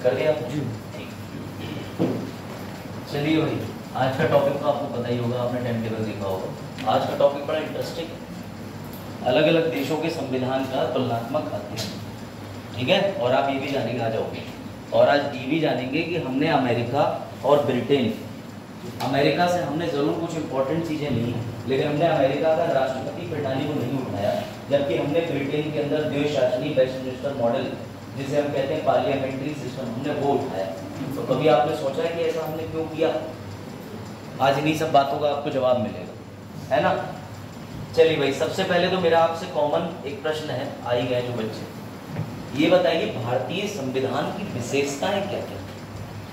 कर दिया जी। ठीक, चलिए भाई, आज का टॉपिक तो आपको पता ही होगा, आपने टाइम टेबल देखा होगा। आज का टॉपिक बड़ा इंटरेस्टिंग है, अलग अलग देशों के संविधान का तुलनात्मक अध्ययन, ठीक है। और आप ये भी जानेंगे, आ जाओगे, और आज ये भी जानेंगे कि हमने अमेरिका और ब्रिटेन, अमेरिका से हमने ज़रूर कुछ इंपॉर्टेंट चीज़ें ली हैं, लेकिन हमने अमेरिका का राष्ट्रपति प्रणाली को नहीं उठाया, जबकि हमने ब्रिटेन के अंदर द्विशासनी वेस्टमिंस्टर मॉडल, जिसे हम कहते हैं पार्लियामेंट्री सिस्टम, हमने वो उठाया। तो कभी आपने सोचा है कि ऐसा हमने क्यों किया? आज इन्हीं सब बातों का आपको जवाब मिलेगा, है ना। चलिए भाई, सबसे पहले तो मेरा आपसे कॉमन एक प्रश्न है, आ ही गए जो बच्चे, ये बताइए भारतीय संविधान की विशेषताएं क्या क्या?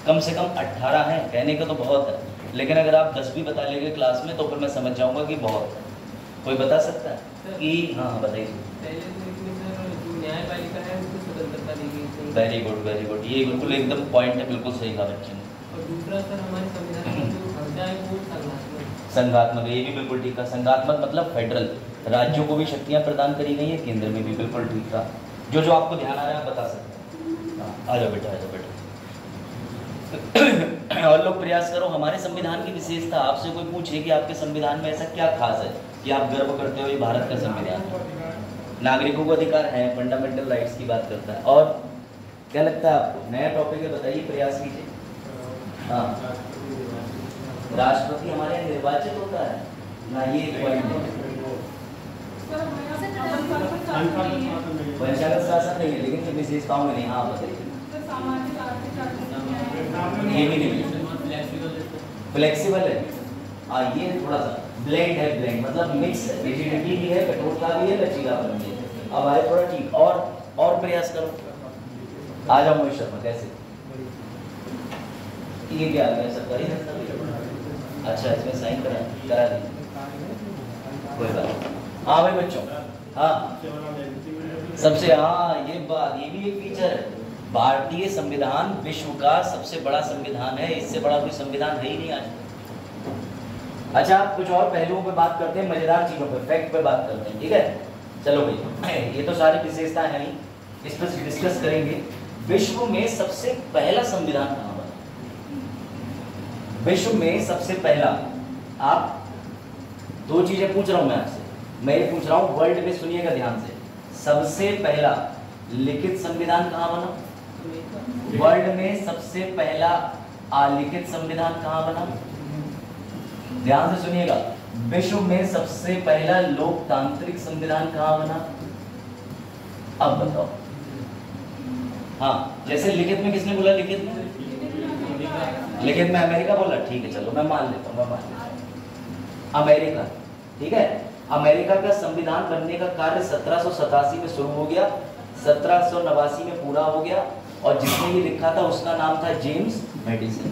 कम से कम 18 हैं, कहने का तो बहुत है, लेकिन अगर आप 10 भी बता लेंगे क्लास में तो फिर मैं समझ जाऊंगा कि बहुत है। कोई बता सकता है कि? हाँ बताइए। न्यायपालिका है उसको स्वतंत्रता दी गई। वेरी गुड वेरी गुड, ये बिल्कुल एकदम पॉइंट है, बिल्कुल सही कहा बच्चे ने। और दूसरा सर, हमारे संविधान का जो ढांचा है वो संघात्मक है, ये भी बिल्कुल ठीक है। संघात्मक मतलब फेडरल, राज्यों को भी शक्तियां प्रदान करी गई है, केंद्र में भी, बिल्कुल ठीक था। जो जो आपको ध्यान आ रहा है आप बता सकते हैं। आ जाओ बेटा, आ जाओ बेटा। और लोग प्रयास करो। हमारे संविधान की विशेषता, आपसे कोई पूछे कि आपके संविधान में ऐसा क्या खास है कि आप गर्व करते हो ये भारत का संविधान? नागरिकों को अधिकार है, फंडामेंटल राइट्स की बात करता है। और क्या लगता है आपको? नया टॉपिक है, बताइए, प्रयास कीजिए। हाँ, राष्ट्रपति हमारे यहाँ निर्वाचित होता है ना, ये पॉइंट है। पंचायत शासन नहीं है, लेकिन विशेषताओं में नहीं। हाँ बताइए। ये भी नहीं, फ्लेक्सिबल है। हाँ, ये थोड़ा सा ब्लेंड है, ब्लेंड मतलब मिक्स है, रिजिडिटी भी है, कठोरता भी है, लचीलापन भी है। अब आए थोड़ा ठीक, और प्रयास करो। आ जाओ मोहित शर्मा, कैसे? ये क्या आ गया? सरकारी दस्तावेज? अच्छा, इसमें साइन करा दी, कोई बात। हाँ भाई बच्चों, हाँ सबसे, हाँ ये बात, ये भी एक फीचर है। भारतीय संविधान विश्व का सबसे बड़ा संविधान है, इससे बड़ा कोई संविधान है ही नहीं आज। अच्छा, कुछ और पहलुओं पे बात करते हैं, मजेदार चीजों पे, फैक्ट पे बात करते हैं, ठीक है। चलो भाई, ये तो सारी विशेषताएं हैं ही, इस पर डिस्कस करेंगे। विश्व में सबसे पहला संविधान कहाँ बना? विश्व में सबसे पहला, आप दो चीजें पूछ रहा हूं मैं आपसे, मैं ये पूछ रहा हूं वर्ल्ड में, सुनिएगा ध्यान से, सबसे पहला लिखित संविधान कहाँ बना? वर्ल्ड में सबसे पहला अलिखित संविधान कहाँ बना? ध्यान से सुनिएगा। विश्व में सबसे पहला लोकतांत्रिक संविधान कहाँ बना? अब बताओ। हाँ, जैसे लिखित में किसने बोला? लिखित में अमेरिका बोला, ठीक है, चलो मैं मान लेता हूँ, अमेरिका, ठीक है। अमेरिका का संविधान बनने का कार्य 1787 में शुरू हो गया, 1789 में पूरा हो गया, और जिसने ये लिखा था उसका नाम था जेम्स मेडिसन।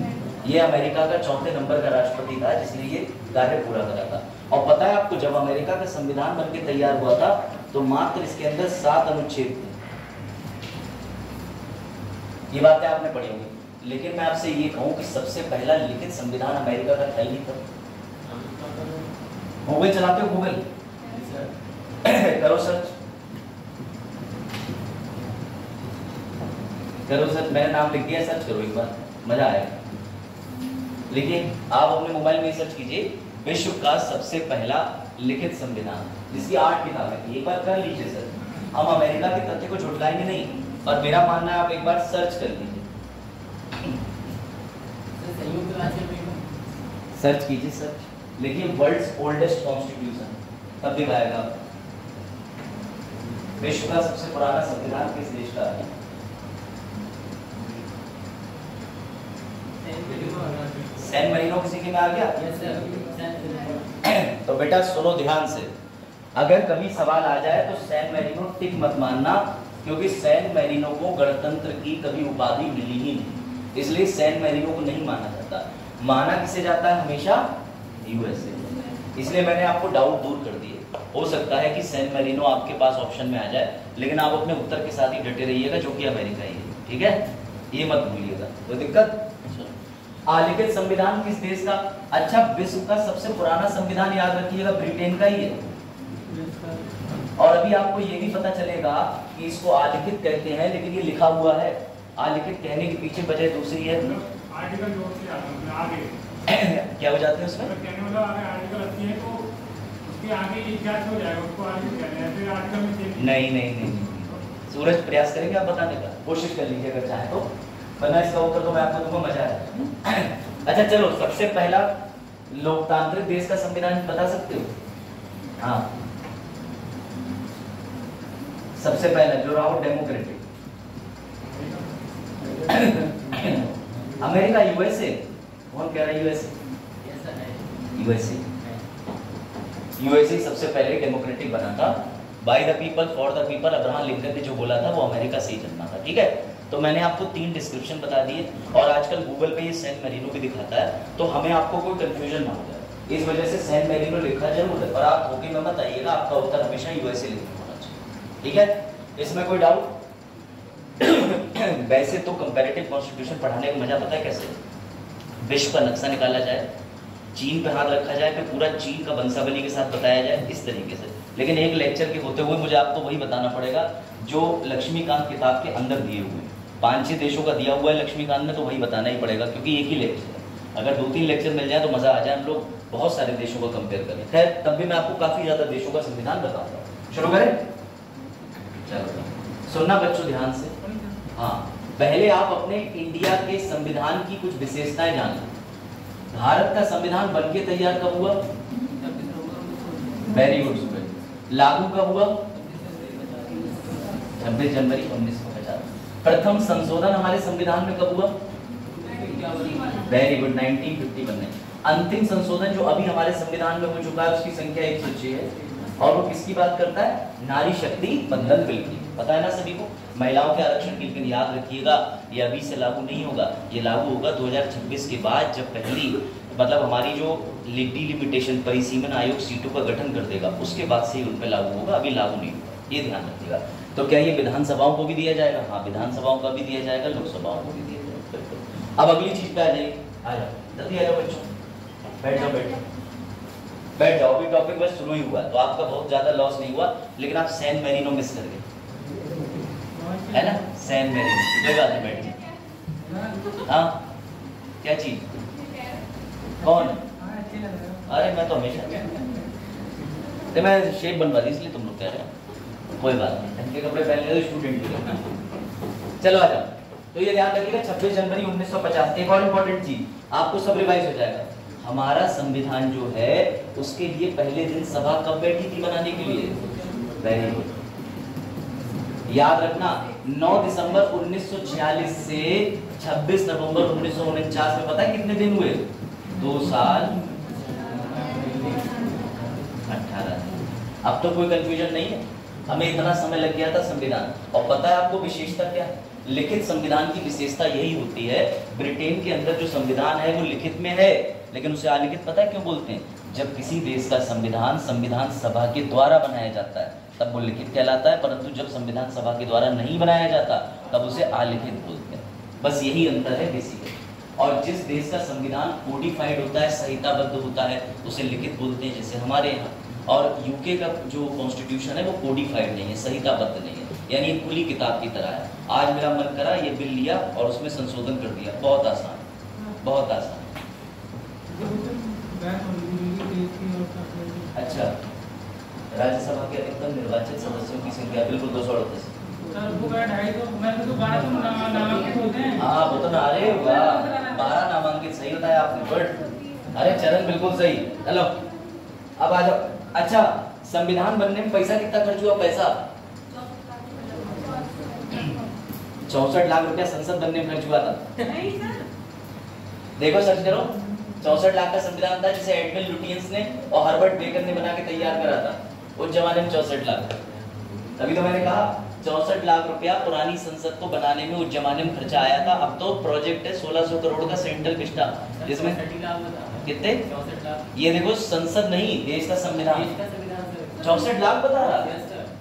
ये अमेरिका का 4थे नंबर का राष्ट्रपति था जिसने ये कार्य पूरा करा था। और पता है आपको, जब अमेरिका का संविधान बनके तैयार हुआ था तो मात्र इसके अंदर 7 अनुच्छेद थे। ये बातें आपने पढ़ी होंगी, लेकिन मैं आपसे ये कहूँ कि सबसे पहला लिखित संविधान अमेरिका का था ही था। गूगल चलाते हो? गूगल करो सर्च, करो सर्च, मैंने नाम लिख दिया, सर्च करो एक बार, मजा आएगा। लिखिए, आप अपने मोबाइल में सर्च कीजिए, विश्व का सबसे पहला लिखित संविधान, जिसकी 8 किताबें थी। एक बार कर लीजिए सर, हम अमेरिका के तथ्य को झुठलाएंगे नहीं, और मेरा मानना है आप एक बार सर्च कर लीजिए, सर्च कीजिए, सर्च लिखिए वर्ल्ड्स ओल्डेस्ट कॉन्स्टिट्यूशन, तब दिखाएगा विश्व का सबसे पुराना संविधान किस देश का है। सैन मरीनो किसी के में आ गया? तो बेटा सुनो ध्यान से, अगर कभी सवाल आ जाए तो सैन मैरिनो टिक मत मानना, क्योंकि सैन मैरिनो को गणतंत्र की कभी उपाधि मिली ही नहीं, इसलिए सैन मैरिनो को नहीं माना जाता। माना किसे जाता है? हमेशा यूएसए। इसलिए मैंने आपको डाउट दूर कर दिए। हो सकता है कि सैन मैरिनो आपके पास ऑप्शन में आ जाए, लेकिन आप अपने उत्तर के साथ ही डटे रहिएगा, जो कि अमेरिका ही है, ठीक है, ये मत भूलिएगा। कोई दिक्कत? आलिखित संविधान किस देश का? अच्छा, विश्व का सबसे पुराना संविधान याद रखिएगा ब्रिटेन का ही है। और अभी आपको ये भी पता चलेगा कि इसको आलिखित कहते हैं, लेकिन ये लिखा हुआ है, आलिखित कहने के पीछे वजह दूसरी है। आर्टिकल जोड़ के आता है आगे क्या हो जाते हैं उसमें? कहने मतलब आगे आर्टिकल आती है तो उसके आगे एक क्या हो जाएगा, उसको आगे कहते हैं, फिर आर्टिकल में चेंज। नहीं। सूरज प्रयास करेंगे आप बताने का, कोशिश कर लीजिए अगर चाहे तो, वरना इसका उत्तर तो मैं आपको दूंगा, मजा आएगा। अच्छा चलो, सबसे पहला लोकतांत्रिक देश का संविधान बता सकते हो? हाँ, सबसे पहला जो रहा हो डेमोक्रेटिक। अमेरिका, यूएसए, कौन कह रहा है यूएसए? यूएसए सबसे पहले डेमोक्रेटिक बना था, by the people for the people. Abraham Lincoln ने जो बोला था वो अमेरिका से ही जन्मा था, ठीक है। तो मैंने आपको 3 डिस्क्रिप्शन बता दिए, और आजकल गूगल पे ये सैन मेरिनो भी दिखाता है, तो हमें आपको कोई कंफ्यूजन ना हो जाए, इस वजह से सैन मेरिनो लिखा जरूर है, पर आप धोखे में मत आइएगा, आपका उत्तर हमेशा यूएसए लिखना होना चाहिए, ठीक है, इसमें कोई डाउट? वैसे तो कंपैरेटिव कॉन्स्टिट्यूशन पढ़ाने का मजा पता है कैसे? विश्व का नक्शा निकाला जाए, चीन पे हाथ रखा जाए, फिर पूरा चीन का वंशावली के साथ बताया जाए, इस तरीके से। लेकिन एक लेक्चर के होते हुए मुझे आपको वही बताना पड़ेगा जो लक्ष्मीकांत किताब के अंदर दिए हुए 5-6 देशों का दिया हुआ है लक्ष्मीकांत में, तो वही बताना ही पड़ेगा, क्योंकि एक ही लेक्चर है। अगर 2-3 लेक्चर मिल जाए तो मजा आ जाए, हम लोग बहुत सारे देशों को कंपेयर करें। खैर, तब भी मैं आपको काफी ज्यादा देशों का संविधान बताऊंगा। शुरू करें? चलो सुनना बच्चों ध्यान से। हाँ, पहले आप अपने इंडिया के संविधान की कुछ विशेषताएं जान लो। भारत का संविधान बनके तैयार कब हुआ? वेरी गुड सुबह। लागू कब हुआ? 26 जनवरी 1950। प्रथम संशोधन हमारे संविधान में कब हुआ? वेरी गुड, 1951 में। अंतिम संशोधन जो अभी हमारे संविधान में हो चुका है उसकी संख्या 106 है, और वो किसकी बात करता है? नारी शक्ति बंधन बिल की। पता है ना सभी को? महिलाओं के आरक्षण की, लेकिन याद रखिएगा ये अभी से लागू नहीं होगा, ये लागू होगा 2026 के बाद, जब पहली मतलब हमारी जो डिलिमिटेशन परिसीमन आयोग सीटों का गठन कर देगा, उसके बाद से ही उन पर लागू होगा, अभी लागू नहीं होगा, ये ध्यान रखिएगा। तो क्या ये विधानसभाओं को भी दिया जाएगा? हाँ, विधानसभाओं का भी दिया जाएगा, लोकसभाओं को भी दिया जाएगा, बिल्कुल। अब अगली चीज पे आ जाइए, आ जाओ जल्दी आ जाओ बच्चों, बैठ जाओ, अभी टॉपिक बस शुरू ही हुआ, तो आपका बहुत ज्यादा लॉस नहीं हुआ, लेकिन आप सैन मेरिनो मिस कर गए, है ना? सैन मेरिनो जगह से बैठ गए। हाँ, क्या चीज? कौन? अरे मैं तो हमेशा तो मैं शेप बनवा दी, इसलिए तुम लोग कह रहे हो, कोई बात नहीं, ढंग के कपड़े पहन ले, स्टूडेंट भी। चलो आ जाओ। तो ये ध्यान रखिएगा, 26 जनवरी 1950। एक और इम्पोर्टेंट चीज, आपको सब रिवाइज हो जाएगा। हमारा संविधान जो है उसके लिए पहले दिन सभा कब बैठी थी बनाने के लिए? वेरी गुड, याद रखना 9 दिसंबर 1946 से 26 नवंबर 1949 में। पता है कितने दिन हुए? 2 साल 18 दिन। अब तो कोई कंफ्यूजन नहीं है, हमें इतना समय लग गया था संविधान। और पता है आपको विशेषता क्या है? लिखित संविधान की विशेषता यही होती है, ब्रिटेन के अंदर जो संविधान है वो लिखित में है, लेकिन उसे अलिखित पता है क्यों बोलते हैं? जब किसी देश का संविधान संविधान सभा के द्वारा बनाया जाता है तब वो लिखित कहलाता है, परंतु जब संविधान सभा के द्वारा नहीं बनाया जाता तब उसे अलिखित बोलते हैं। बस यही अंतर है बेसिकली। और जिस देश का संविधान कोडिफाइड होता है, संहिताबद्ध होता है, उसे लिखित बोलते हैं, जैसे हमारे यहाँ। और यूके का जो कॉन्स्टिट्यूशन है वो कोडिफाइड नहीं है, संहिताबद्ध नहीं है, यानी खुली किताब की तरह है। आज मेरा मन करा ये बिल लिया और उसमें संशोधन कर दिया, बहुत आसान, बहुत आसान। अच्छा, राज्यसभा के अधिकतम निर्वाचित सदस्यों की संख्या बिल्कुल 238। हाँ वो तो ना, अरे वाह, 12 नामांकित, सही बताया आपने, गुड। अरे चरण बिल्कुल सही। चलो अब आ जाओ। अच्छा, संविधान बनने में पैसा कितना खर्च हुआ? पैसा 64 लाख रुपया संसद बनने में खर्च हुआ था। देखो सर्च करो, 64 लाख का संविधान था जिसे एडमिन लुटियंस ने और हर्बर्ट बेकर ने बना के तैयार करा था। उस जमाने में 64 लाख, तभी तो मैंने कहा 64 लाख रुपया पुरानी संसद को बनाने में उस जमाने में खर्चा आया था। अब तो प्रोजेक्ट है 1600 करोड़ का सेंट्रल विस्टा, जिसमें कितने? ये देखो, संसद नहीं, देश का संविधान। 64 लाख बता रहा?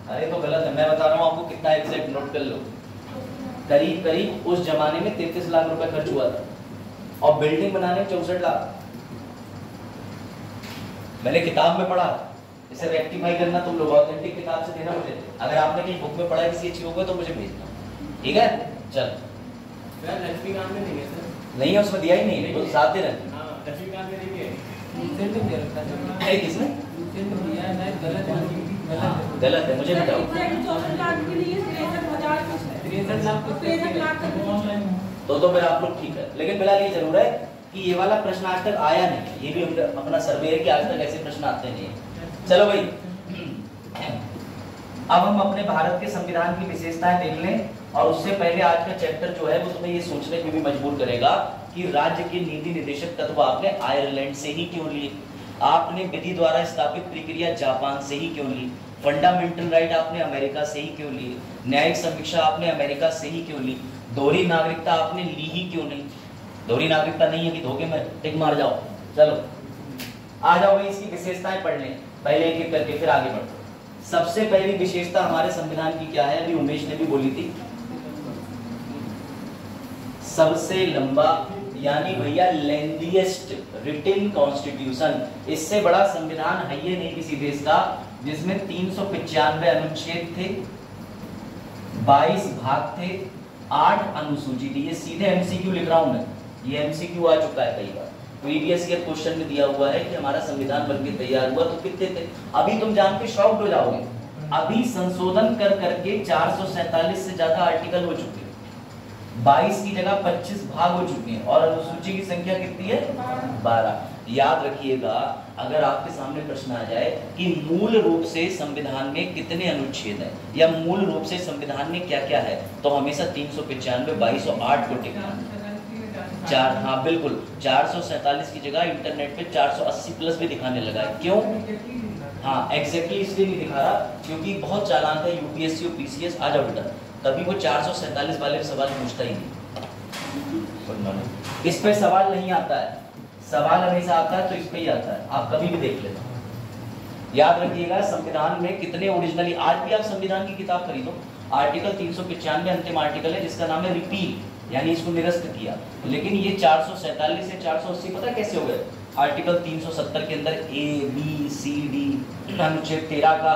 अरे तो गलत है, मैं बता रहा हूँ आपको कितना एग्जैक्ट, नोट कर लो। करीब करीब उस जमाने में 33 लाख रुपया खर्च हुआ था, और बिल्डिंग बनाने में 64 लाख। मैंने किताब में पढ़ा, इसे रेक्टिफाई करना तुम लोग ऑथेंटिक किताब से देना मुझे। अगर आपने कहीं बुक में पढ़ा किसी अच्छी बुक में तो मुझे भेजना, ठीक है? चल सर लक्ष्मीकांत में नहीं है सर। नहीं है, उसमें दिया ही नहीं है, तो साथ दे रहे हाँ लक्ष्मीकांत में देखिए लूसेंट में दे रखा है। हैं किसने? लूसेंट में दिया है ना, गलत है। हाँ गलत है, मुझे बताओ। 64 लाख के लिए 63,000 कुछ है। 63 लाख कुछ है। 63 लाख तक ऑनलाइन। तो फिर आप लोग ठीक है, लेकिन फिलहाल ये जरूर है कि ये वाला प्रश्न आज तक आया नहीं है। ये भी अपना सर्वे है कि आज तक ऐसे प्रश्न आते नहीं है। चलो भाई, अब हम अपने भारत के संविधान की विशेषताएं देख लें, और उससे पहले आज का चैप्टर जो है वो तुम्हें ये सोचने पे भी मजबूर करेगा कि राज्य के नीति निर्देशक तत्व आपने आयरलैंड से ही क्यों लिए, आपने विधि द्वारा स्थापित प्रक्रिया जापान से ही क्यों ली, फंडामेंटल राइट आपने अमेरिका से ही क्यों लिए, न्यायिक समीक्षा आपने अमेरिका से ही क्यों ली, दोहरी नागरिकता आपने ली ही क्यों नहीं। दोहरी नागरिकता नहीं है कि धोखे में टिक मार जाओ। चलो आ जाओ भाई, इसकी विशेषताएं पढ़ लें पहले एक एक करके, फिर आगे बढ़ो। सबसे पहली विशेषता हमारे संविधान की क्या है? अभी उमेश ने भी बोली थी, सबसे लंबा, यानी भैया लेंथीएस्ट रिटन कॉन्स्टिट्यूशन। इससे बड़ा संविधान है ये नहीं किसी देश का, जिसमें 395 अनुच्छेद थे, 22 भाग थे, 8 अनुसूची थी। ये सीधे एमसीक्यू लिख रहा हूं मैं, ये एमसीक्यू आ चुका है कई बार, प्रीवियस ईयर क्वेश्चन में दिया हुआ है कि हमारा संविधान बनके तैयार हुआ तो कितने थे। अभी तुम जान के शॉक्ड हो जाओगे, अभी संशोधन कर करके 447 से ज्यादा आर्टिकल हो चुके हैं, 22 की जगह 25 भाग हो चुके हैं, और अनुसूची की संख्या कितनी है? 12। याद रखिएगा, अगर आपके सामने प्रश्न आ जाए कि मूल रूप से संविधान में कितने अनुच्छेद हैं या मूल रूप से संविधान में क्या क्या है, तो हमेशा 395, 22 और 8 को टिकना। चार, हाँ बिल्कुल, 447 की जगह इंटरनेट पे 480 प्लस भी दिखाने लगा है। क्यों? हाँ एग्जैक्टली इसलिए नहीं दिखा रहा क्योंकि बहुत चालाक है यूपीएससी और पीसीएस। आ जाओ बेटा, तभी वो 447 वाले सवाल पूछता ही नहीं, इस पे सवाल नहीं आता है। सवाल हमेशा आता है तो इस पे ही आता है, आप कभी भी देख लेना। याद रखिएगा, संविधान में कितने ओरिजिनली, आज भी आप संविधान की किताब खरीदो, आर्टिकल 395 अंतिम आर्टिकल है जिसका नाम है रिपील, यानी इसको निरस्त किया। लेकिन ये 447 से 480 पता कैसे हो गए? आर्टिकल 370 के अंदर ए बी सी डी, अनुच्छेद 13 का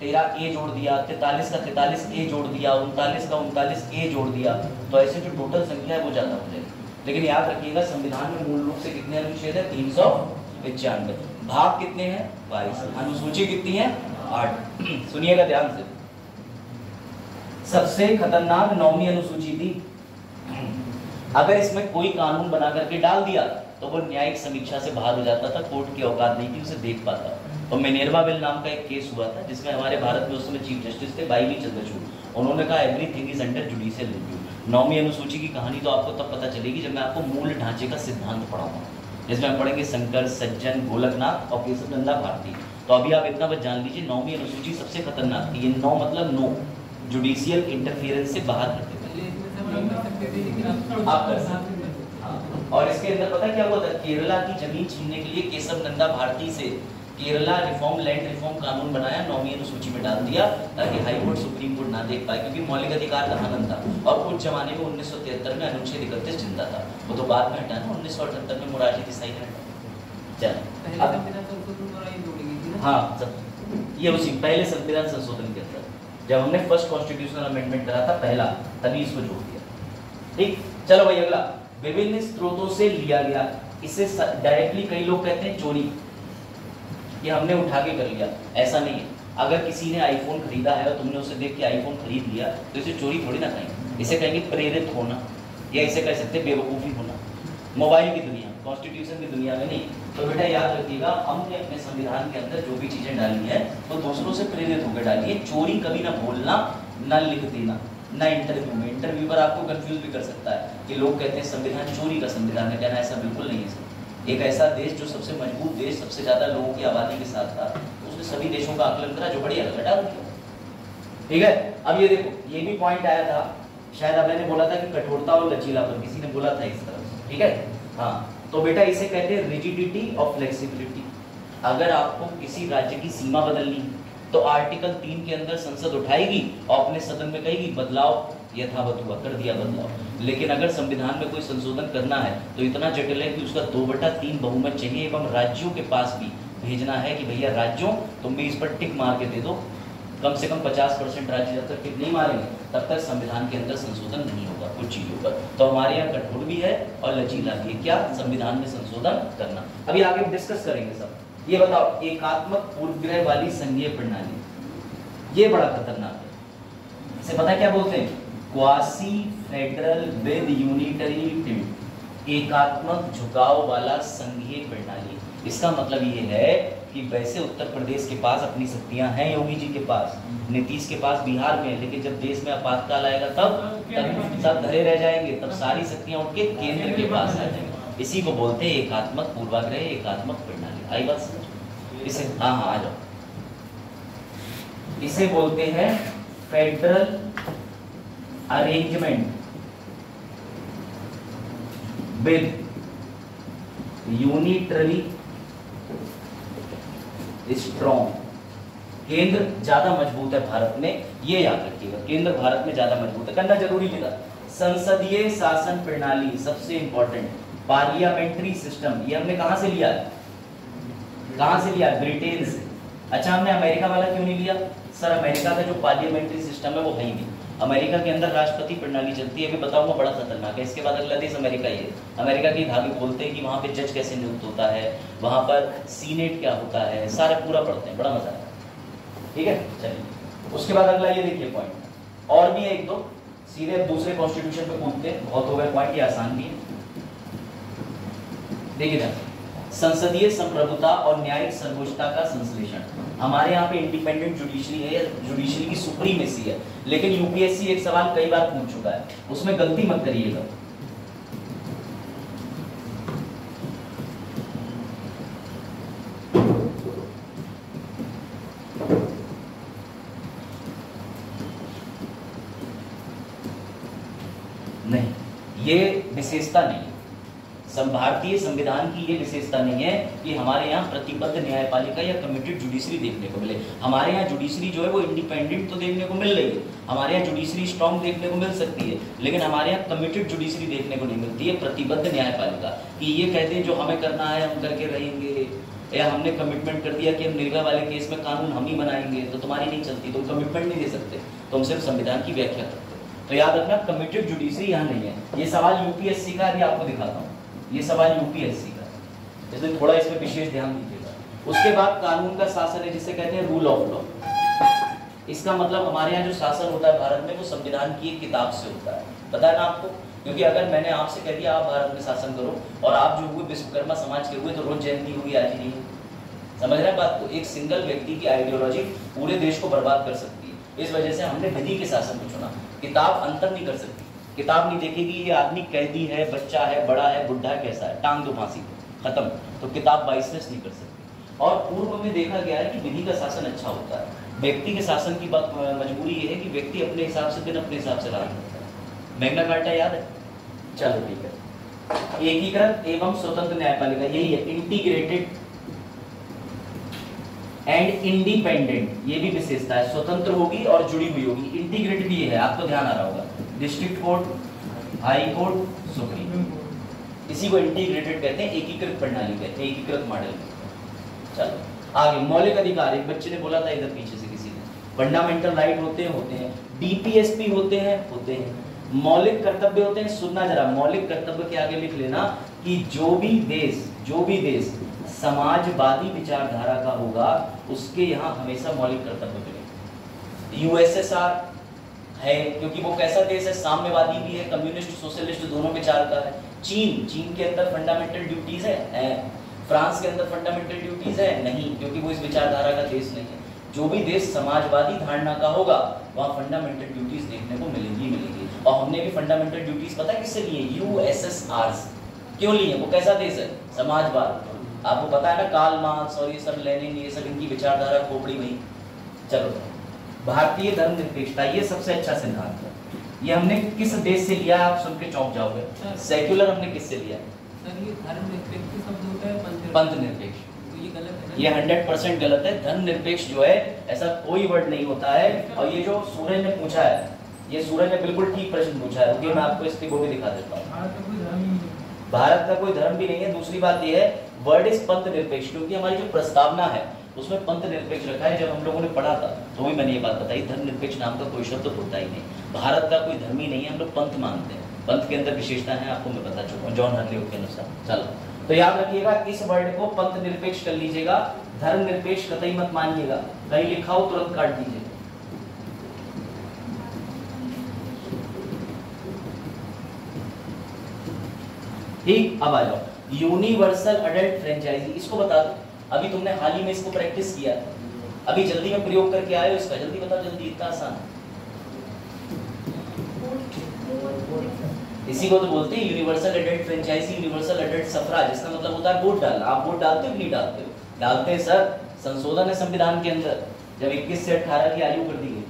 13 ए जोड़ दिया, 43 का 43 ए जोड़ दिया, 39 का 39 ए जोड़ दिया, तो ऐसे जो टोटल संख्या है वो ज्यादा हो जाएगी। लेकिन याद रखिएगा, संविधान में मूल रूप से कितने अनुच्छेद है? 395। भाग कितने हैं? 22। अनुसूची कितनी है? 8। सुनिएगा ध्यान से, सबसे खतरनाक 9वीं अनुसूची थी। अगर इसमें कोई कानून बना करके डाल दिया तो वो न्यायिक समीक्षा से बाहर हो जाता था, कोर्ट की औकात नहीं थी उसे देख पाता। तो मिनेर्वा बिल नाम का एक केस हुआ था जिसमें हमारे भारत में उस समय चीफ जस्टिस थे वाई वी चंद्रचूड़। उन्होंने कहा everything is under judicial review. 9वीं अनुसूची की कहानी तो आपको तब पता चलेगी जब मैं आपको मूल ढांचे का सिद्धांत पढ़ाऊंगा, जिसमें हम पढ़ेंगे शंकर, सज्जन, गोलकनाथ और केशवनंदा भारती। तो अभी आप इतना बस जान लीजिए, 9वीं अनुसूची सबसे खतरनाक थी। ये 9 मतलब नो, जुडिशियल इंटरफियरेंस से बाहर करते थे। आप कर सकते हैं। और इसके अंदर पता क्या हुआ था? केरला की जमीन छीनने के लिए केशवनंदा भारती से केरला रिफॉर्म, लैंड रिफॉर्म कानून बनाया, 9वीं अनुसूची में डाल दिया ताकि हाई कोर्ट, सुप्रीम कोर्ट ना देख पाए, क्योंकि मौलिक अधिकार का हनन था। और उस जमाने में 1973 में अनुच्छेद 31 जिंदा था, वो तो बाद में हटा ना, 1978 में मोरारजी देसाई ने हटाया। हाँ ये उसी पहले संविधान संशोधन के अंदर जब हमने फर्स्ट कॉन्स्टिट्यूशनल अमेंडमेंट करा था पहला, तभी इसको जोड़ दिया। ठीक, चलो भाई अगला, विभिन्न स्रोतों से लिया गया। इसे डायरेक्टली कई लोग कहते हैं चोरी, ये हमने उठा के कर लिया, ऐसा नहीं है। अगर किसी ने आईफोन खरीदा है और तुमने उसे देख के आईफोन खरीद लिया तो इसे चोरी थोड़ी ना कहेंगे, इसे कहेंगे प्रेरित होना, या इसे कह सकते हैं बेवकूफ़ी होना। मोबाइल की दुनिया, कॉन्स्टिट्यूशन की दुनिया में नहीं। तो बेटा याद रखिएगा, हमने अपने संविधान के अंदर जो भी चीज़ें डाली है तो दूसरों से प्रेरित होकर डाली है। चोरी कभी ना बोलना, ना लिख देना, ना इंटरव्यू में। इंटरव्यू पर आपको कंफ्यूज भी कर सकता है कि लोग कहते हैं संविधान चोरी का संविधान है, कहना ऐसा बिल्कुल नहीं है। एक ऐसा देश जो सबसे मजबूत देश, सबसे ज़्यादा लोगों की आबादी के साथ था, उसने सभी देशों का आकलन करा, जो बढ़िया लगा डाल दिया। ठीक है, अब ये देखो, ये भी पॉइंट आया था, शायद अब मैंने बोला था कि कठोरता और लचीलापन, किसी ने बोला था इस तरह से। ठीक है, हाँ, तो बेटा इसे कहते हैं रिजिडिटी और फ्लेक्सिबिलिटी। अगर आपको किसी राज्य की सीमा बदलनी तो आर्टिकल 3 के अंदर संसद उठाएगी और अपने सदन में कहेगी बदलाव यथावत हुआ, कर दिया बदलाव। लेकिन अगर संविधान में कोई संशोधन करना है तो इतना जटिल है कि उसका 2/3 बहुमत चाहिए, एवं राज्यों के पास भी भेजना है कि भैया राज्यों तुम भी इस पर टिक मार के दे दो, कम से कम 50% राज्य जब तक नहीं मारेंगे तब तक संविधान के अंदर संशोधन नहीं होगा कुछ चीज़ों पर। तो हमारे यहाँ कठोर भी है और लचीला भी है, क्या संविधान में संशोधन करना। अभी आगे डिस्कस करेंगे सब। ये बताओ, एकात्मक पूर्वग्रह वाली संघीय प्रणाली, ये बड़ा खतरनाक है। इसे पता है क्या बोलते हैं? Quasi federal with unitary tilt, एकात्मक झुकाव वाला संघीय प्रणाली। इसका मतलब ये है कि वैसे उत्तर प्रदेश के पास अपनी शक्तियां हैं, योगी जी के पास, नीतीश के पास बिहार में, लेकिन जब देश में आपातकाल आएगा तब सब धरे रह जाएंगे, तब सारी शक्तियां उठ के केंद्र के पास आ जाएंगी। इसी को बोलते हैं एकात्मक पूर्वाग्रह, एकात्मक प्रणाली। आई बात समझ? इसे हाँ आ जाओ। इसे बोलते हैं federal arrangement with unitary strong. केंद्र ज्यादा मजबूत है भारत में, ये याद रखिएगा, केंद्र भारत में ज्यादा मजबूत है, करना जरूरी नहीं था। संसदीय शासन प्रणाली सबसे इंपॉर्टेंट, पार्लियामेंट्री सिस्टम, ये हमने कहां से लिया है? कहां से लिया? ब्रिटेन से। अच्छा, हमने अमेरिका वाला क्यों नहीं लिया? सर अमेरिका का जो पार्लियामेंट्री सिस्टम है वो है ही नहीं। अमेरिका के अंदर राष्ट्रपति प्रणाली चलती है, अभी बताऊंगा, बड़ा खतरनाक है। इसके बाद अगला देश अमेरिका ही है। अमेरिका के धागे बोलते हैं कि वहाँ पे जज कैसे नियुक्त होता है, वहाँ पर सीनेट क्या होता है, सारे पूरा पढ़ते हैं, बड़ा मजा है। ठीक है, चलिए उसके बाद अगला ये देखिए पॉइंट, और भी है एक दो, सीधे दूसरे कॉन्स्टिट्यूशन पे कूदते हैं, बहुत हो गए पॉइंट, ये आसान भी है। देखिए ध्यान, संसदीय संप्रभुता और न्यायिक सर्वोच्चता का संश्लेषण। हमारे यहाँ पे इंडिपेंडेंट जुडिशरी है, जुडिशरी की सुप्रीमेसी है, लेकिन यूपीएससी एक सवाल कई बार पूछ चुका है, उसमें गलती मत करिएगा। नहीं, ये विशेषता नहीं है, भारतीय संविधान की ये विशेषता नहीं है कि हमारे यहाँ प्रतिबद्ध न्यायपालिका या कमिटेड जुडिशरी देखने को मिले। हमारे यहाँ जुडिशरी जो है वो इंडिपेंडेंट तो देखने को मिल रही है, हमारे यहाँ जुडिशरी स्ट्रांग देखने को मिल सकती है, लेकिन हमारे यहाँ कमिटेड जुडिशरी देखने को नहीं मिलती है, प्रतिबद्ध न्यायपालिका, कि ये कहते हैं जो हमें करना है हम करके रहेंगे, या हमने कमिटमेंट कर दिया कि हम निर्भया वाले केस में कानून हम ही बनाएंगे, तो तुम्हारी नहीं चलती, तुम कमिटमेंट नहीं दे सकते, तुम सिर्फ संविधान की व्याख्या करते। तो याद रखना, कमिटेड जुडिशरी यहाँ नहीं है। ये सवाल यूपीएससी का, अभी आपको दिखाता हूँ, ये सवाल यूपीएससी का, इसलिए थोड़ा इसमें विशेष ध्यान दीजिएगा। उसके बाद कानून का शासन है, जिसे कहते हैं रूल ऑफ लॉ। इसका मतलब हमारे यहाँ जो शासन होता है भारत में, वो संविधान की एक किताब से होता है, पता है ना आपको? क्योंकि अगर मैंने आपसे कह दिया आप भारत में शासन करो, और आप जो हुए विश्वकर्मा समाज के हुए, तो रोज जयंती हुई, आज ही नहीं हुई। समझ रहे हैं बात को? एक सिंगल व्यक्ति की आइडियोलॉजी पूरे देश को बर्बाद कर सकती है। इस वजह से हमने विधि के शासन को चुना। किताब अंतर नहीं कर सकती, किताब नहीं देखेगी ये आदमी कैदी है, बच्चा है, बड़ा है, बुढ़ा है, कैसा है, टांग दो फांसी को, खत्म। तो किताब बाइसनेस नहीं कर सकती। और पूर्व में देखा गया है कि विधि का शासन अच्छा होता है, व्यक्ति के शासन की बात मजबूरी ये है कि व्यक्ति अपने हिसाब से दिन अपने हिसाब से राज करता है। मैग्ना कार्टा याद है? चलो ठीक है। एकीकृत एवं स्वतंत्र न्यायपालिका, यही है, इंटीग्रेटेड एंड इंडिपेंडेंट, ये भी विशेषता है, स्वतंत्र होगी और जुड़ी हुई होगी। इंटीग्रेटेड भी है, आपको ध्यान आ रहा होगा, district court, high court, supreme court, इसी को इंटीग्रेटेड कहते हैं, एकीकृत प्रणाली कहते हैं, एकीकृत मॉडल। चलो आगे, मौलिक अधिकार, एक बच्चे ने बोला था इधर पीछे से किसी ने, फंडामेंटल राइट होते हैं, डीपीएसपी होते हैं, मौलिक कर्तव्य होते हैं। सुनना जरा, मौलिक कर्तव्य के आगे लिख लेना कि जो भी देश समाजवादी विचारधारा का होगा, उसके यहाँ हमेशा मौलिक कर्तव्य मिलेंगे। यूएसएसआर है क्योंकि वो कैसा देश है, साम्यवादी भी है, कम्युनिस्ट सोशलिस्ट दोनों विचार का है। चीन के अंदर फंडामेंटल ड्यूटीज है। फ्रांस के अंदर फंडामेंटल ड्यूटीज है नहीं, क्योंकि वो इस विचारधारा का देश नहीं है। जो भी देश समाजवादी धारणा का होगा, वहाँ फंडामेंटल ड्यूटीज देखने को मिलेंगी। और हमने भी फंडामेंटल ड्यूटीज पता किससे लिए? यूएसएसआर से। क्यों लिए? वो कैसा देश है? समाजवाद। आपको पता है ना, कार्ल मार्क्स और ये सब, लेनिन, ये सब इनकी विचारधारा खोपड़ी वही। चलो, भारतीय धर्मनिरपेक्षता, ये सबसे अच्छा सिद्धांत है। ये हमने किस देश से लिया? आप सुन के चौंक जाओगे। सेक्युलर हमने किससे लिया? सर ये धर्मनिरपेक्ष शब्द होता है पंथ निरपेक्ष, तो ये गलत है ना? ये 100% गलत है। धर्मनिरपेक्ष जो है, ऐसा कोई वर्ड नहीं होता है। और ये जो सूरज ने पूछा है, ये सूरज ने बिल्कुल ठीक प्रश्न पूछा है, क्योंकि मैं आपको इसकी वो भी दिखा देता हूँ। भारत का कोई धर्म भी नहीं है। दूसरी बात ये है, वर्ड इज पंथ निरपेक्ष, क्योंकि हमारी जो प्रस्तावना है उसमें पंथ निरपेक्ष रखा है। जब हम लोगों ने पढ़ा था तो भी मैंने ये बात बताई, धर्म निरपेक्ष नाम का कोई शब्द होता ही नहीं। भारत का कोई धर्म ही नहीं है, हम लोग पंथ मानते हैं। पंथ के अंदर विशेषता है, आपको मैं बता चुका हूँ जॉन हरलियो के अनुसार। चलो तो याद रखिएगा, इस वर्ड को पंथ निरपेक्ष कर लीजिएगा, धर्म निरपेक्ष कतई मत मानिएगा। कहीं लिखा हो तुरंत काट दीजिए। ठीक, अब आ जाओ यूनिवर्सल अडल्ट फ्रेंचाइजी, इसको बता दो। अभी तुमने हाल ही में इसको प्रैक्टिस किया, अभी जल्दी में प्रयोग करके आए हो इसका, जल्दी बताओ, जल्दी, इतना आसान। इसी को तो बोलते हैं universal adult franchise, universal adult suffrage. इसका मतलब होता है वोट डालना। आप वोट डालते हो कि नहीं डालते हो? डालते हैं सर। संशोधन है संविधान के अंदर, जब 21 से 18 की आयु कर दी गई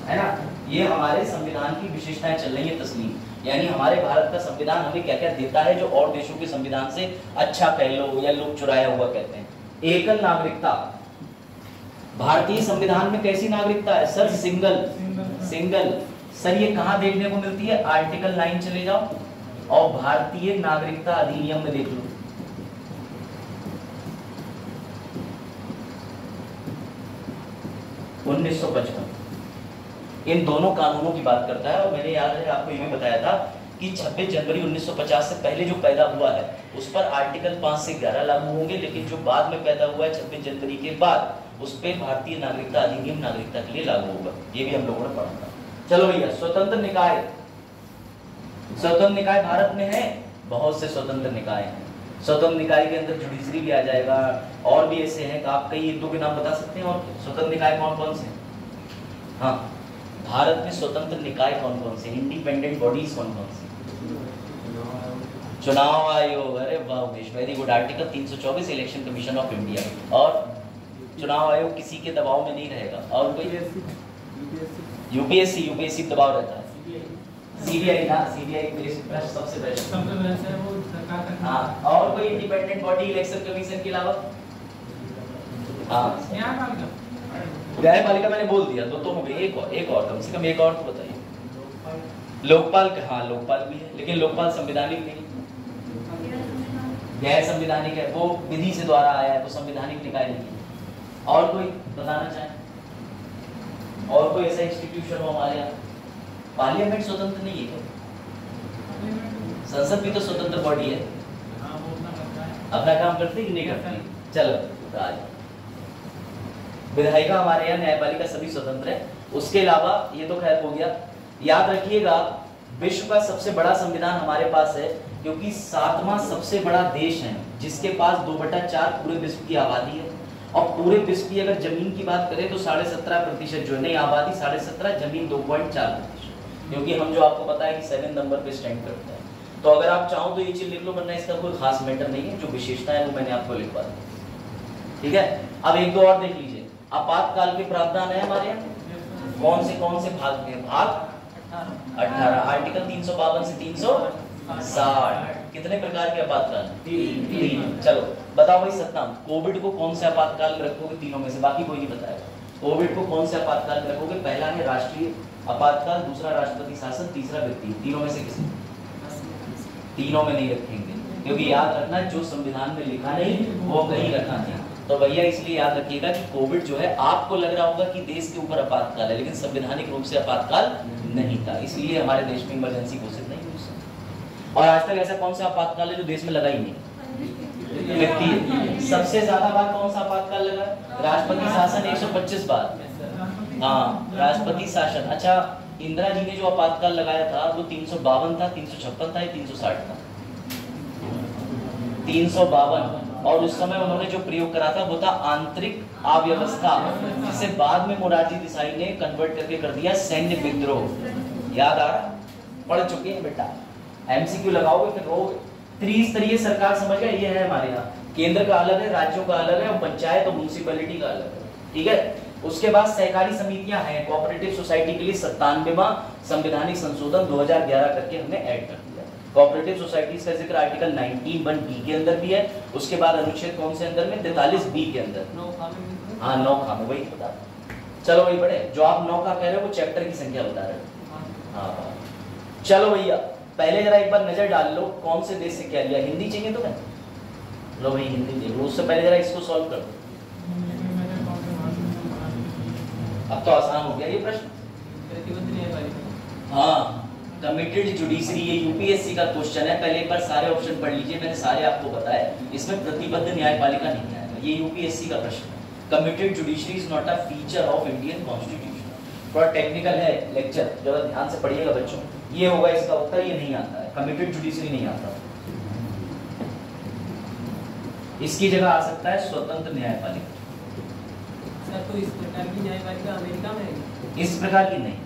है ना। ये हमारे संविधान की विशेषताएं चल रही है तस्लीम, यानी हमारे भारत का संविधान हमें क्या क्या देता है जो और देशों के संविधान से अच्छा कह लो या लोग चुराया हुआ कहते हैं। एकल नागरिकता, भारतीय संविधान में कैसी नागरिकता है सर? सिंगल। सिंगल सर, ये कहां देखने को मिलती है? आर्टिकल 9 चले जाओ और भारतीय नागरिकता अधिनियम में देख लो। (1955) इन दोनों कानूनों की बात करता है। और मैंने याद है आपको ये भी बताया था कि 26 जनवरी 1950 से पहले जो पैदा हुआ है उस पर आर्टिकल 5 से 11 लागू होंगे, लेकिन जो बाद में पैदा हुआ है 26 जनवरी के बाद, उस पर भारतीय नागरिकता अधिनियम नागरिकता के लिए लागू होगा। ये भी हम लोगों ने पढ़ा था। चलो भैया, स्वतंत्र निकाय। स्वतंत्र निकाय भारत में है, बहुत से स्वतंत्र निकाय हैं। स्वतंत्र निकाय के अंदर जुडिशरी भी आ जाएगा, और भी ऐसे हैं कि आप कई एक दो के नाम बता सकते हैं। और स्वतंत्र निकाय कौन कौन से? हाँ, भारत में स्वतंत्र निकाय कौन कौन से? इंडिपेंडेंट बॉडीज कौन कौन सी? चुनाव आयोग, अरे वाह very good. Article 324 election commission of India. और चुनाव आयोग किसी के दबाव में नहीं रहेगा। और कोई? यूपीएससी दबाव रहता है। सीबीआई ना, सीबीआई सबसे बेस्ट है वो सरकार का। हाँ, और कोई इंडिपेंडेंट बॉडी इलेक्शन कमीशन के अलावा? हाँ, न्यायपालिका मैंने बोल दिया, तो हो गई। एक और कम से कम एक और तो बताइए। लोकपाल का, हाँ लोकपाल भी है, लेकिन लोकपाल संवैधानिक नहीं, गैर संवैधानिक है। वो विधि से द्वारा आया है, तो संवैधानिक निकाय नहीं है। और कोई बताना चाहे? और कोई ऐसा इंस्टीट्यूशन हो हमारे यहाँ? पार्लियामेंट स्वतंत्र नहीं है, संसद भी तो स्वतंत्र बॉडी है, अपना काम करती कि नहीं करती? चलो राज, विधायिका हमारे यहाँ, न्यायपालिका सभी स्वतंत्र है। उसके अलावा ये तो खैर हो गया। याद रखिएगा, विश्व का सबसे बड़ा संविधान हमारे पास है, क्योंकि 7वां सबसे बड़ा देश है जिसके पास 2/4 पूरे विश्व की आबादी है। और पूरे विश्व की अगर जमीन की बात करें तो 17.5% जो है, नहीं आबादी 17.5, जमीन 2.4%। क्योंकि हम जो आपको पता है कि 7 नंबर पे स्टैंड करता है। तो अगर आप चाहो तो ये चीज लिख लो, वरना इसका कोई खास मैटर नहीं है। जो विशेषता है वो मैंने आपको लिखवा दी, ठीक है। अब एक दो और देख लीजिए। आपातकाल के प्रावधान है हमारे यहाँ, कौन से भाग में? भाग 18, आर्टिकल 352 से 360। कितने प्रकार के आपातकाल? 3। चलो बताओ भाई सतनाम, कोविड को कौन से आपातकाल में रखोगे? तीनों में से, बाकी कोई नहीं बताएगा। कोविड को कौन से आपातकाल में रखोगे? पहला है राष्ट्रीय आपातकाल, दूसरा राष्ट्रपति शासन, तीसरा व्यक्ति। तीनों में से किसी? तीनों में नहीं रखेंगे, क्योंकि याद रखना जो संविधान में लिखा नहीं वो कहीं रखा नहीं। तो भैया इसलिए याद रखिएगा कि कोविड जो है, आपको लग रहा होगा कि देश के ऊपर आपातकाल है, लेकिन संवैधानिक रूप से आपातकाल नहीं था, इसलिए हमारे देश में इमरजेंसी घोषित नहीं हुई। और आज तक ऐसा कौन सा आपातकाल है जो देश में लगा ही नहीं? वित्तीय। सबसे ज्यादा बार कौन सा आपातकाल लगा? राष्ट्रपति शासन 125 बार। हाँ, राष्ट्रपति शासन। अच्छा, इंदिरा जी ने जो आपातकाल लगाया था वो 352 था, 356 था या 360 था? 352। और उस समय उन्होंने जो प्रयोग करा था वो था आंतरिक अव्यवस्था, जिसे बाद में मोरारजी देसाई ने कन्वर्ट करके कर दिया सैन्य विद्रोह। याद आ रहा? पढ़ चुके हैं बेटा, एमसीक्यू लगाओगे फिर रोगे। त्रिस्तरीय सरकार समझ गए? ये है हमारे यहाँ, केंद्र का अलग है, राज्यों का अलग है, और पंचायत और म्युनिसिपैलिटी का अलग है, ठीक है। उसके बाद सहकारी समितियां हैं, कोऑपरेटिव सोसाइटी के लिए 97वां संवैधानिक संशोधन 2011 करके हमने ऐड कर दिया। कोऑपरेटिव सोसाइटीज का जिक्र आर्टिकल 19(1)(b) के अंदर भी है। उसके बाद अनुच्छेद कौन से अंदर में? 43(b) के अंदर। हाँ, 9 खामे, वही बता। चलो वही पढ़े, जो आप 9 का कह रहे हो वो चैप्टर की संख्या बता रहे हो। हाँ, चलो भैया पहले जरा एक बार नजर डाल लो कौन से देश से क्या लिया। हिंदी चाहिए तुम्हें? लो भाई हिंदी देख लो, उससे पहले जरा इसको सॉल्व कर दो। अब तो आसान हो गया ये प्रश्न। प्रतिबद्ध न्यायपालिका। हाँ, कमिटेड जुडिशरी, ये यूपीएससी का क्वेश्चन है। पहले एक बार सारे ऑप्शन पढ़ लीजिए, मैंने सारे आपको बताए, इसमें प्रतिबद्ध न्यायपालिका नहीं आएगा। ये यूपीएससी का प्रश्न है। Committed judiciary is not a feature of Indian constitution. थोड़ा टेक्निकल है लेक्चर, जरा ध्यान से पढ़िएगा बच्चों। ये होगा इसका उत्तर, ये नहीं आता है, कमिटेड जुडिशरी नहीं आता। इसकी जगह आ सकता है स्वतंत्र न्यायपालिका। सर तो इस प्रकार की न्यायपालिका अमेरिका में है? इस प्रकार की नहीं।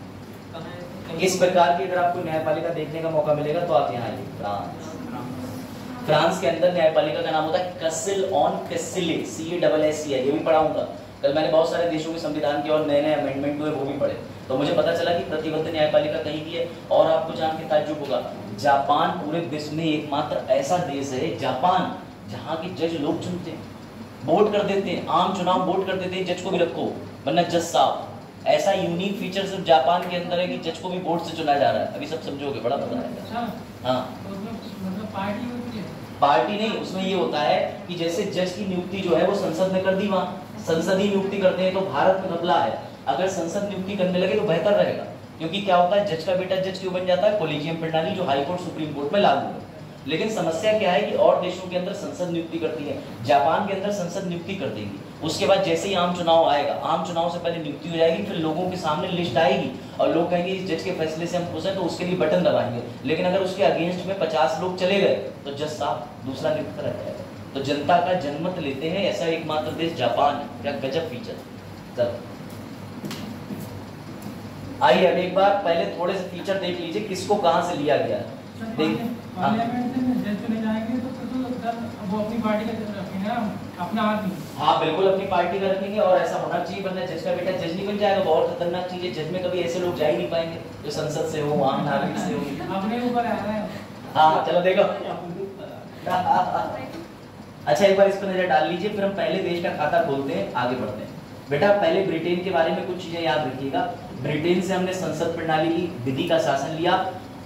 कहाँ है? इस प्रकार की अगर आपको न्यायपालिका देखने का मौका मिलेगा तो आप यहाँ आइए। फ्रांस, फ्रांस के अंदर न्यायपालिका का नाम होता है कैसल ऑन कैसिले, CASSE है। ये भी पढ़ाऊंगा कल। मैंने बहुत सारे देशों के संविधान के और नए नए अमेंडमेंट हुए, वो भी पढ़े, तो मुझे पता चला कि प्रतिबद्ध न्यायपालिका कहीं भी है। और आपको जान के ताज्जुब होगा, जापान पूरे विश्व में एकमात्र ऐसा देश है, जापान, जहाँ के जज लोग चुनते हैं, वोट कर देते हैं, आम चुनाव वोट कर देते हैं, जज को भी रखो वरना जज साहब। ऐसा यूनिक फीचर सिर्फ जापान के अंदर है कि जज को भी वोट से चुना जा रहा है। अभी सब समझोगे, बड़ा मजा आएगा। हाँ, पार्टी होती है? पार्टी नहीं, उसमें ये होता है कि जैसे जज की नियुक्ति जो है वो संसद में कर दी, वहाँ संसदीय नियुक्ति करते हैं, तो भारत में घपला है। अगर संसद नियुक्ति करने लगे तो बेहतर रहेगा, क्योंकि क्या होता है, जज का बेटा जज क्यों बन जाता है? कोलिजियम प्रणाली जो हाई कोर्ट सुप्रीम कोर्ट में लागू है। लेकिन समस्या क्या है कि और देशों के अंदर संसद नियुक्ति करती है, जापान के अंदर संसद नियुक्ति कर देगी, उसके बाद जैसे ही आम चुनाव आएगा, आम चुनाव से पहले नियुक्ति हो जाएगी, फिर लोगों के सामने लिस्ट आएगी और लोग कहेंगे इस जज के फैसले से हम खुश हैं, तो उसके लिए बटन दबाएंगे। लेकिन अगर उसके अगेंस्ट में 50 लोग चले गए तो जज साहब दूसरा नियुक्त रह जाएगा। तो जनता का जनमत लेते हैं, ऐसा एकमात्र देश जापान है। क्या गजब फीचर। चलो आइए अब एक बार पहले थोड़े से फीचर देख लीजिए, किसको कहां से लिया गया है। पार्लियामेंट में जज चुने जाएंगे तो वो अपनी पार्टी का जज रखेंगे ना, अपना आदमी। हाँ बिल्कुल, अपनी पार्टी का रखेंगे और ऐसा होना चाहिए, वरना जज का बेटा जज नहीं बन जाएगा। बहुत खतरनाक चीज है, जज में कभी ऐसे लोग जा ही नहीं पाएंगे जो संसद से हो, आम नागरिक से हो। अपने ऊपर आ रहा है। हाँ चलो देखो। अच्छा एक बार इस पर नजर डाल लीजिए, फिर हम पहले देश का खाता खोलते हैं, आगे बढ़ते हैं। बेटा पहले ब्रिटेन के बारे में कुछ चीजें याद रखिएगा। ब्रिटेन से हमने संसद प्रणाली की विधि का शासन लिया,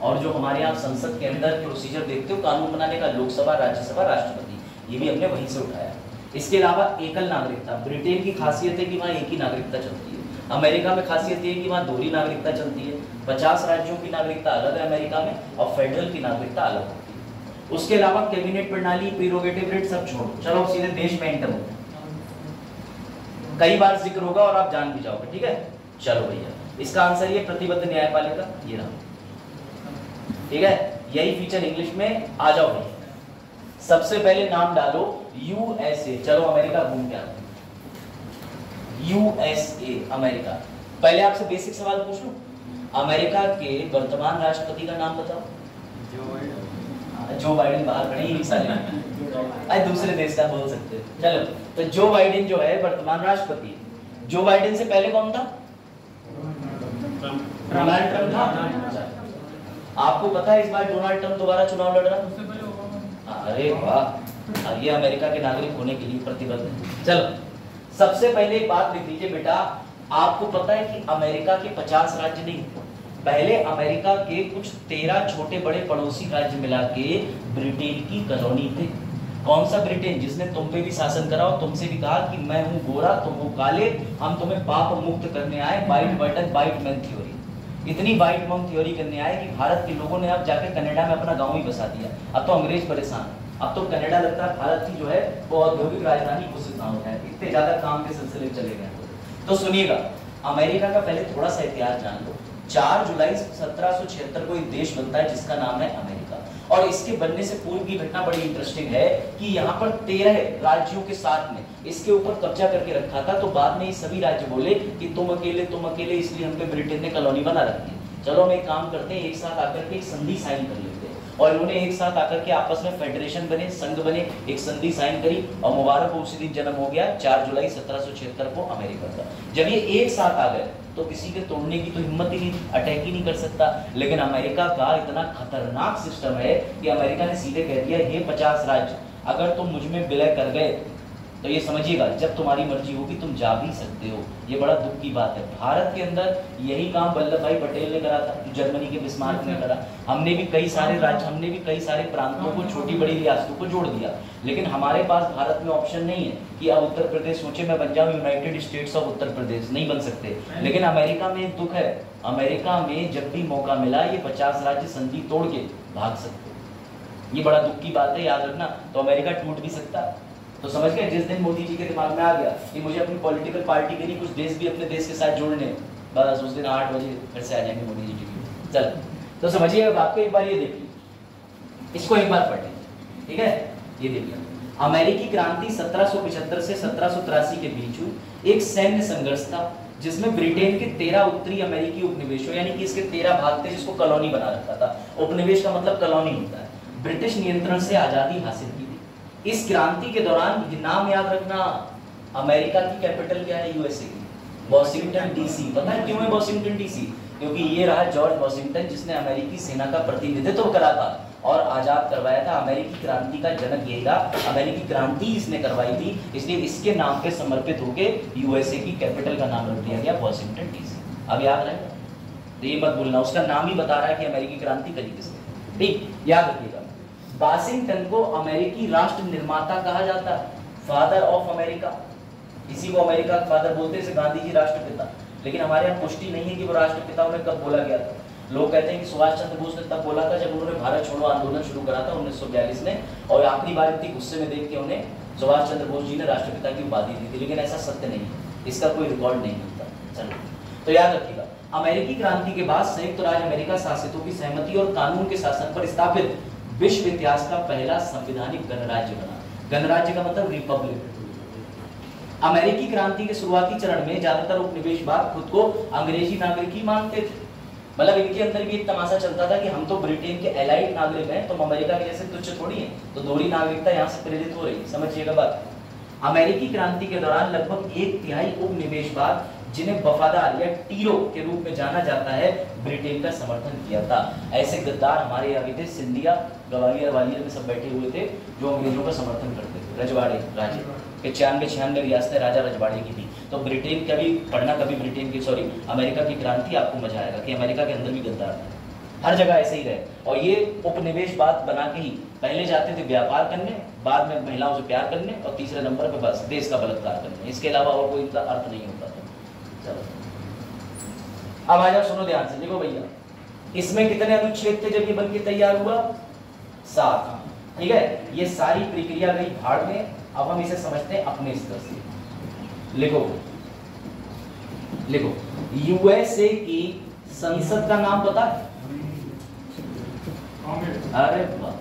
और जो हमारे यहाँ संसद के अंदर प्रोसीजर देखते हो कानून बनाने का, लोकसभा, राज्यसभा, राष्ट्रपति, ये भी हमने वहीं से उठाया। इसके अलावा एकल नागरिकता, ब्रिटेन की खासियत है कि वहाँ एक ही नागरिकता चलती है। अमेरिका में खासियत है कि वहाँ दोहरी नागरिकता चलती है। 50 राज्यों की नागरिकता अलग है अमेरिका में, और फेडरल की नागरिकता अलग होती है। उसके अलावा कैबिनेट प्रणाली, प्रीरोगेटिव रेट सब छोड़ो, चलो सीधे देश में एंटर होते हैं। कई बार जिक्र होगा और आप जान भी जाओगे, ठीक है। चलो भैया, इसका आंसर ये प्रतिबद्ध न्यायपालिका, ये रहा, ठीक है। यही फीचर इंग्लिश में, आ जाओ भैया। सबसे पहले नाम डालो यूएसए, चलो अमेरिका घूम के आते हैं। USA America. पहले आपसे बेसिक सवाल पूछ लूं, अमेरिका के वर्तमान राष्ट्रपति का नाम बताओ। जो बाइडेन बाहर खड़े ही साले, दूसरे देश का बोल सकते हैं। चलो तो जो बाइडेन जो है वर्तमान राष्ट्रपति, जो बाइडेन से पहले कौन था? डोनाल्ड ट्रम्प था। आपको पता है इस बार डोनाल्ड ट्रम्प दोबारा चुनाव लड़ रहा है? अरे वाह, ये अमेरिका के नागरिक होने के लिए प्रतिबद्ध है। चलो सबसे पहले एक बात लिख लीजिए बेटा, आपको पता है कि अमेरिका के 50 राज्य नहीं, पहले अमेरिका के कुछ 13 छोटे बड़े पड़ोसी राज्य मिला के ब्रिटेन की कॉलोनी थे। कौन सा ब्रिटेन? जिसने तुम पे भी शासन करा और तुमसे भी कहा कि मैं हूं गोरा, तुम हो काले, हम तुम्हें पाप मुक्त करने आए, white button white man theory. इतनी वाइट मैन थ्योरी करने आए कि भारत के लोगों ने अब जाकर कनाडा में अपना गांव ही बसा दिया। अब तो अंग्रेज परेशान, अब तो कनाडा लगता है भारत की जो है वो औद्योगिक राजधानी घोषित ना हो जाए, इतने ज्यादा काम के सिलसिले चले गए। तो सुनिएगा, अमेरिका का पहले थोड़ा सा इतिहास जान लो। 4 जुलाई 1776 को एक देश बनता है जिसका नाम है अमेरिका, और इसके बनने से पूर्व की घटना बड़ी इंटरेस्टिंग है कि यहाँ पर 13 राज्यों के साथ में इसके ऊपर कब्जा करके रखा था। तो बाद में ये सभी राज्य बोले कि तुम अकेले, इसलिए हम पे ब्रिटेन ने कॉलोनी बना रखी है। चलो हम एक काम करते हैं, एक साथ आकर के एक संधि साइन कर लेते हैं। और इन्होंने एक साथ आकर के आपस में फेडरेशन बने, संघ बने, एक संधि साइन करी, और मुबारक उसी दिन जन्म हो गया 4 जुलाई 1776 को अमेरिका का। जब ये एक साथ आ गए तो किसी के तोड़ने की तो हिम्मत ही नहीं, अटैक ही नहीं कर सकता। लेकिन अमेरिका का इतना खतरनाक सिस्टम है कि अमेरिका ने सीधे कह दिया, ये 50 राज्य अगर तुम मुझ में विलय कर गए तो ये समझिएगा, जब तुम्हारी मर्जी होगी तुम जा भी सकते हो। ये बड़ा दुख की बात है। भारत के अंदर यही काम वल्लभ भाई पटेल ने करा था, जो जर्मनी के बिस्मार्क ने करा। हमने भी कई सारे राज्य, हमने भी कई सारे प्रांतों को, छोटी बड़ी रियासतों को जोड़ दिया। लेकिन हमारे पास भारत में ऑप्शन नहीं है कि अब उत्तर प्रदेश सोचे मैं बन जाऊं United states of Uttar Pradesh, नहीं बन सकते। लेकिन अमेरिका में एक दुख है, अमेरिका में जब भी मौका मिला ये 50 राज्य संधि तोड़ के भाग सकते। ये बड़ा दुख की बात है, याद रखना। तो अमेरिका टूट भी सकता है। तो समझ गए, जिस दिन मोदी जी के दिमाग में आ गया कि मुझे अपनी पॉलिटिकल पार्टी के लिए कुछ देश भी अपने देश के साथ जोड़ने, बस उस दिन 8 बजे फिर से आ जाएंगे मोदी जी टीवी। चल, तो समझिए अब आपको एक बार ये देखिए, इसको एक बार पढ़ लीजिए, ठीक है। ये देखिए, अमेरिकी क्रांति 1775 से 1783 के बीच हुई एक सैन्य संघर्ष था, जिसमें ब्रिटेन के 13 उत्तरी अमेरिकी उपनिवेशों, यानी कि इसके 13 भाग थे जिसको कॉलोनी बना रखा था। उपनिवेश का मतलब कॉलोनी होता है। ब्रिटिश नियंत्रण से आजादी हासिल की थी। इस क्रांति के दौरान नाम याद रखना, अमेरिका की कैपिटल क्या है? यूएसए की, वॉशिंगटन डीसी। पता है क्यों है वॉशिंगटन डीसी? क्योंकि ये रहा जॉर्ज वॉशिंगटन जिसने अमेरिकी सेना का प्रतिनिधित्व करा था और आजाद करवाया था। अमेरिकी क्रांति का जनक यही था, अमेरिकी क्रांति इसने करवाई थी, इसलिए इसके नाम पे समर्पित होके यूएसए की कैपिटल का नाम रख दिया गया वॉशिंगटन डीसी। अब याद रहेगा, तो ये मत भूलना, उसका नाम ही बता रहा है कि अमेरिकी क्रांति करी किसने। ठीक, याद रखिएगा। वाशिंगटन को अमेरिकी राष्ट्र निर्माता कहा जाता है, फादर ऑफ अमेरिका। इसी को अमेरिका का फादर बोलते हैं, गांधी जी राष्ट्रपिता। लेकिन हमारे यहाँ पुष्टि नहीं है कि वो राष्ट्रपिता उन्हें कब बोला गया था। लोग कहते हैं कि सुभाष चंद्र बोस ने तब बोला था जब उन्होंने भारत छोड़ो आंदोलन शुरू करा था 1942 में, और आखिरी बार इतनी गुस्से में देख के उन्हें सुभाष चंद्र बोस जी ने राष्ट्रपिता की उपाधि दी थी। लेकिन ऐसा सत्य नहीं है, इसका कोई रिकॉर्ड नहीं मिलता। चलो, तो याद रखिएगा, अमेरिकी क्रांति के बाद संयुक्त राज्य अमेरिका शासितों की सहमति और कानून के शासन पर स्थापित विश्व इतिहास का पहला संवैधानिक गणराज्य बना। गणराज्य का मतलब रिपब्लिक। अमेरिकी क्रांति के शुरुआती चरण में ज्यादातर उपनिवेशवाद खुद को अंग्रेजी नागरिक ही मानते थे। मतलब इनके अंदर भी एक तमाशा चलता था कि हम तो ब्रिटेन के एलाइड नागरिक हैं, तो अमेरिका के जैसे तुच्छ थोड़ी हैं, तो दोहरी नागरिकता यहाँ से प्रेरित हो रही। समझिएगा बात। अमेरिकी क्रांति के दौरान लगभग 1/3 उपनिवेशवाद, जिन्हें वफादार या टीरो के रूप में जाना जाता है, ब्रिटेन का समर्थन किया था। ऐसे गद्दार हमारे यहाँ भी थे, सिंधिया, ग्वालियर वालियर में सब बैठे हुए थे जो अंग्रेजों का समर्थन करते थे। रजवाड़े राजे के 96 रियासतें राजा रजवाड़े की थी। तो ब्रिटेन का भी पढ़ना, कभी ब्रिटेन की अमेरिका की क्रांति, आपको मजा आएगा कि अमेरिका के अंदर भी गद्दार थे। हर जगह ऐसे ही रहे। और ये उपनिवेशवाद बना के ही पहले जाते थे व्यापार करने, बाद में महिलाओं से प्यार करने, और तीसरे नंबर पे बस देश का बलात्कार करने। इसके अलावा और कोई इतना अर्थ नहीं होता था। चलो, अब आ जाओ, सुनो ध्यान से। देखो भैया, इसमें कितने अनुच्छेद थे जब ये बनके तैयार हुआ? 7। ठीक है, ये सारी प्रक्रिया गई भाड़ में। अब हम इसे समझते हैं अपने स्तर से। लिखो लिखो, यूएसए की संसद का नाम पता है? अरे वाह,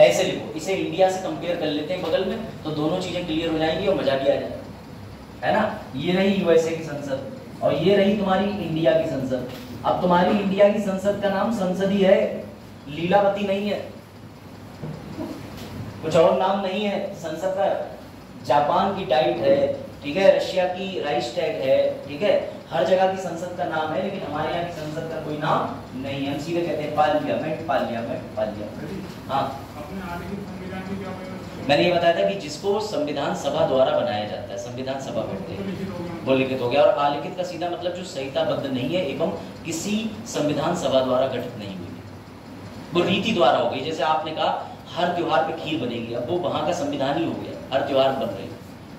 ऐसे लिखो। इसे इंडिया से कंपेयर कर लेते हैं बगल में, तो दोनों चीजें क्लियर हो जाएंगी और मजा भी आ जाएगा, है ना। ये रही यूएसए की संसद और ये रही तुम्हारी इंडिया की संसद। अब तुम्हारी इंडिया की संसद का नाम संसद ही है, लीलावती नहीं है, कुछ और नाम नहीं है संसद का। जापान की डाइट है, ठीक है, रशिया की राइक्सटैग है, ठीक है, हर जगह की संसद का नाम है, लेकिन हमारे यहाँ की संसद का कोई नाम नहीं है। हम सीधे कहते हैं पार्लियामेंट, पार्लियामेंट, पार्लियामेंट। हाँ, मैंने ये बताया था कि जिसको संविधान सभा द्वारा बनाया जाता है, संविधान सभा कहते हैं, वो लिखित हो गया। और आलिखित का सीधा मतलब जो संहिताबद्ध नहीं है एवं किसी संविधान सभा द्वारा गठित नहीं हुई, वो रीति द्वारा हो गई। जैसे आपने कहा हर त्योहार पे खीर बनेगी, अब वो वहां का संविधान ही हो गया, हर त्योहार बन रही।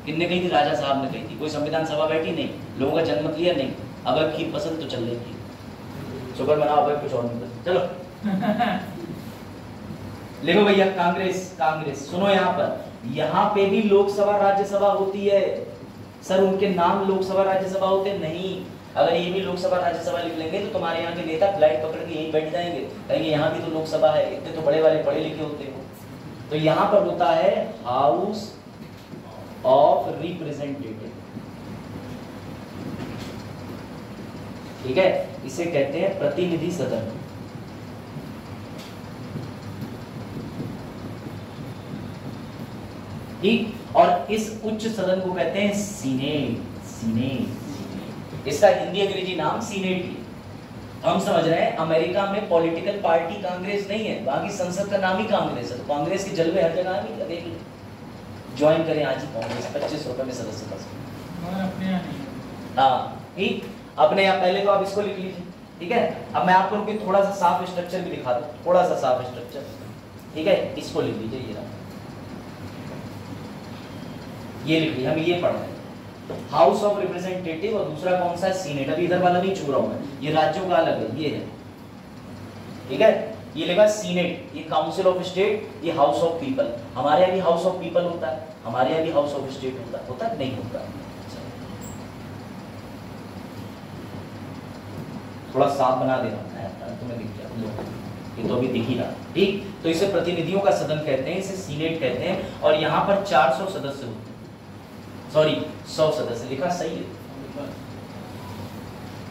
किसने कही थी? राजा साहब ने कही थी। कोई संविधान सभा बैठी नहीं, लोगों का जन्म क्लियर नहीं। अगर खीर पसंद तो चल रही थी, शुक्र मनाओ, अगर कुछ और नहीं पसंद। चलो लिखो भैया, कांग्रेस। कांग्रेस सुनो, यहाँ पे भी लोकसभा राज्यसभा होती है। सर उनके नाम लोकसभा राज्यसभा होते नहीं। अगर ये भी लोकसभा राज्यसभा लिख लेंगे तो तुम्हारे यहाँ के नेता फ्लाइट पकड़ के यहीं बैठ जाएंगे, कहेंगे यहाँ भी तो लोकसभा है, इतने तो बड़े वाले पढ़े लिखे होते हो। तो यहाँ पर होता है हाउस ऑफ रिप्रेजेंटेटिव, ठीक है, इसे कहते हैं प्रतिनिधि सदन। ठीक, और इस उच्च सदन को कहते हैं सीनेट। सीनेट, इसका हिंदी अंग्रेजी नाम सीनेट ही। हम समझ रहे हैं अमेरिका में पॉलिटिकल पार्टी कांग्रेस नहीं है, वहां की संसद का नाम ही कांग्रेस है। कांग्रेस के जलवे हर जगह भी देख लो। ज्वाइन करें आज ही कांग्रेस, 25 रुपए में सदस्यता। मगर अपने यहाँ नहीं। हाँ ठीक, अपने यहाँ पहले तो आप इसको लिख लीजिए, ठीक है। अब मैं आपको रुकिए थोड़ा सा साफ स्ट्रक्चर भी दिखा दूं, थोड़ा सा साफ स्ट्रक्चर, ठीक है। इसको लिख लीजिए, ये रहा, ये लिख लीजिए, हम ये पढ़ रहे हैं हाउस ऑफ रिप्रेजेंटेटिव, और दूसरा कौन सा है, सीनेट। अभी इधर वाला नहीं छू रहा हूं मैं, ये राज्यों का अलग है, ये है, ठीक है। ये लेगा सीनेट, ये काउंसिल ऑफ स्टेट, ये हाउस ऑफ पीपल। हमारे यहाँ भी हाउस ऑफ पीपल होता है, हमारे यहाँ भी हाउस ऑफ स्टेट होता है नहीं होता है? थोड़ा साफ बना दे रहा हूं, तुम्हें दिख गया, ये तो अभी दिख ही रहा, ठीक। तो इसे प्रतिनिधियों का सदन कहते हैं, इसे सीनेट कहते हैं, और यहाँ पर 400 सदस्य होते हैं, सॉरी 100 सदस्य, लिखा सही है,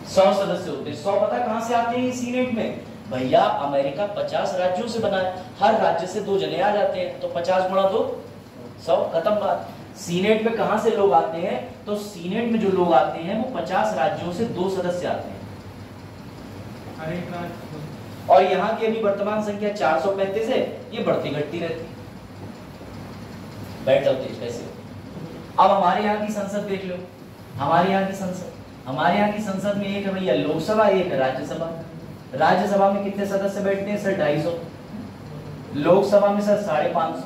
100 सदस्य होते हैं। 100 पता कहां से आते हैं सीनेट में? भैया अमेरिका 50 राज्यों से बना है, हर राज्य से 2 जने आ जाते हैं, तो 50 गुणा 2 100, खत्म बात। सीनेट में कहां से लोग आते हैं? तो सीनेट में जो लोग आते हैं वो 50 राज्यों से 2 सदस्य आते हैं, हर एक राज्य। और यहाँ की अभी वर्तमान संख्या 435 है, ये बढ़ती घटती रहती है। बैठ जाओ तेज कैसे। अब हमारे यहाँ की संसद देख लो, हमारे यहाँ की संसद, हमारे यहाँ की संसद में एक है भैया लोकसभा, एक है राज्यसभा। राज्यसभा में कितने सदस्य बैठते हैं सर? 250। लोकसभा में सर 550।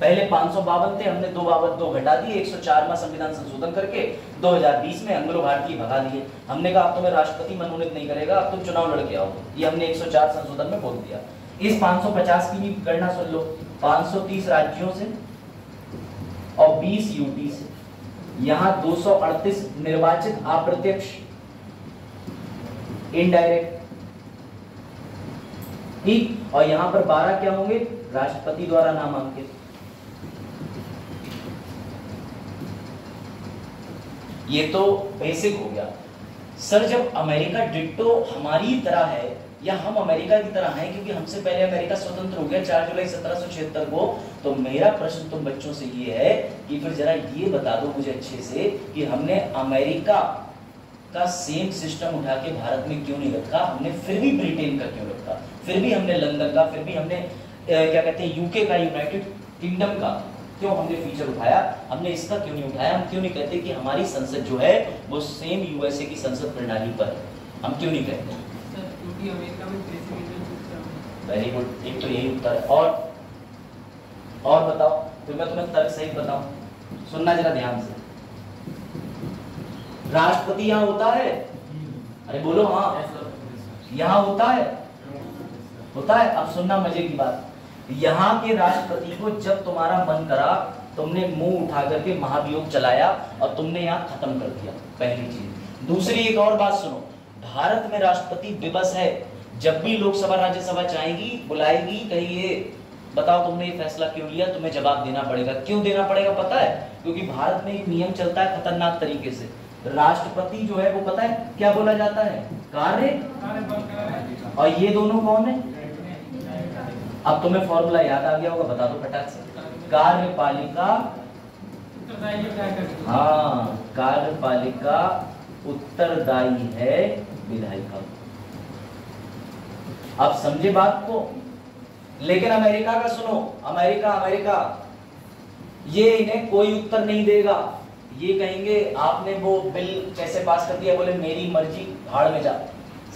पहले 552 थे, हमने 2 घटा दिए, 104वां संविधान संशोधन करके 2020 में एंग्लो भारतीय भगा दिए। हमने कहा अब तुम्हें राष्ट्रपति मनोनीत नहीं करेगा, अब तुम चुनाव लड़के आओ, ये हमने 104 संशोधन में बोल दिया। इस 550 की भी गणना सुन लो, 530 राज्यों से और 20 यूटी से, यहाँ 238 निर्वाचित अप्रत्यक्ष इनडायरेक्ट, ठीक, और यहाँ पर 12 क्या होंगे? राष्ट्रपति द्वारा नामांकित। ये तो बेसिक हो गया सर। जब अमेरिका डिट्टो हमारी तरह है, या हम अमेरिका की तरह हैं, क्योंकि हमसे पहले अमेरिका स्वतंत्र हो गया 4 जुलाई 1776 को, तो मेरा प्रश्न तुम बच्चों से ये है कि फिर जरा ये बता दो मुझे अच्छे से कि हमने अमेरिका का सेम सिस्टम उठा के भारत में क्यों नहीं रखा? हमने फिर भी ब्रिटेन का क्यों रखा? फिर भी हमने लंदन का, फिर भी हमने क्या कहते हैं यूके का, यूनाइटेड किंगडम का क्यों हमने फीचर उठाया? हमने इसका क्यों नहीं उठाया? हम क्यों नहीं कहते कि हमारी संसद जो है वो सेम यूएसए की संसद प्रणाली पर है? हम क्यों नहीं कहते? क्योंकि अमेरिका में प्रेसिडेंशियल सिस्टम। वेरी गुड, एक तो यही उत्तर है। और बताओ, फिर मैं तुम्हें तर्क सहित बताऊं, सुनना जरा ध्यान से। राष्ट्रपति यहाँ होता है? अरे बोलो हाँ, यहाँ होता है, होता है। अब सुनना मजे की बात, यहाँ के राष्ट्रपति को जब तुम्हारा मन करा, तुमने मुंह उठा करके महाभियोग चलाया और तुमने यहाँ खत्म कर दिया, पहली चीज। दूसरी एक और बात सुनो, भारत में राष्ट्रपति विवश है, जब भी लोकसभा राज्यसभा चाहेगी बुलाएगी, कहिए बताओ तुमने ये फैसला क्यों लिया, तुम्हें जवाब देना पड़ेगा। क्यों देना पड़ेगा पता है? क्योंकि भारत में एक नियम चलता है खतरनाक तरीके से। राष्ट्रपति जो है वो पता है क्या बोला जाता है? कार्य, और ये दोनों कौन है? अब तुम्हें फॉर्मूला याद आ गया होगा, बता दो फटाक से। कार्यपालिका, हाँ, कार्यपालिका उत्तरदायी है विधायिका। अब समझे बात को? लेकिन अमेरिका का सुनो, अमेरिका ये इन्हें कोई उत्तर नहीं देगा। ये कहेंगे आपने वो बिल कैसे पास कर दिया, बोले मेरी मर्जी, भाड़ में जा,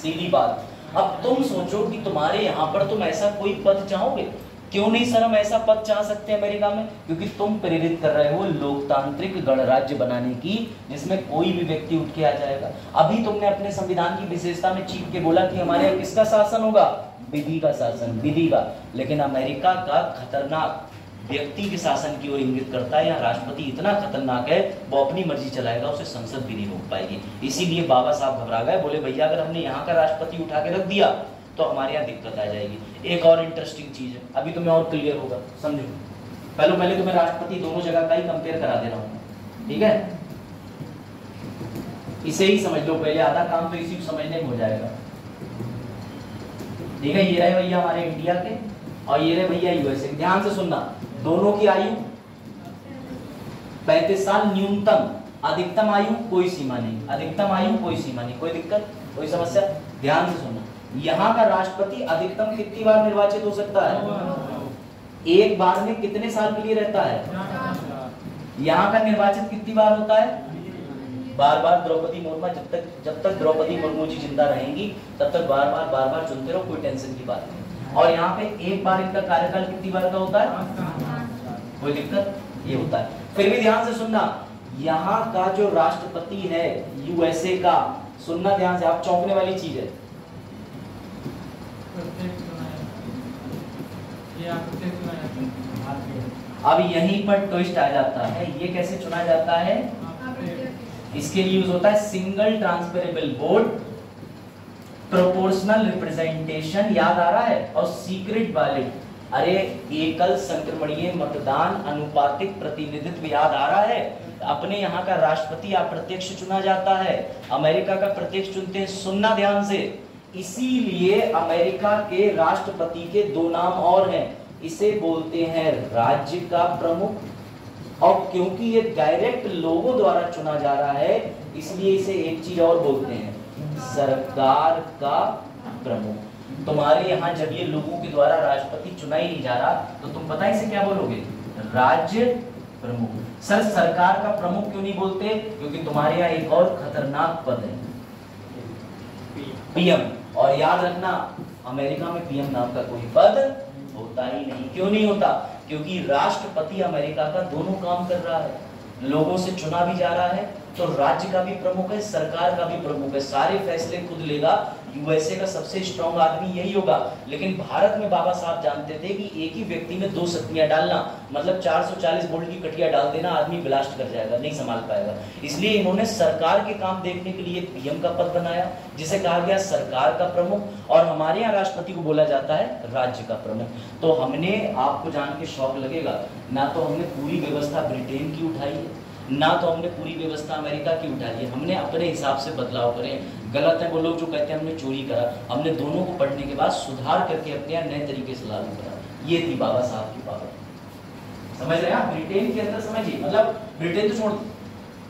सीधी बात। अब तुम सोचो कि तुम्हारे यहाँ पर तुम ऐसा कोई पद चाहोगे? क्यों नहीं सर हम ऐसा पद चाह सकते अमेरिका में? क्योंकि तुम प्रेरित कर रहे हो लोकतांत्रिक गणराज्य बनाने की, जिसमें कोई भी व्यक्ति उठ के आ जाएगा। अभी तुमने अपने संविधान की विशेषता में चीख के बोला कि हमारे यहाँ किसका शासन होगा? विधि का शासन, विधि का। लेकिन अमेरिका का खतरनाक व्यक्ति के शासन की ओर इंगित करता है। यहाँ राष्ट्रपति इतना खतरनाक है, वो अपनी मर्जी चलाएगा, उसे संसद भी नहीं रोक पाएगी। इसीलिए बाबा साहब घबरा गए, बोले भैया अगर हमने यहाँ का राष्ट्रपति उठा के रख दिया तो हमारे यहाँ दिक्कत आ जाएगी। एक और इंटरेस्टिंग चीज है, अभी तुम्हें और क्लियर होगा, समझो। पहले तुम्हें राष्ट्रपति दोनों जगह का ही कंपेयर करा दे रहा हूँ, ठीक है? इसे ही समझ लो पहले, आधा काम तो इसी को समझने में हो जाएगा, ठीक है? ये रहे भैया हमारे इंडिया के, और ये रहे भैया यूएसए। ध्यान से सुनना, दोनों की आयु 35 साल न्यूनतम, अधिकतम आयु कोई सीमा नहीं, अधिकतम आयु कोई सीमा नहीं, कोई दिक्कत, कोई समस्या? ध्यान से सुनना, यहाँ का राष्ट्रपति अधिकतम कितनी बार निर्वाचित हो सकता है? एक बार में कितने साल के लिए रहता है? यहाँ का निर्वाचन कितनी बार होता है? बार बार। द्रौपदी मुर्मू जब तक द्रौपदी मुर्मू जी जिंदा रहेंगी तब तक बार बार चुनते रहो, कोई टेंशन की बात नहीं। और यहाँ पे एक बार इनका कार्यकाल कितनी बार का होता है? कोई दिक्कत? ये होता है। फिर भी ध्यान से सुनना, यहाँ का जो राष्ट्रपति है यूएसए का, सुनना ध्यान से, आप चौंकने वाली चीज है। अब यहीं पर ट्विस्ट आ जाता है, ये कैसे चुना जाता है? इसके लिए यूज होता है single transferable vote, proportional representation, याद आ रहा है, और सीक्रेट बैलेट। अरे एकल संक्रमणीय मतदान, अनुपातिक प्रतिनिधित्व, याद आ रहा है। अपने यहाँ का राष्ट्रपति अप्रत्यक्ष चुना जाता है, अमेरिका का प्रत्यक्ष चुनते हैं। सुनना ध्यान से, इसीलिए अमेरिका के राष्ट्रपति के दो नाम और हैं, इसे बोलते हैं राज्य का प्रमुख, और क्योंकि ये डायरेक्ट लोगों द्वारा चुना जा रहा है इसलिए इसे एक चीज और बोलते हैं, सरकार का प्रमुख। तुम्हारे यहाँ जब ये लोगों के द्वारा राष्ट्रपति चुना ही नहीं जा रहा तो तुम पता इसे क्या बोलोगे? राज्य प्रमुख। सर सरकार का प्रमुख क्यों नहीं बोलते? क्योंकि तुम्हारे यहाँ एक और खतरनाक पद है, पीएम। और याद रखना, अमेरिका में पीएम नाम का कोई पद होता ही नहीं। क्यों नहीं होता? क्योंकि राष्ट्रपति अमेरिका का दोनों काम कर रहा है, लोगों से चुना भी जा रहा है, तो राज्य का भी प्रमुख है, सरकार का भी प्रमुख है, सारे फैसले खुद लेगा। यूएसए का सबसे स्ट्रॉन्ग आदमी यही होगा। लेकिन भारत में बाबा साहब जानते थे कि एक ही व्यक्ति में दो शक्तियां डालना, मतलब 440 वोल्ट की कटिया डाल देना, आदमी ब्लास्ट कर जाएगा, नहीं संभाल पाएगा। इसलिए इन्होंने सरकार के काम देखने के लिए पीएम का पद बनाया, जिसे कहा गया सरकार का प्रमुख। और हमारे यहाँ राष्ट्रपति को बोला जाता है राज्य का प्रमुख। तो हमने, आपको जान के शौक लगेगा, ना तो हमने पूरी व्यवस्था ब्रिटेन की उठाई है, ना तो हमने पूरी व्यवस्था अमेरिका की उठाई है, हमने अपने हिसाब से बदलाव करे। गलत है वो लोग जो कहते हैं हमने चोरी करा, हमने दोनों को पढ़ने के बाद सुधार करके अपने यहाँ नए तरीके से लागू करा। ये थी बाबा साहब की पावर, समझ रहे हैं? ब्रिटेन के अंदर समझिए, मतलब ब्रिटेन तो छोड़,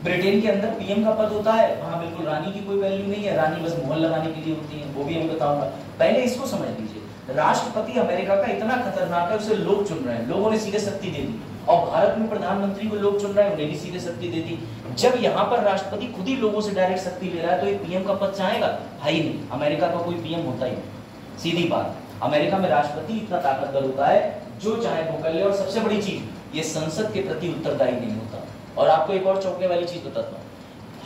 ब्रिटेन के अंदर पीएम का पद होता है, वहाँ बिल्कुल रानी की कोई वैल्यू नहीं है, रानी बस मोहर लगाने के लिए होती है, वो भी मैं बताऊंगा। पहले इसको समझ लीजिए, राष्ट्रपति अमेरिका का इतना खतरनाक है, उसे लोग चुन रहे हैं, लोगों ने सीधे शक्ति दे दी। और भारत में प्रधानमंत्री को लोग चुन रहे हैं, उन्हें भी सीधे शक्ति दे दी। जब यहाँ पर राष्ट्रपति खुद ही लोगों से डायरेक्ट शक्ति ले रहा है तो ये पीएम का पद चाहेगा? है ही नहीं। अमेरिका का कोई पीएम होता ही नहीं, सीधी बात। अमेरिका में राष्ट्रपति इतना ताकतवर होता है, जो चाहे वो कर ले। और सबसे बड़ी चीज, ये संसद के प्रति उत्तरदायी नहीं होता। और आपको एक और चौंकने वाली चीज बताता हूँ,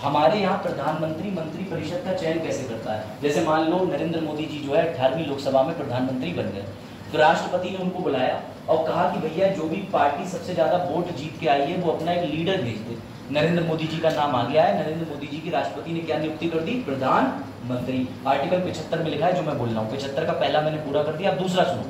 हमारे यहाँ प्रधानमंत्री मंत्री परिषद का चयन कैसे करता है? जैसे मान लो नरेंद्र मोदी जी जो है 18वीं लोकसभा में प्रधानमंत्री बन गए, तो राष्ट्रपति ने उनको बुलाया और कहा कि भैया जो भी पार्टी सबसे ज्यादा वोट जीत के आई है वो अपना एक लीडर भेज दे। नरेंद्र मोदी जी का नाम आ गया है, नरेंद्र मोदी जी की राष्ट्रपति ने क्या नियुक्ति कर दी? प्रधानमंत्री। आर्टिकल 75 में लिखा है, जो मैं बोल रहा हूँ। 75 का पहला मैंने पूरा कर दिया, अब दूसरा सुनो।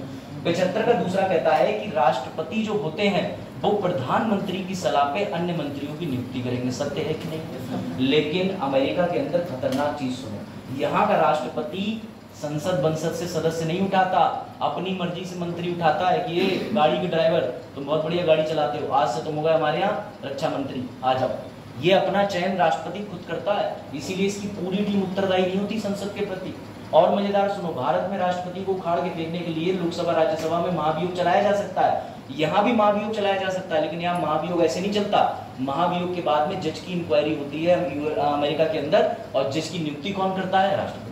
75 का दूसरा कहता है कि राष्ट्रपति जो होते हैं वो प्रधानमंत्री की सलाह पे अन्य मंत्रियों की नियुक्ति करेंगे। सत्य है कि नहीं? लेकिन अमेरिका के अंदर खतरनाक चीज सुनो, यहाँ का राष्ट्रपति संसद बंसद से सदस्य नहीं उठाता, अपनी मर्जी से मंत्री उठाता है कि ये गाड़ी के ड्राइवर तुम बहुत बढ़िया गाड़ी चलाते हो, आज से तुम हो गए हमारे यहाँ रक्षा मंत्री, आ जाओ। ये अपना चयन राष्ट्रपति खुद करता है, इसीलिए इसकी पूरी टीम उत्तरदायी नहीं होती संसद के प्रति। और मजेदार सुनो, भारत में राष्ट्रपति को उखाड़ के फेंकने के लिए लोकसभा राज्यसभा में महाभियोग चलाया जा सकता है, यहाँ भी महाभियोग चलाया जा सकता है, लेकिन यहाँ महाभियोग ऐसे नहीं चलता। महाभियोग के बाद में जज की इंक्वायरी होती है अमेरिका के अंदर, और जज की नियुक्ति कौन करता है? राष्ट्रपति।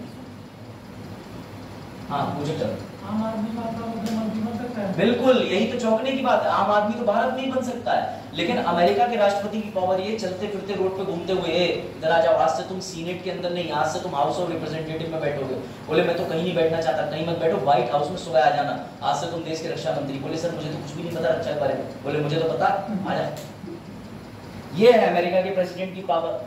हाँ पूछो, चलो। आम आदमी का मुख्यमंत्री बन सकता है? बिल्कुल, यही तो चौंकने की बात है। आम आदमी तो भारत में ही बन सकता है, लेकिन अमेरिका के राष्ट्रपति की पावर ये, चलते फिरते रोड पे घूमते हुए, इधर आ जाओ, आज से तुम सीनेट के अंदर नहीं, आज से तुम हाउस ऑफ रिप्रेजेंटेटिव में बैठोगे। बोले मैं तो कहीं नहीं बैठना चाहता, कहीं मत बैठो, व्हाइट हाउस में सुबह आ जाना, आज से तुम देश के रक्षा मंत्री। बोले सर मुझे तो कुछ भी नहीं पता रक्षा के बारे में। बोले मुझे तो पता, आ जा। ये है अमेरिका के प्रेसिडेंट की पावर।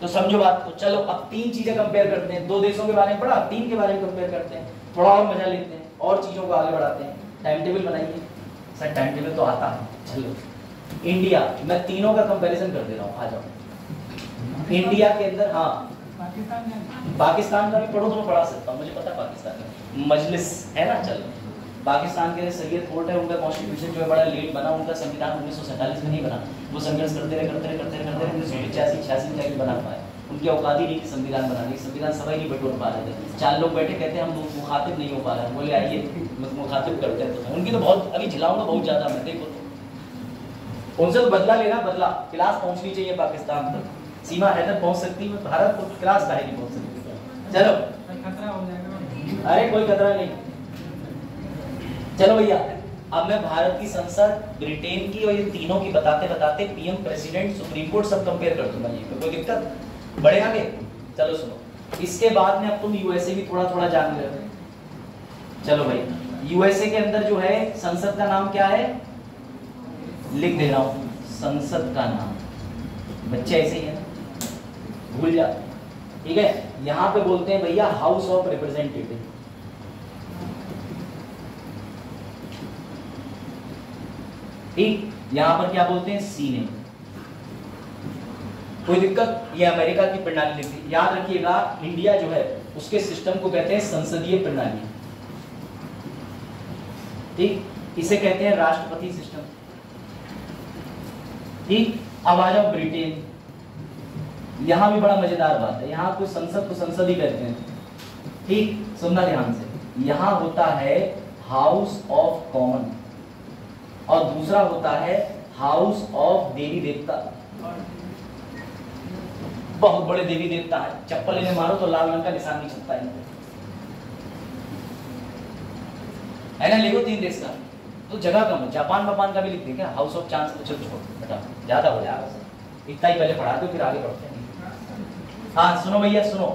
तो समझो बात को। चलो अब तीन चीजें कंपेयर करते हैं, दो देशों के बारे में पढ़ा, तीन के बारे में कंपेयर करते हैं, थोड़ा और मजा लेते हैं और चीजों को आगे बढ़ाते हैं। टाइम टेबल बनाइए। सर टाइम टेबल तो आता है, चलो। इंडिया, मैं तीनों का कंपैरिजन कर दे रहा हूँ, आ जाओ। इंडिया के अंदर, हाँ पाकिस्तान का भी पढ़ो तो मैं पढ़ा सकता हूँ, मुझे पता है पाकिस्तान का मजलिस है ना। चलो, पाकिस्तान के सैयद फोर्ट है, उनका कॉन्स्टिट्यूशन जो है बड़ा लेट बना, उनका संविधान 1947 में नहीं बना, वो संघर्ष करते रहे 1985-86 में जाके बना पाए। उनकी औकात ही नहीं थी संविधान बनाने, संविधान सभा ही नहीं बटोर पा रहे थे। 4 लोग बैठे कहते हैं हम मुखातिब नहीं हो पा रहे हैं, बोले आइए मुखातिब करते हैं। तो उनकी तो बहुत अभी झिलाऊंगा बहुत ज्यादा मैं, देखो तो उनसे तो बदला लेना, बदला। क्लास पहुंचनी चाहिए पाकिस्तान तक, सीमा हैदर पहुंच सकती है, भारत को क्लास काहे नहीं पहुंच सकती। चलो खतरा हो जाएगा। अरे कोई खतरा नहीं। चलो भैया, अब मैं भारत की संसद, ब्रिटेन की और ये तीनों की बताते बताते पीएम, प्रेसिडेंट, सुप्रीम कोर्ट सब कंपेयर कर दूंगा। ये कोई दिक्कत? बढ़े आगे? चलो सुनो, इसके बाद में अब तुम यूएसए भी थोड़ा थोड़ा जान रहे हो। चलो भाई, यूएसए के अंदर जो है संसद का नाम क्या है, लिख दे रहा हूं, संसद का नाम। बच्चे ऐसे ही है, भूल जा, ठीक है। यहां पे बोलते हैं भैया हाउस ऑफ रिप्रेजेंटेटिव। ठीक, यहां पर क्या बोलते हैं, सीनेट। कोई दिक्कत? ये अमेरिका की प्रणाली लिखी, याद रखिएगा। इंडिया जो है उसके सिस्टम को कहते हैं संसदीय प्रणाली। ठीक, इसे कहते हैं राष्ट्रपति सिस्टम। ठीक, अब आ जाओ ब्रिटेन। यहां भी बड़ा मजेदार बात है, यहां कोई संसद को संसद ही कहते हैं। ठीक, सुनना ध्यान से, यहां होता है हाउस ऑफ कॉमन और दूसरा होता है हाउस ऑफ देवी देवता। बहुत बड़े देवी देवता है, चप्पल इन्हें मारो तो लाल रंग का निशान नहीं छपता है ना। लिखो 3 देश का, तो जगह कम है, जापान वापान का भी लिख दे क्या, हाउस ऑफ चांसलर। चलो छोड़ बेटा, ज्यादा हो जाएगा, इतना ही पहले पढ़ा दो फिर आगे बढ़ते हैं। हाँ सुनो भैया सुनो,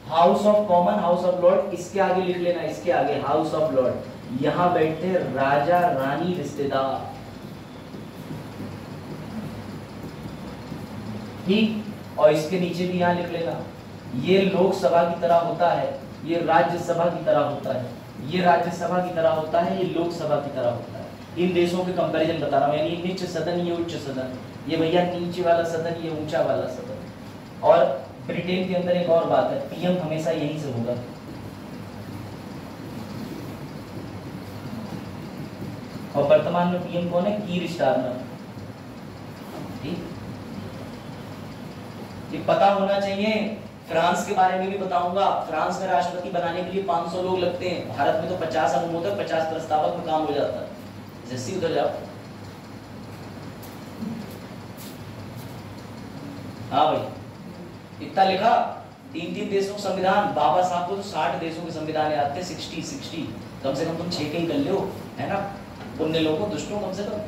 house of common, house of Lord, इसके आगे लिख लेना, इसके आगे हाउस ऑफ लॉर्ड। यहां बैठते राजा रानी रिश्तेदार। ठीक, और इसके नीचे भी यहां लिख लेना, ये लोकसभा की तरह होता है, ये राज्यसभा की तरह होता है, ये राज्यसभा की तरह होता है, ये लोकसभा की तरह होता है। इन देशों के कंपैरिजन बता रहा हूं, यानी नीच सदन, ये उच्च सदन, ये भैया नीचे वाला सदन, ये ऊंचा वाला सदन। और ब्रिटेन के अंदर एक और बात है, पीएम हमेशा यहीं से होगा। और वर्तमान में पीएम कौन है, कीर स्टारमर। ठीक, ये पता होना चाहिए। फ्रांस के बारे में भी बताऊंगा, फ्रांस में राष्ट्रपति बनाने के लिए 500 लोग लगते हैं, भारत में तो 50 अनुमोदक, 50 प्रस्तावक में काम हो जाता है। जैसे उधर जाओ। हाँ भाई, इतना लिखा, 3-3 देशों का संविधान। बाबा साहब को तो 60 देशों के संविधान याद थे, 60 कम से कम तुम 6 के ही कर लो, है ना। पुण्य लोगों, दुष्टों, कम से कम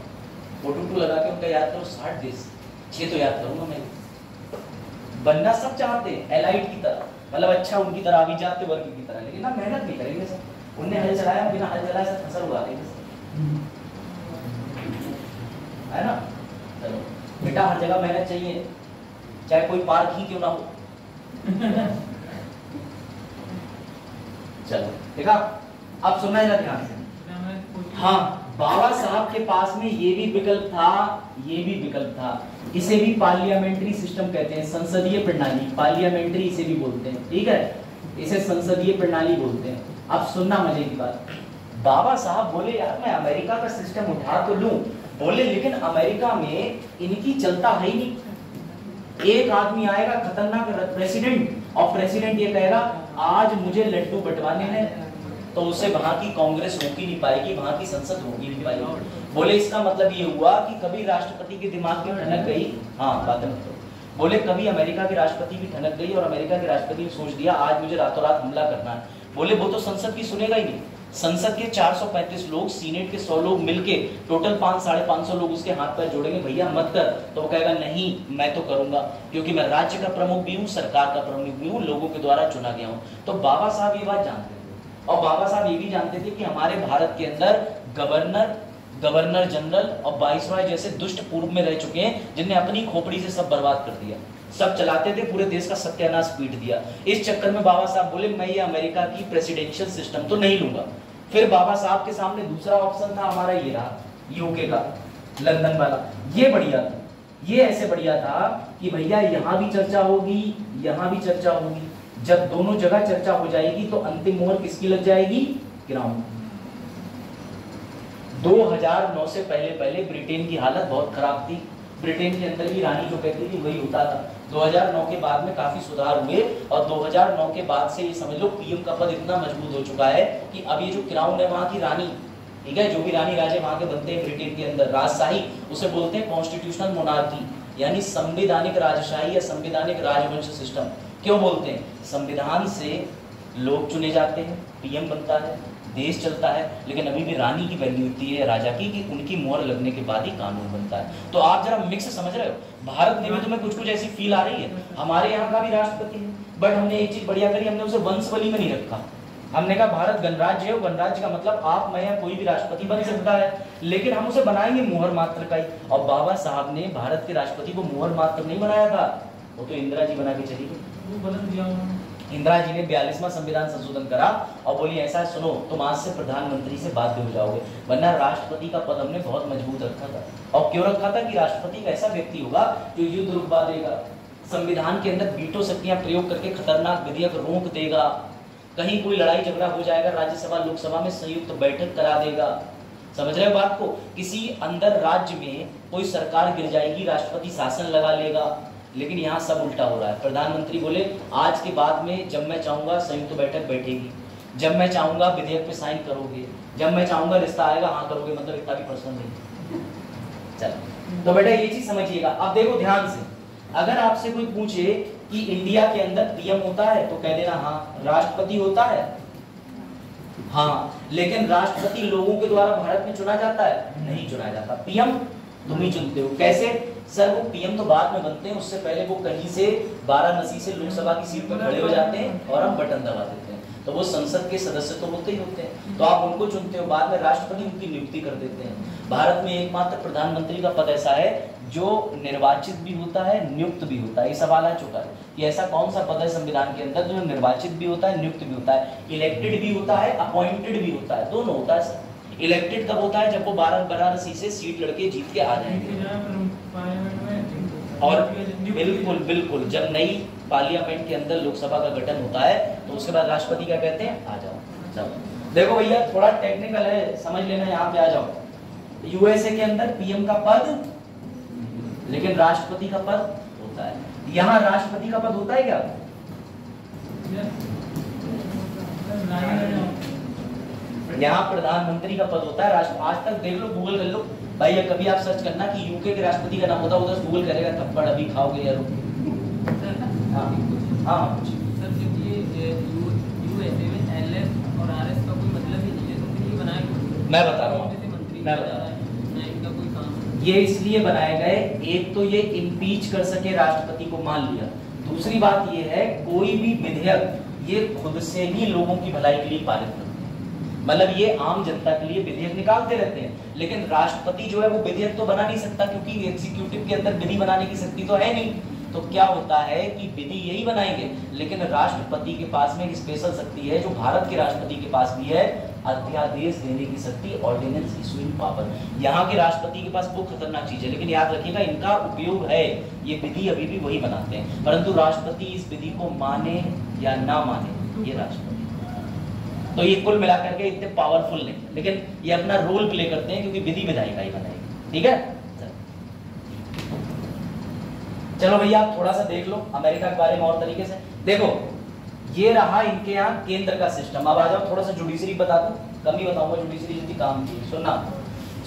फोटो लगा के उनका याद करो 60 देश। 6 तो याद करूंगा मैं। बनना सब चाहते हैं एलाइट की तरह, मतलब अच्छा उनकी तरह, अभिजात्य वर्ग की तरह, लेकिन ना मेहनत नहीं करेंगे सब। उनने हल चलाया, बिना हल चलाए सब फसल उगा देंगे, है ना। चलो बेटा, हर जगह मेहनत चाहिए, चाहे कोई पार्क ही क्यों ना हो। चलो देखा, अब सुनना है ध्यान से। हाँ, बाबा साहब के पास में ये भी विकल्प था, ये भी विकल्प था। इसे भी पार्लियामेंट्री सिस्टम कहते हैं, संसदीय प्रणाली, पार्लियामेंट्री इसे भी बोलते हैं। ठीक है, इसे संसदीय प्रणाली बोलते हैं। अब सुनना मजे की बात, बाबा साहब बोले यार मैं अमेरिका का सिस्टम उठा तो लूं, बोले लेकिन अमेरिका में इनकी चलता है ही नहीं। एक आदमी आएगा खतरनाक प्रेसिडेंट, और प्रेसिडेंट ये कहेगा आज मुझे लड्डू बंटवाने हैं, तो उसे वहां की कांग्रेस रोक ही नहीं पाएगी, वहां की संसद रोक ही नहीं पाएगी। बोले इसका मतलब ये हुआ कि कभी राष्ट्रपति के दिमाग में ठनक गई, हाँ बात मत करो, बोले कभी अमेरिका के राष्ट्रपति भी ठनक गई और अमेरिका के राष्ट्रपति ने सोच दिया आज मुझे रातों रात हमला करना है, बोले वो तो संसद की सुनेगा ही नहीं। संसद के 435 लोग, सीनेट के 100 लोग मिलके टोटल 500-550 लोग उसके हाथ पैर जोड़ेंगे, भैया मत कर, तो वो कहेगा नहीं मैं तो करूंगा, क्योंकि मैं राज्य का प्रमुख भी हूँ, सरकार का प्रमुख भी हूँ, लोगों के द्वारा चुना गया हूँ। तो बाबा साहब ये बात जानते थे, और बाबा साहब ये भी जानते थे कि हमारे भारत के अंदर गवर्नर जनरल और वाइसरॉय जैसे दुष्ट पूर्व में रह चुके हैं, जिनने अपनी खोपड़ी से सब बर्बाद कर दिया, सब चलाते थे, पूरे देश का सत्यानाश पीट दिया। इस चक्कर में बाबा साहब बोले मैं ये अमेरिका की प्रेसिडेंशियल सिस्टम तो नहीं लूंगा। फिर बाबा साहब के सामने दूसरा ऑप्शन था हमारा, ये रहा यूके का, लंदन वाला। ये बढ़िया था, ये ऐसे बढ़िया था कि भैया यहाँ भी चर्चा होगी, यहाँ भी चर्चा होगी, जब दोनों जगह चर्चा हो जाएगी तो अंतिम मोहर किसकी लग जाएगी, क्राउन। 2009 से पहले ब्रिटेन की हालत बहुत खराब थी, ब्रिटेन के अंदर भी रानी जो कहती थी वही होता था। 2009 के बाद में काफी सुधार हुए, और 2009 के बाद से ये समझ लो पीएम का पद इतना मजबूत हो चुका है कि अब ये जो क्राउन है वहां की रानी, ठीक है। जो भी रानी राजे वहां के बनते हैं ब्रिटेन के अंदर, राजशाही उसे बोलते हैं कॉन्स्टिट्यूशनल मोनार्की, यानी संवैधानिक राजशाही या संवैधानिक राजवंश सिस्टम। क्यों बोलते हैं? संविधान से लोग चुने जाते हैं, पीएम बनता है, देश चलता है, लेकिन अभी भी रानी की वैल्यू होती है राजा की कि उनकी मोहर लगने के बाद ही कानून बनता है। तो आप जरा मिक्स समझ रहे हो, भारत में भी तुम्हें कुछ कुछ ऐसी फील आ रही है। हमारे यहाँ का भी राष्ट्रपति है, बट हमने एक चीज बढ़िया करी, हमने उसे वंशवली में नहीं रखा। हमने कहा भारत गणराज्य है, गणराज्य का मतलब आप मैं या कोई भी राष्ट्रपति बन सकता है, लेकिन हम उसे बनाएंगे मोहर मात्र का ही। और बाबा साहब ने भारत के राष्ट्रपति को मोहर मात्र नहीं बनाया था, वो तो इंदिरा जी बना के चली गई। वो बदल दिया उन्होंने। इंदिरा जी ने 42वां संविधान संशोधन करा और बोली ऐसा सुनो, तुम आज से प्रधानमंत्री से बाध्य हो जाओगे, वरना राष्ट्रपति का पद हमने बहुत मजबूत रखा था। और क्यों रखा था? कि राष्ट्रपति का ऐसा व्यक्ति होगा जो युद्ध रुकवा देगा, संविधान के अंदर वीटो शक्तियां प्रयोग करके खतरनाक विधेयक रोक देगा, कहीं कोई लड़ाई झगड़ा हो जाएगा राज्यसभा लोकसभा में संयुक्त बैठक करा देगा। समझ रहे हो बात को? किसी अंदर राज्य में कोई सरकार गिर जाएगी, राष्ट्रपति शासन लगा लेगा। लेकिन यहाँ सब उल्टा हो रहा है। प्रधानमंत्री बोले आज के बाद में जब मैं चाहूंगा संयुक्त बैठक बैठेगी, जब मैं चाहूंगा विधेयक पे साइन करोगे, जब मैं चाहूंगा रिश्ता आएगा हाँ करोगे, मतलब इतना भी पर्सनल नहीं। चलो तो बेटा ये चीज समझिएगा। अब देखो ध्यान से, अगर आपसे कोई पूछे कि इंडिया के अंदर पीएम होता है तो कह देना हाँ। राष्ट्रपति होता है हाँ, लेकिन राष्ट्रपति लोगों के द्वारा भारत में चुना जाता है? नहीं चुना जाता। पीएम तुम ही चुनते हो। कैसे? सर वो पीएम तो बाद में बनते हैं, उससे पहले वो कहीं से वाराणसी से लोकसभा की सीट पर खड़े हो जाते हैं और हम बटन दबा देते हैं। तो वो संसद के सदस्य तो होते ही होते हैं, तो आप उनको चुनते हो, बाद में राष्ट्रपति उनकी नियुक्ति कर देते हैं। भारत में एकमात्र प्रधानमंत्री का पद ऐसा है जो निर्वाचित भी होता है, नियुक्त भी होता है। ये सवाल आ चुका है कि ऐसा कौन सा पद है संविधान के अंदर जो निर्वाचित भी होता है, नियुक्त भी होता है, इलेक्टेड भी होता है, अपॉइंटेड भी होता है, दोनों होता है सर। इलेक्टेड कब होता है? जब वो वाराणसी से सीट लड़के जीत के आ जाएंगे। और बिल्कुल बिल्कुल जब नई पार्लियामेंट के अंदर लोकसभा का गठन होता है तो उसके बाद राष्ट्रपति क्या कहते हैं? आ जाओ। चलो देखो भैया थोड़ा टेक्निकल है, समझ लेना, यहाँ पे आ जाओ। यूएसए के अंदर पीएम का पद, लेकिन राष्ट्रपति का पद होता है। यहाँ राष्ट्रपति का पद होता है क्या? यहाँ प्रधानमंत्री का पद होता है। राष्ट्र आज तक देख लो, गूगल कर लो भाई, कभी आप सर्च करना कि यूके के राष्ट्रपति का नाम होता है, उधर गूगल करेगा थप्पड़ अभी खाओगे यार। हाँ सर जब ये यूएसए में एलएस और आरएस का कोई मतलब ही नहीं है, तो फिर ये बनाया क्यों? मैं बता रहा हूँ, मंत्री मैं बता रहा हूँ। ना इनका कोई काम। ये इसलिए बनाए गए, एक तो ये इम्पीच कर सके राष्ट्रपति को, मान लिया। दूसरी बात ये है कोई भी विधेयक ये खुद से ही लोगों की भलाई के लिए पारित करते हैं, मतलब ये आम जनता के लिए विधेयक निकालते रहते हैं, लेकिन राष्ट्रपति जो है वो विधेयक तो बना नहीं सकता क्योंकि एग्जीक्यूटिव के अंदर विधि बनाने की शक्ति तो है नहीं। तो क्या होता है कि विधि यही बनाएंगे, लेकिन राष्ट्रपति के पास में एक स्पेशल शक्ति है जो भारत के राष्ट्रपति के पास भी है, अध्यादेश देने की शक्ति, ऑर्डिनेंस इशूइंग पावर। यहाँ के राष्ट्रपति के पास वो खतरनाक चीज है, लेकिन याद रखिएगा इनका उपयोग है, ये विधि अभी भी वही बनाते हैं, परंतु राष्ट्रपति इस विधि को माने या ना माने ये राष्ट्रपति। तो ये कुल मिलाकर के इतने पावरफुल नहीं, लेकिन ये अपना रोल प्ले करते हैं क्योंकि विधि विधायिका ही बनाएगी। ठीक है, चलो भैया आप थोड़ा सा देख लो अमेरिका के बारे में और तरीके से। देखो ये रहा इनके यहाँ केंद्र का सिस्टम। अब आ जाओ थोड़ा सा जुडिशरी बता दो, कम ही बताऊंगा, जुडिशरी जितनी काम की। सुनना,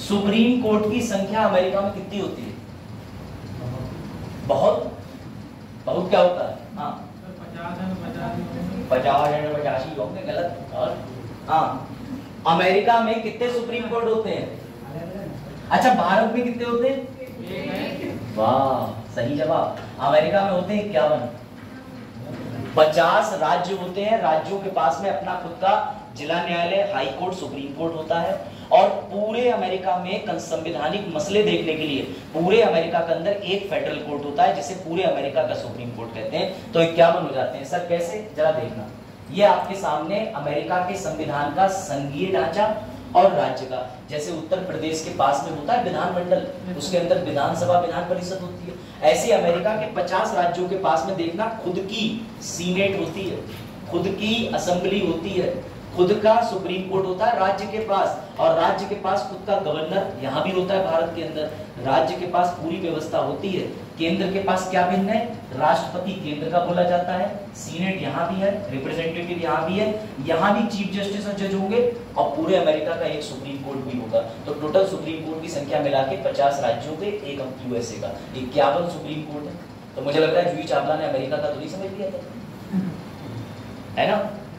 सुप्रीम कोर्ट की संख्या अमेरिका में कितनी होती है? बहुत बहुत क्या होता है? हाँ 50 होंगे, गलत। और हाँ, अमेरिका में कितने सुप्रीम कोर्ट होते हैं? अच्छा भारत में कितने होते हैं? वाह सही जवाब। अमेरिका में होते हैं 51। 50 राज्य होते हैं, राज्यों के पास में अपना खुद का जिला न्यायालय, हाई कोर्ट, सुप्रीम कोर्ट होता है। और पूरे अमेरिका में संवैधानिक मसले देखने के लिए पूरे अमेरिका के अंदर एक फेडरल कोर्ट होता है जिसे पूरे अमेरिका का सुप्रीम कोर्ट कहते हैं। तो 51 हो जाते हैं। सर कैसे? जरा देखना, ये आपके सामने अमेरिका के संविधान का संघीय ढांचा और राज्य का, जैसे उत्तर प्रदेश के पास में होता है विधानमंडल, उसके अंदर विधानसभा विधान परिषद होती है। ऐसे अमेरिका के 50 राज्यों के पास में देखना खुद की सीनेट होती है, खुद की असेंबली होती है, खुद का सुप्रीम कोर्ट होता है राज्य के पास, और राज्य के पास खुद का गवर्नर यहाँ भी होता है भारत के अंदर। राज्य के पास पूरी व्यवस्था होती है। केंद्र के पास क्या भिन्न है, राष्ट्रपति केंद्र का बोला जाता है, सीनेट यहाँ भी है, रिप्रेजेंटेटिव यहाँ भी है, यहाँ भी चीफ जस्टिस और जज होंगे, और पूरे अमेरिका का एक सुप्रीम कोर्ट भी होगा। तो टोटल सुप्रीम कोर्ट की संख्या मिला के 50 राज्यों के, एक यूएसए का 51 सुप्रीम कोर्ट है। तो मुझे लगता है जूही चावला ने अमेरिका का तो नहीं समझ लिया था, है ना?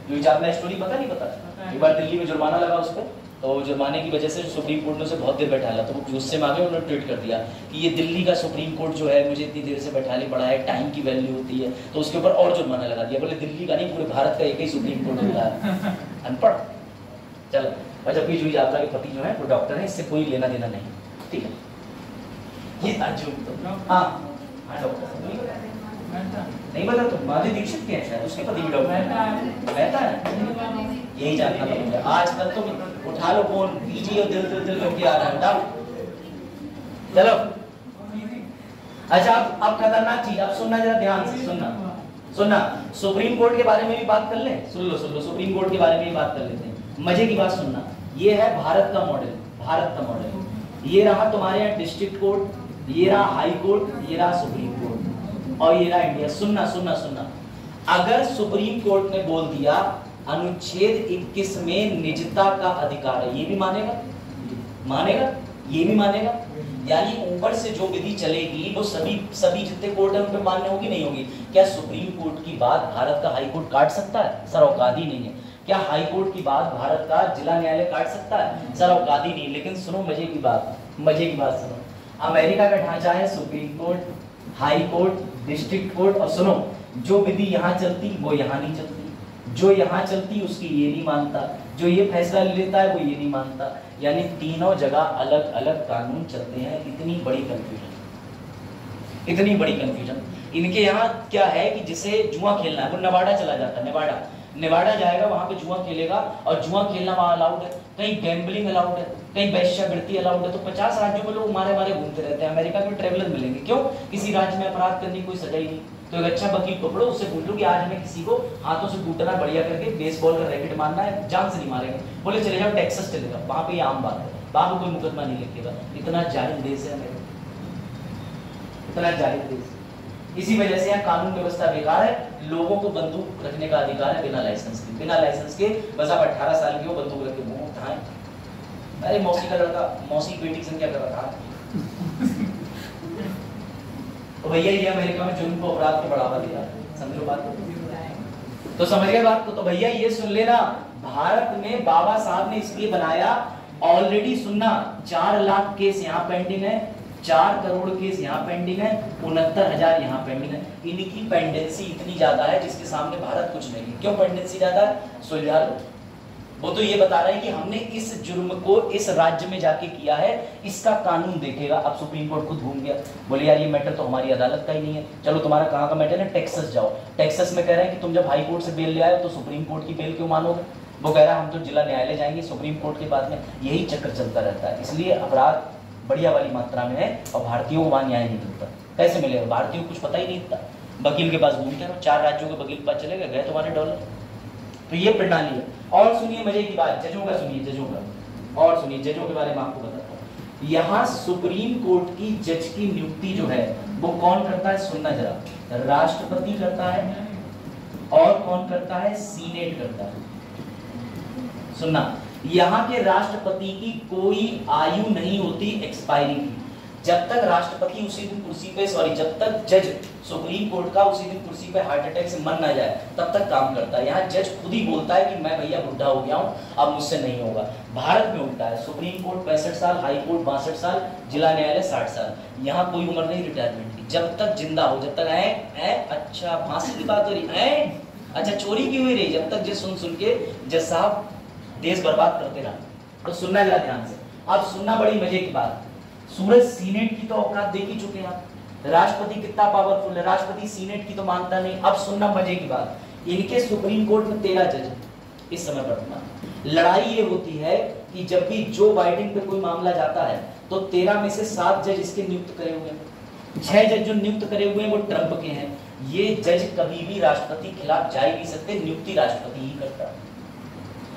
जूही चावला स्टोरी पता नहीं पता? एक बार दिल्ली में जुर्माना लगा उस पर, तो जुर्माने की वजह से सुप्रीम कोर्ट ने उसे बहुत देर बैठा लिया, तो वो गुस्से में आ गए, उन्होंने ट्वीट कर दिया कि ये दिल्ली का सुप्रीम कोर्ट जो है मुझे इतनी देर से बैठा ले पड़ा है, टाइम की वैल्यू होती है, तो उसके ऊपर और जुर्माना लगा दिया। बोले दिल्ली का नहीं, पूरे भारत का एक ही सुप्रीम कोर्ट होता है। अनपढ़। चलो, और जबकि जूही चावला के पति जो है वो डॉक्टर है, इससे कोई लेना देना नहीं, ठीक है। ये हाँ डॉक्टर नहीं बता, तो माधुरी दीक्षित के हैं शायद, उसके पति भी डॉक्टर रहता है। यही जानना था मुझे। आजकल तो उठा लो फोन, बीजी और दिल दिल दिल करके आ रहा है, उठाओ। चलो अच्छा, अब खतरनाक चीज, अब सुनना जरा ध्यान से, सुनना। सुप्रीम कोर्ट के बारे में भी बात कर लें, सुन लो सुप्रीम कोर्ट के बारे में भी बात कर लेते हैं। मजे की बात सुनना, ये है भारत का मॉडल। ये रहा तुम्हारे यहाँ डिस्ट्रिक्ट कोर्ट, ये रहा हाई कोर्ट, ये रहा सुप्रीम कोर्ट, और ये रहा इंडिया। सुनना, अगर सुप्रीम कोर्ट ने बोल दिया अनुच्छेद 21 में निजता का अधिकार है, ये भी मानेगा, ये भी मानेगा। यानी ऊपर से जो विधि चलेगी वो सभी जितने कोर्ट है उन पे मान्य होगी, नहीं होगी? क्या सुप्रीम कोर्ट की बात भारत का हाई कोर्ट काट सकता है? सर औकात ही नहीं है। क्या हाई कोर्ट की बात भारत का जिला न्यायालय काट सकता है? सर औकात ही नहीं। लेकिन सुनो मजे की बात सुनो, अमेरिका का ढांचा है supreme court, high court, district court, और सुनो जो विधि यहाँ चलती वो यहाँ नहीं चलती, जो यहाँ चलती उसकी ये नहीं मानता, जो ये फैसला लेता है वो ये नहीं मानता। यानी तीनों जगह अलग अलग कानून चलते हैं। इतनी बड़ी कंफ्यूजन इनके यहाँ क्या है कि जिसे जुआ खेलना है वो नेवाडा चला जाता है, नेवाडा जाएगा, वहां पे जुआ खेलेगा, और जुआ खेलना वहां अलाउड है, कहीं गैम्बलिंग अलाउड है, कहीं वेश्यावृत्ति अलाउड है। तो 50 राज्यों में लोग मारे घूमते रहते हैं। अमेरिका में ट्रेवलर मिलेंगे, क्यों? किसी राज्य में अपराध करने की कोई सजा ही नहीं। तो एक अच्छा वकील पकड़ो, उससे पूछो कि आज हमें किसी को हाथों से कूटना बढ़िया करके बेसबॉल का रैकेट मारना है, जान से नहीं मारेंगे। बोले चले जाओ टेक्सास चले जाओ, वहां पे ये आम बात है, वहां पे कोई मुकदमा नहीं लिखेगा। इतना जाहिल देश है अमेरिका, इतना जाहिल देश। इसी वजह से यहाँ कानून व्यवस्था बेकार है। लोगों को बंदूक रखने का अधिकार है बिना लाइसेंस के, बस आप 18 साल के हो, बंदूक रख के मुंह उठाएं। अरे मौसी का लड़का मौसी बेटी की संख्या कर रहा था। तो भैया ये अमेरिका में जुर्म को, अपराध को बढ़ावा दिया, समझो बात को। तो समझ गए बात को? तो भैया ये सुन लेना, भारत में बाबा साहब ने इसलिए बनाया, ऑलरेडी सुनना 4 लाख केस यहाँ पेंडिंग है, 4 करोड़ केस यहाँ पेंडिंग है, 69,000 यहाँ पेंडिंग है। इनकी पेंडेंसी इतनी ज्यादा है जिसके सामने भारत कुछ नहीं है। क्यों पेंडेंसी ज्यादा है? सुलझा लो। वो तो ये बता रहे हैं कि हमने इस जुर्म को इस राज्य में जाके किया है, इसका कानून देखेगा। अब सुप्रीम कोर्ट खुद घूम गया, बोले यार ये मैटर तो हमारी अदालत का ही नहीं है। चलो तुम्हारा कहाँ का मैटर है? टेक्सास जाओ। टेक्सास में कह रहे हैं कि तुम जब हाई कोर्ट से बेल ले आए तो सुप्रीम कोर्ट की बेल क्यों मानोगे? वो कह रहा है हम तो जिला न्यायालय जाएंगे, सुप्रीम कोर्ट के बाद में। यही चक्कर चलता रहता है। इसलिए अपराध बढ़िया वाली मात्रा में है और भारतीयों को वहां न्याय नहीं मिलता। कैसे मिलेगा? भारतीयों को कुछ पता ही नहीं था। वकील के पास घूमते रहो, 4 राज्यों के वकील के पास चले गए तुम्हारे डॉलर। तो ये प्रणाली है। और सुनिए मजे की बात, जजों का सुनिए, जजों का और सुनिए, जजों के बारे में आपको बताता हूँ। यहाँ सुप्रीम कोर्ट की जज की नियुक्ति जो है वो कौन करता है? सुनना जरा, राष्ट्रपति करता है और कौन करता है? सीनेट करता है। सुनना, यहाँ के राष्ट्रपति की कोई आयु नहीं होती एक्सपायरी की। जब तक राष्ट्रपति उसी दिन कुर्सी पे, जब तक जज सुप्रीम कोर्ट का उसी दिन कुर्सी पे हार्ट अटैक से मर ना जाए तब तक काम करता है। यहाँ जज खुद ही बोलता है कि मैं भैया बुढ़ा हो गया हूँ, अब मुझसे नहीं होगा। भारत में उल्टा है, सुप्रीम कोर्ट 65 साल, हाई कोर्ट 62 साल, जिला न्यायालय 60 साल। यहाँ कोई उम्र नहीं रिटायरमेंट की, जब तक जिंदा हो, जब तक अच्छा फांसी की बात हो रही, अच्छा चोरी की हुई रही, जब तक जज सुन के जज साहब देश बर्बाद करते रहा। तो सुनना जरा ध्यान से। अब सुनना बड़ी मजे की बात, सूरज सीनेट की तो औकात देख ही चुके हैं आप, राष्ट्रपति कितना पावरफुल है, राष्ट्रपति सीनेट की तो मानता नहीं। अब सुनना मजे की बात, इनके सुप्रीम कोर्ट में 13 जज है इस समय वर्तमान। लड़ाई ये होती है कि जब भी जो बाइडेन पे कोई मामला जाता है तो 13 में से 7 जज इसके नियुक्त करे हुए हैं। 6 जज जो नियुक्त करे हुए हैं वो ट्रंप के हैं। ये जज कभी भी राष्ट्रपति के खिलाफ जा ही नहीं सकते, नियुक्ति राष्ट्रपति ही करता है।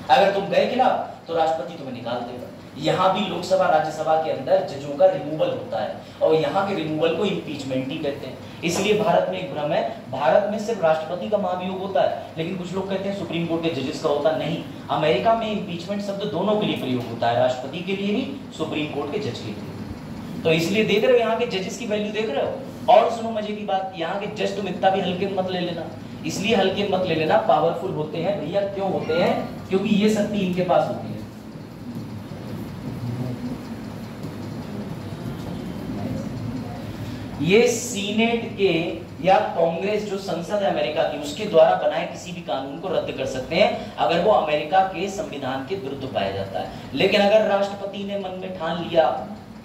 अगर तुम गए खिलाफ तो राष्ट्रपति तुम्हें निकाल देगा। यहाँ भी लोकसभा राज्यसभा के अंदर जजों का रिमूवल होता है और यहाँ के रिमूवल को इम्पीचमेंट ही कहते हैं। इसलिए भारत में एक भ्रम है, भारत में सिर्फ राष्ट्रपति का महाभियोग होता है, लेकिन कुछ लोग कहते हैं सुप्रीम कोर्ट के जजेस का होता नहीं। अमेरिका में इम्पीचमेंट शब्द दोनों के लिए प्रयोग होता है, राष्ट्रपति के लिए भी, सुप्रीम कोर्ट के जज के लिए। तो इसलिए देख रहे हो यहाँ के जजेस की वैल्यू देख रहे हो। और सुनो मजे की बात, यहाँ के जज तुम इतना भी हल्के मत ले लेना, इसलिए हल्के मत ले लेना, पावरफुल होते हैं भैया। क्यों होते हैं? क्योंकि ये शक्ति इनके पास होती है। ये सीनेट के या कांग्रेस जो संसद है अमेरिका की, उसके द्वारा बनाए किसी भी कानून को रद्द कर सकते हैं अगर वो अमेरिका के संविधान के विरुद्ध पाया जाता है। लेकिन अगर राष्ट्रपति ने मन में ठान लिया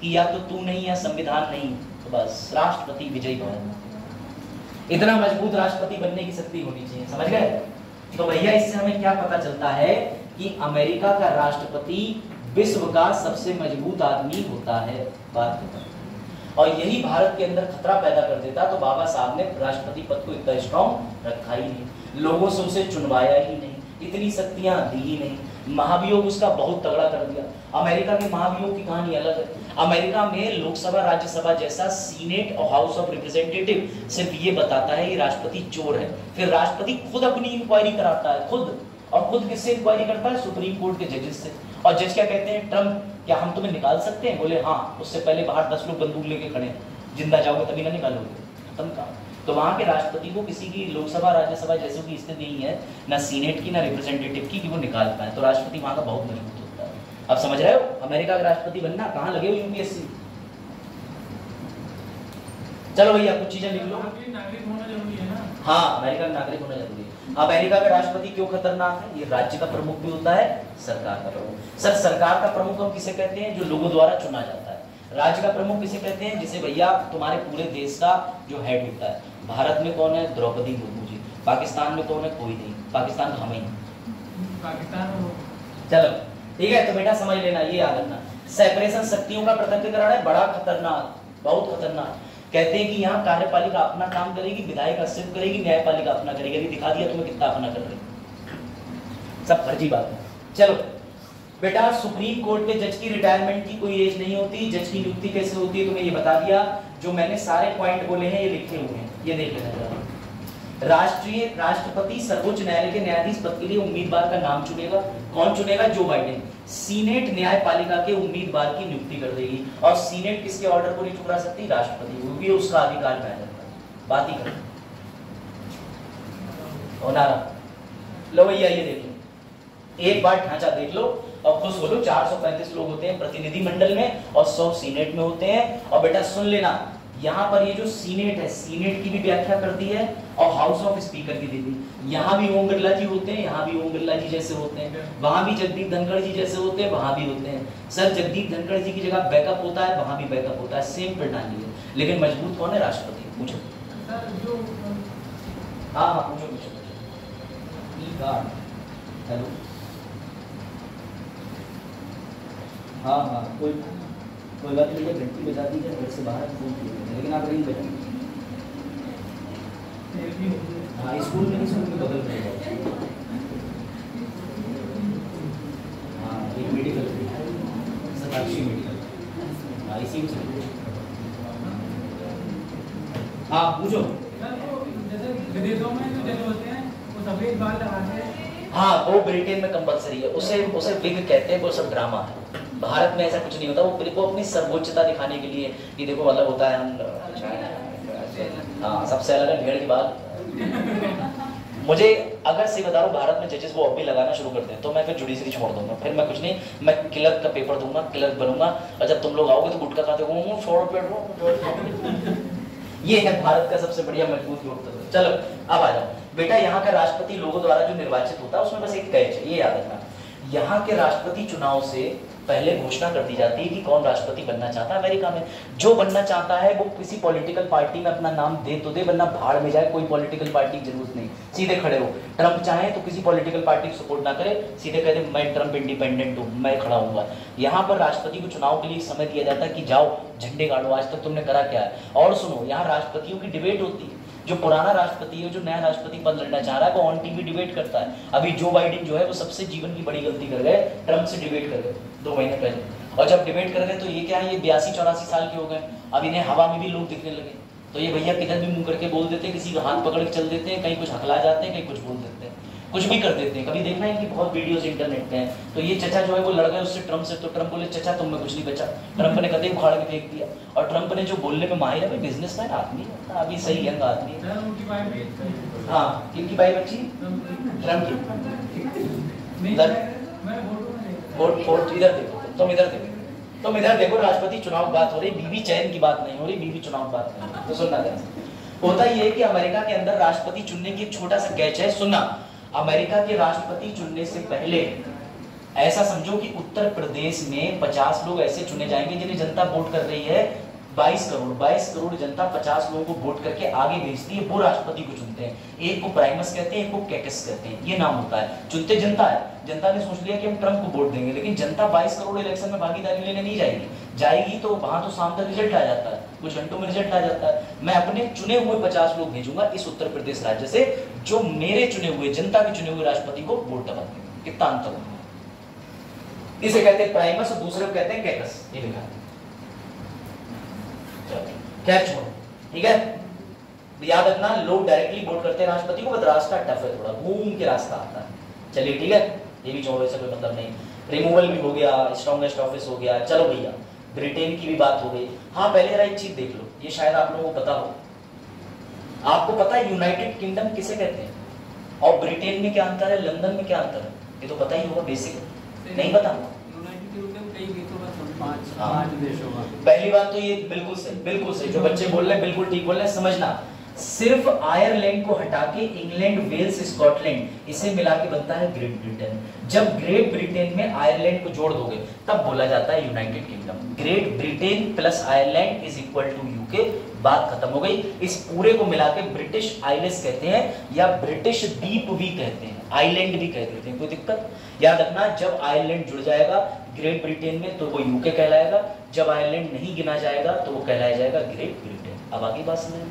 कि या तो तू नहीं या संविधान नहीं, तो बस राष्ट्रपति विजयी भव। इतना मजबूत राष्ट्रपति बनने की शक्ति होनी चाहिए, समझ गए? तो भैया इससे हमें क्या पता चलता है कि अमेरिका का राष्ट्रपति विश्व का सबसे मजबूत आदमी होता है। बात खत्म। और यही भारत के अंदर खतरा पैदा कर देता, तो बाबा साहब ने राष्ट्रपति पद को इतना स्ट्रॉन्ग रखा ही नहीं, लोगों से उसे चुनवाया ही नहीं, इतनी शक्तियां दी ही नहीं। महाभियोग उसका बहुत तगड़ा कर दिया। अमेरिका के महाभियोग की कहानी अलग है। अमेरिका में लोकसभा राज्यसभा जैसा सीनेट और हाउस ऑफ रिप्रेजेंटेटिव सिर्फ ये बताता है ये राष्ट्रपति चोर है, फिर राष्ट्रपति खुद अपनी इंक्वायरी कराता है, खुद। और खुद किससे इंक्वायरी करता है? सुप्रीम कोर्ट के जजेस से। और जज क्या कहते हैं? ट्रम्प, क्या हम तुम्हें निकाल सकते हैं? बोले हाँ, उससे पहले बाहर 10 लोग बंदूक लेके खड़े हैं, जिंदा जाओगे तभी ना निकालोगे, खत्म काम। तो वहां के राष्ट्रपति को किसी की लोकसभा राज्यसभा जैसे की स्थिति नहीं है, ना सीनेट की ना रिप्रेजेंटेटिव की, कि वो निकाल पाए। तो राष्ट्रपति वहां का बहुत मजबूत होता है। अब समझ रहे हो अमेरिका का राष्ट्रपति बनना कहाँ लगे हो? यूपीएससी। चलो भैया कुछ चीजें लिख लो। नागरिक होना जरूरी है ना? हाँ, अमेरिका का नागरिक होना जरूरी है। अमेरिका का राष्ट्रपति क्यों खतरनाक है? ये राज्य का प्रमुख भी होता है, सरकार का प्रमुख। सर सरकार का प्रमुख हम किसे कहते हैं? जो लोगों द्वारा चुना जाता है। राज्य का प्रमुख किसे कहते हैं? जिसे भैया तुम्हारे पूरे देश का जो हेड होता है। भारत में कौन है? द्रौपदी मुर्मू जी। पाकिस्तान में कौन है? कोई नहीं, पाकिस्तान हम ही। पाकिस्तान। चलो ठीक है, तो बेटा समझ लेना, ये याद रखना, सेपरेशन शक्तियों का पृथक्करण है, बड़ा खतरनाक, बहुत खतरनाक। कहते हैं कि यहाँ कार्यपालिका अपना काम करेगी, विधायक हस्तक्षेप करेगी, न्यायपालिका अपना करेगी। अभी दिखा दिया तुम्हें कितना अपना कर रही, सब फर्जी बात है। चलो बेटा, सुप्रीम कोर्ट के जज की रिटायरमेंट की कोई एज नहीं होती। जज की नियुक्ति कैसे होती है तुम्हें ये बता दिया। जो मैंने सारे पॉइंट बोले हैं ये लिखे हुए हैं, ये देख लेना। राष्ट्रपति सर्वोच्च न्यायालय के न्यायाधीश पद के लिए उम्मीदवार का नाम चुनेगा। कौन चुनेगा? Joe Biden. सीनेट न्यायपालिका के उम्मीदवार की नियुक्ति कर देगी। और सीनेट किसके ऑर्डर को नहीं ठुकरा सकती? राष्ट्रपति, वो भी उसका अधिकार पाया जाता है। बात ही कर लो भैया, ये देख लो, एक बार ढांचा देख लो और खुश हो लो। 435 लोग होते हैं प्रतिनिधि मंडल में और 100 सीनेट में होते हैं। और बेटा सुन लेना, यहाँ पर ये जो सीनेट है, सीनेट की भी व्याख्या करती है और हाउस ऑफ स्पीकर की देती। यहाँ भी ओम बिरला जी होते हैं, यहाँ भी ओम बिरला जी जैसे होते हैं, वहां भी जगदीप धनखड़ जी जैसे होते हैं, वहां भी होते हैं। सर जगदीप धनखड़ जी की जगह बैकअप होता है, वहां भी बैकअप होता है, सेम प्रणाली है। लेकिन मजबूत कौन है? राष्ट्रपति। पूछो। हाँ हाँ पूछो पूछो। हेलो, हाँ हाँ कोई बात नहीं, घंटी बजा दीजिए, घर से बाहर फोन कीजिए, लेकिन आप रिंग बजाइए। हाँ स्कूल में नहीं, स्कूल के बगल में। हाँ एक मेडिकल, शताक्षी मेडिकल, हाँ इसी में। हाँ पूछो। जैसे विदेशों में जो जज होते हैं वो सफेद बाल लगाते हैं। हाँ वो ब्रिटेन में कंपलसरी है, उसे विग कहते हैं, वो सब ड्रामा है। भारत में ऐसा कुछ नहीं होता। वो अपनी सर्वोच्चता दिखाने के लिए कि देखो मतलब होता है हम, हाँ सबसे अलग है भेड़ की बात। मुझे अगर से बता रहा हूँ, भारत में जजेस वो अब भी लगाना शुरू करते हैं तो मैं फिर जुडिशरी छोड़ दूंगा, फिर मैं कुछ नहीं, मैं क्लर्क का पेपर दूंगा, क्लर्क बनूंगा। और जब तुम लोग आओगे तो गुटखा खाते हो 100 रुपये। ये है भारत का सबसे बढ़िया मजबूत लोकतंत्र। चलो अब आ जाओ बेटा, यहाँ का राष्ट्रपति लोगों द्वारा जो निर्वाचित होता है उसमें बस एक कैच है, ये याद रखना। यहाँ के राष्ट्रपति चुनाव से पहले घोषणा कर दी जाती है कि कौन राष्ट्रपति बनना चाहता है। अमेरिका में जो बनना चाहता है वो किसी पॉलिटिकल पार्टी में अपना नाम दे तो दे, वरना भाड़ में जाए, कोई पॉलिटिकल पार्टी की जरूरत नहीं, सीधे खड़े हो। ट्रम्प चाहे तो किसी पॉलिटिकल पार्टी को सपोर्ट ना करे, सीधे कह दे मैं ट्रम्प इंडिपेंडेंट हूँ, मैं खड़ा हूँगा। यहाँ पर राष्ट्रपति को चुनाव के लिए समय दिया जाता है कि जाओ झंडे गाड़ो, आज तक तुमने करा क्या है। और सुनो, यहाँ राष्ट्रपतियों की डिबेट होती है, जो पुराना राष्ट्रपति है, जो नया राष्ट्रपति पद लड़ना चाह रहा है, वो ऑन टीवी डिबेट करता है। अभी जो बाइडेन जो है वो सबसे जीवन की बड़ी गलती कर गए, ट्रम्प से डिबेट कर गए 2 महीने पहले। और जब डिबेट कर गए तो ये क्या है, ये 82-84 साल के हो गए, अब इन्हें हवा में भी लोग दिखने लगे। तो ये भैया किधर भी मुंह करके बोल देते हैं, किसी का हाथ पकड़ के चल देते हैं, कहीं कुछ हकला जाते हैं, कहीं कुछ बोल देते हैं, कुछ भी कर देते हैं। कभी देखना है कि बहुत वीडियोस इंटरनेट पे हैं। तो ये चचा जो है वो लड़ गए उससे, ट्रम्प से। तो ट्रम्प बोले चचा तुम में कुछ नहीं बचा, ट्रम्प ने कदम उखाड़ के फेंक दिया। और ट्रम्प ने जो बोलने में माहिर है, बिजनेसमैन आदमी है, अभी सही यंग आदमी है। हाँ, किनकी बाई बच्ची? ट्रम्प की। वोट इधर देखो, तुम इधर देखो, तुम इधर देखो, राष्ट्रपति चुनाव की बात हो रही, बीवी चयन की बात नहीं हो रही, बीवी चुनाव की बात नहीं। तो सुनना ध्यान से, होता ये है कि अमेरिका के अंदर राष्ट्रपति चुनने की एक छोटा सा कैच है। सुनना, अमेरिका के राष्ट्रपति चुनने से पहले ऐसा समझो कि उत्तर प्रदेश में 50 लोग ऐसे चुने जाएंगे जिन्हें जनता वोट कर रही है। 22 करोड़ जनता 50 लोगों को वोट करके आगे भेजती है, वो राष्ट्रपति को चुनते हैं। एक को प्राइमस कहते हैं, एक को कैकस कहते हैं, ये नाम होता है। चुनते जनता है। जनता ने सोच लिया कि हम ट्रम्प को वोट देंगे, लेकिन जनता 22 करोड़ इलेक्शन में भागीदारी लेने नहीं जाएगी तो वहां तो शाम तक रिजल्ट आ जाता है, कुछ घंटों में रिजल्ट आ जाता है। मैं अपने चुने हुए 50 लोग भेजूंगा इस उत्तर प्रदेश राज्य से, जो मेरे चुने हुए, जनता के चुने हुए राष्ट्रपति को वोट दबा देंगे। कितना अंतर होगा? इसे कहते हैं प्राइमस और दूसरे को कहते हैं कैकस। ये लिखा है, कैच हो, ठीक है। याद रखना, लोग डायरेक्टली वोट करते हैं राष्ट्रपति को, बट रास्ता टफ है, थोड़ा घूम के रास्ता आता है। चलिए ठीक है, ये भी छोड़ो, इससे कोई मतलब नहीं। रिमूवल भी हो गया, स्ट्रॉन्गेस्ट ऑफिस हो गया। चलो भैया, ब्रिटेन की भी बात हो गई। हाँ, पहले जरा एक चीज देख लो, ये शायद आप लोगों को पता हो। आपको पता है यूनाइटेड किंगडम किसे कहते हैं, और ब्रिटेन में क्या अंतर है, लंदन में क्या अंतर है? ये तो पता ही होगा, बेसिक नहीं पता? पहली बात तो ये बिल्कुल सही, जो बच्चे बोल रहे हैं बिल्कुल ठीक बोल रहे हैं। समझना, सिर्फ आयरलैंड को हटा के इंग्लैंड, वेल्स, स्कॉटलैंड, इसे मिला के बनता है ग्रेट ब्रिटेन। जब ग्रेट ब्रिटेन में आयरलैंड को जोड़ दोगे तब बोला जाता है United Kingdom. Great Britain plus Ireland is equal to UK, बात खत्म हो गई। इस पूरे को मिला के ब्रिटिश आइलैंड्स कहते हैं, या ब्रिटिश द्वीप भी कहते हैं, आइलैंड भी कह देते हैं। कोई दिक्कत? याद रखना, जब आयरलैंड जुड़ जाएगा ग्रेट ब्रिटेन में तो वो यूके कहलाएगा, जब आयरलैंड नहीं गिना जाएगा तो वो कहलाया जाएगा ग्रेट ब्रिटेन। अब आगे बात समझ,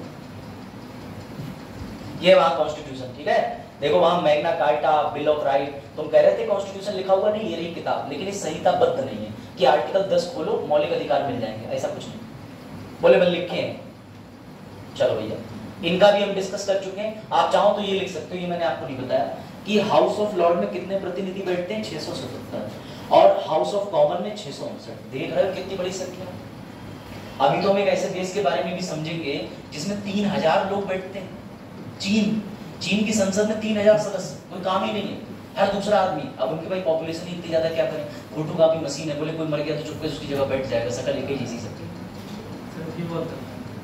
ये वहां कॉन्स्टिट्यूशन, ठीक है। देखो वहां Magna carta, bill of right, तुम कह रहे थे कॉन्स्टिट्यूशन लिखा हुआ नहीं, ये रही किताब, लेकिन ये संहिताबद्ध नहीं है कि आर्टिकल 10 खोलो मौलिक अधिकार मिल जाएंगे, ऐसा कुछ नहीं। बोले बल लिखे हैं। चलो भैया, इनका भी हम डिस्कस कर चुके हैं। आप चाहो तो ये लिख सकते हो, ये मैंने आपको नहीं बताया कि हाउस ऑफ लॉर्ड में कितने प्रतिनिधि बैठते हैं, 677, और हाउस ऑफ कॉमन में 659। देख रहे हो कितनी बड़ी संख्या। अभी तो हम एक ऐसे देश के बारे में भी समझेंगे जिसमें 3000 लोग बैठते हैं। चीन की संसद में 3000 सदस्य, कोई काम ही नहीं है, हर दूसरा आदमी। अब उनकी भाई पॉपुलेशन ही इतनी ज्यादा, क्या करें, फोटोकॉपी मशीन है, बोले कोई मर गया तो चुपके से उसकी जगह बैठ जाएगा, शकल एक ही जैसी सबकी।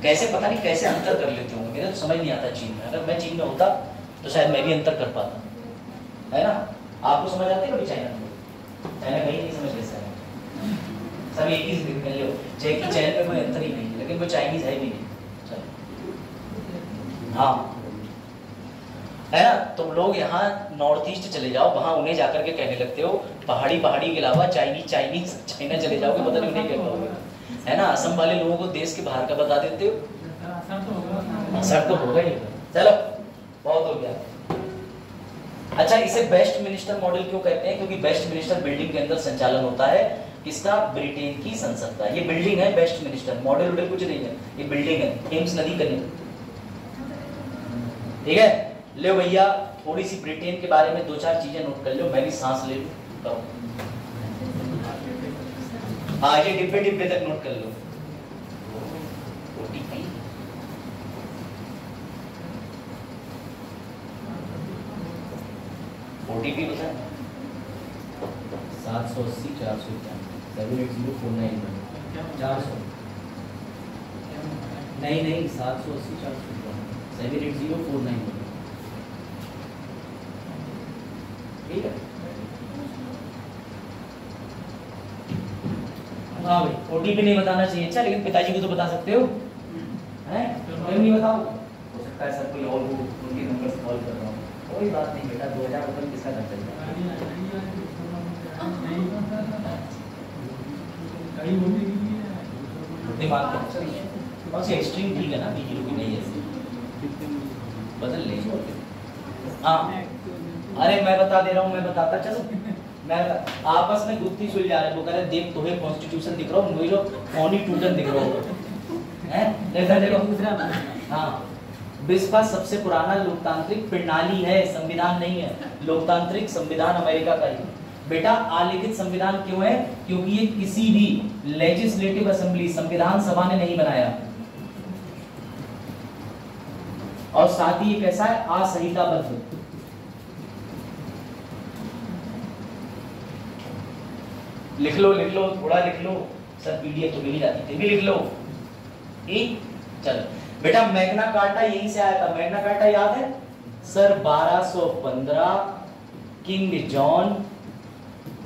कैसे, पता नहीं कैसे अंतर कर लेते होंगे, मेरे तो समझ नहीं आता चीन में। अगर मैं चीन में होता तो शायद मैं भी अंतर कर पाता, है ना। आपको समझ आते कभी चाइना में? चाइना कहीं नहीं समझ लेता है, सब एक ही दिखने लो, जैकी चैन में कोई अंतर ही नहीं है, लेकिन वो चाइनीज है भी नहीं। चलो हाँ, है ना। तुम लोग यहाँ नॉर्थ ईस्ट चले जाओ, वहां उन्हें जाकर के कहने लगते हो पहाड़ी के अलावा चाइना चले जाओगे, पता नहीं उन्हें क्या कहोगे, है ना। असम वाले लोगों को देश के बाहर का बता देते हो, सर तो होगा ही। चलो बहुत हो गया। अच्छा, इसे बेस्ट मिनिस्टर मॉडल क्यों कहते हैं? क्योंकि बेस्ट मिनिस्टर बिल्डिंग के अंदर संचालन होता है किसका? ब्रिटेन की संसद का। ये बिल्डिंग है बेस्ट मिनिस्टर, मॉडल वॉडल कुछ नहीं है, ये बिल्डिंग है, थेम्स नदी कने, ठीक है। ले भैया, थोड़ी सी ब्रिटेन के बारे में 2-4 चीजें नोट कर लो, मैं भी सांस ले लूं। हाँ, ये डिब्बे तक नोट कर लो। ओटीपी बता, 780 400 78049 400 नहीं 780 400 78049, ठीक है। हाँ भाई, ओटीपी नहीं बताना चाहिए। अच्छा, लेकिन पिताजी को तो बता सकते हो, हैं? क्यों नहीं बताओ? हो सकता है सर कोई और हो, उनके नंबर से कॉल कर रहा हूँ। कोई बात नहीं बेटा, 2000 रुपये किसका खर्च चल रहा है? दिमाग का एक्सट्रीम ठीक है ना, बीजी की नहीं है। बदल लेंगे। हाँ अरे मैं बता दे रहा हूँ, मैं बताता चलो। आपस में गुत्थी सुलझा रहे, वो कह रहे देख तुम्हें कॉन्स्टिट्यूशन दिख रहा हो, मुझे जो फोनी टूटन दिख रहा हो हैं। देखो दूसरा हाँ, विश्व का सबसे पुराना लोकतांत्रिक प्रणाली है, संविधान नहीं है। लोकतांत्रिक संविधान अमेरिका का ही बेटा। आलिखित संविधान क्यों है? क्योंकि ये किसी भी लेजिस्लेटिव असेंबली, संविधान सभा ने नहीं बनाया, और साथ ही ये कैसा है? असंहिताबद्ध। लिख लो थोड़ा लिख लो सर, पीडीएफ तो मिल जाती थी, भी लिख लो। ठीक चलो बेटा, मैग्ना कार्टा यहीं से आया था। मैग्ना कार्टा याद है सर? 1215 किंग जॉन,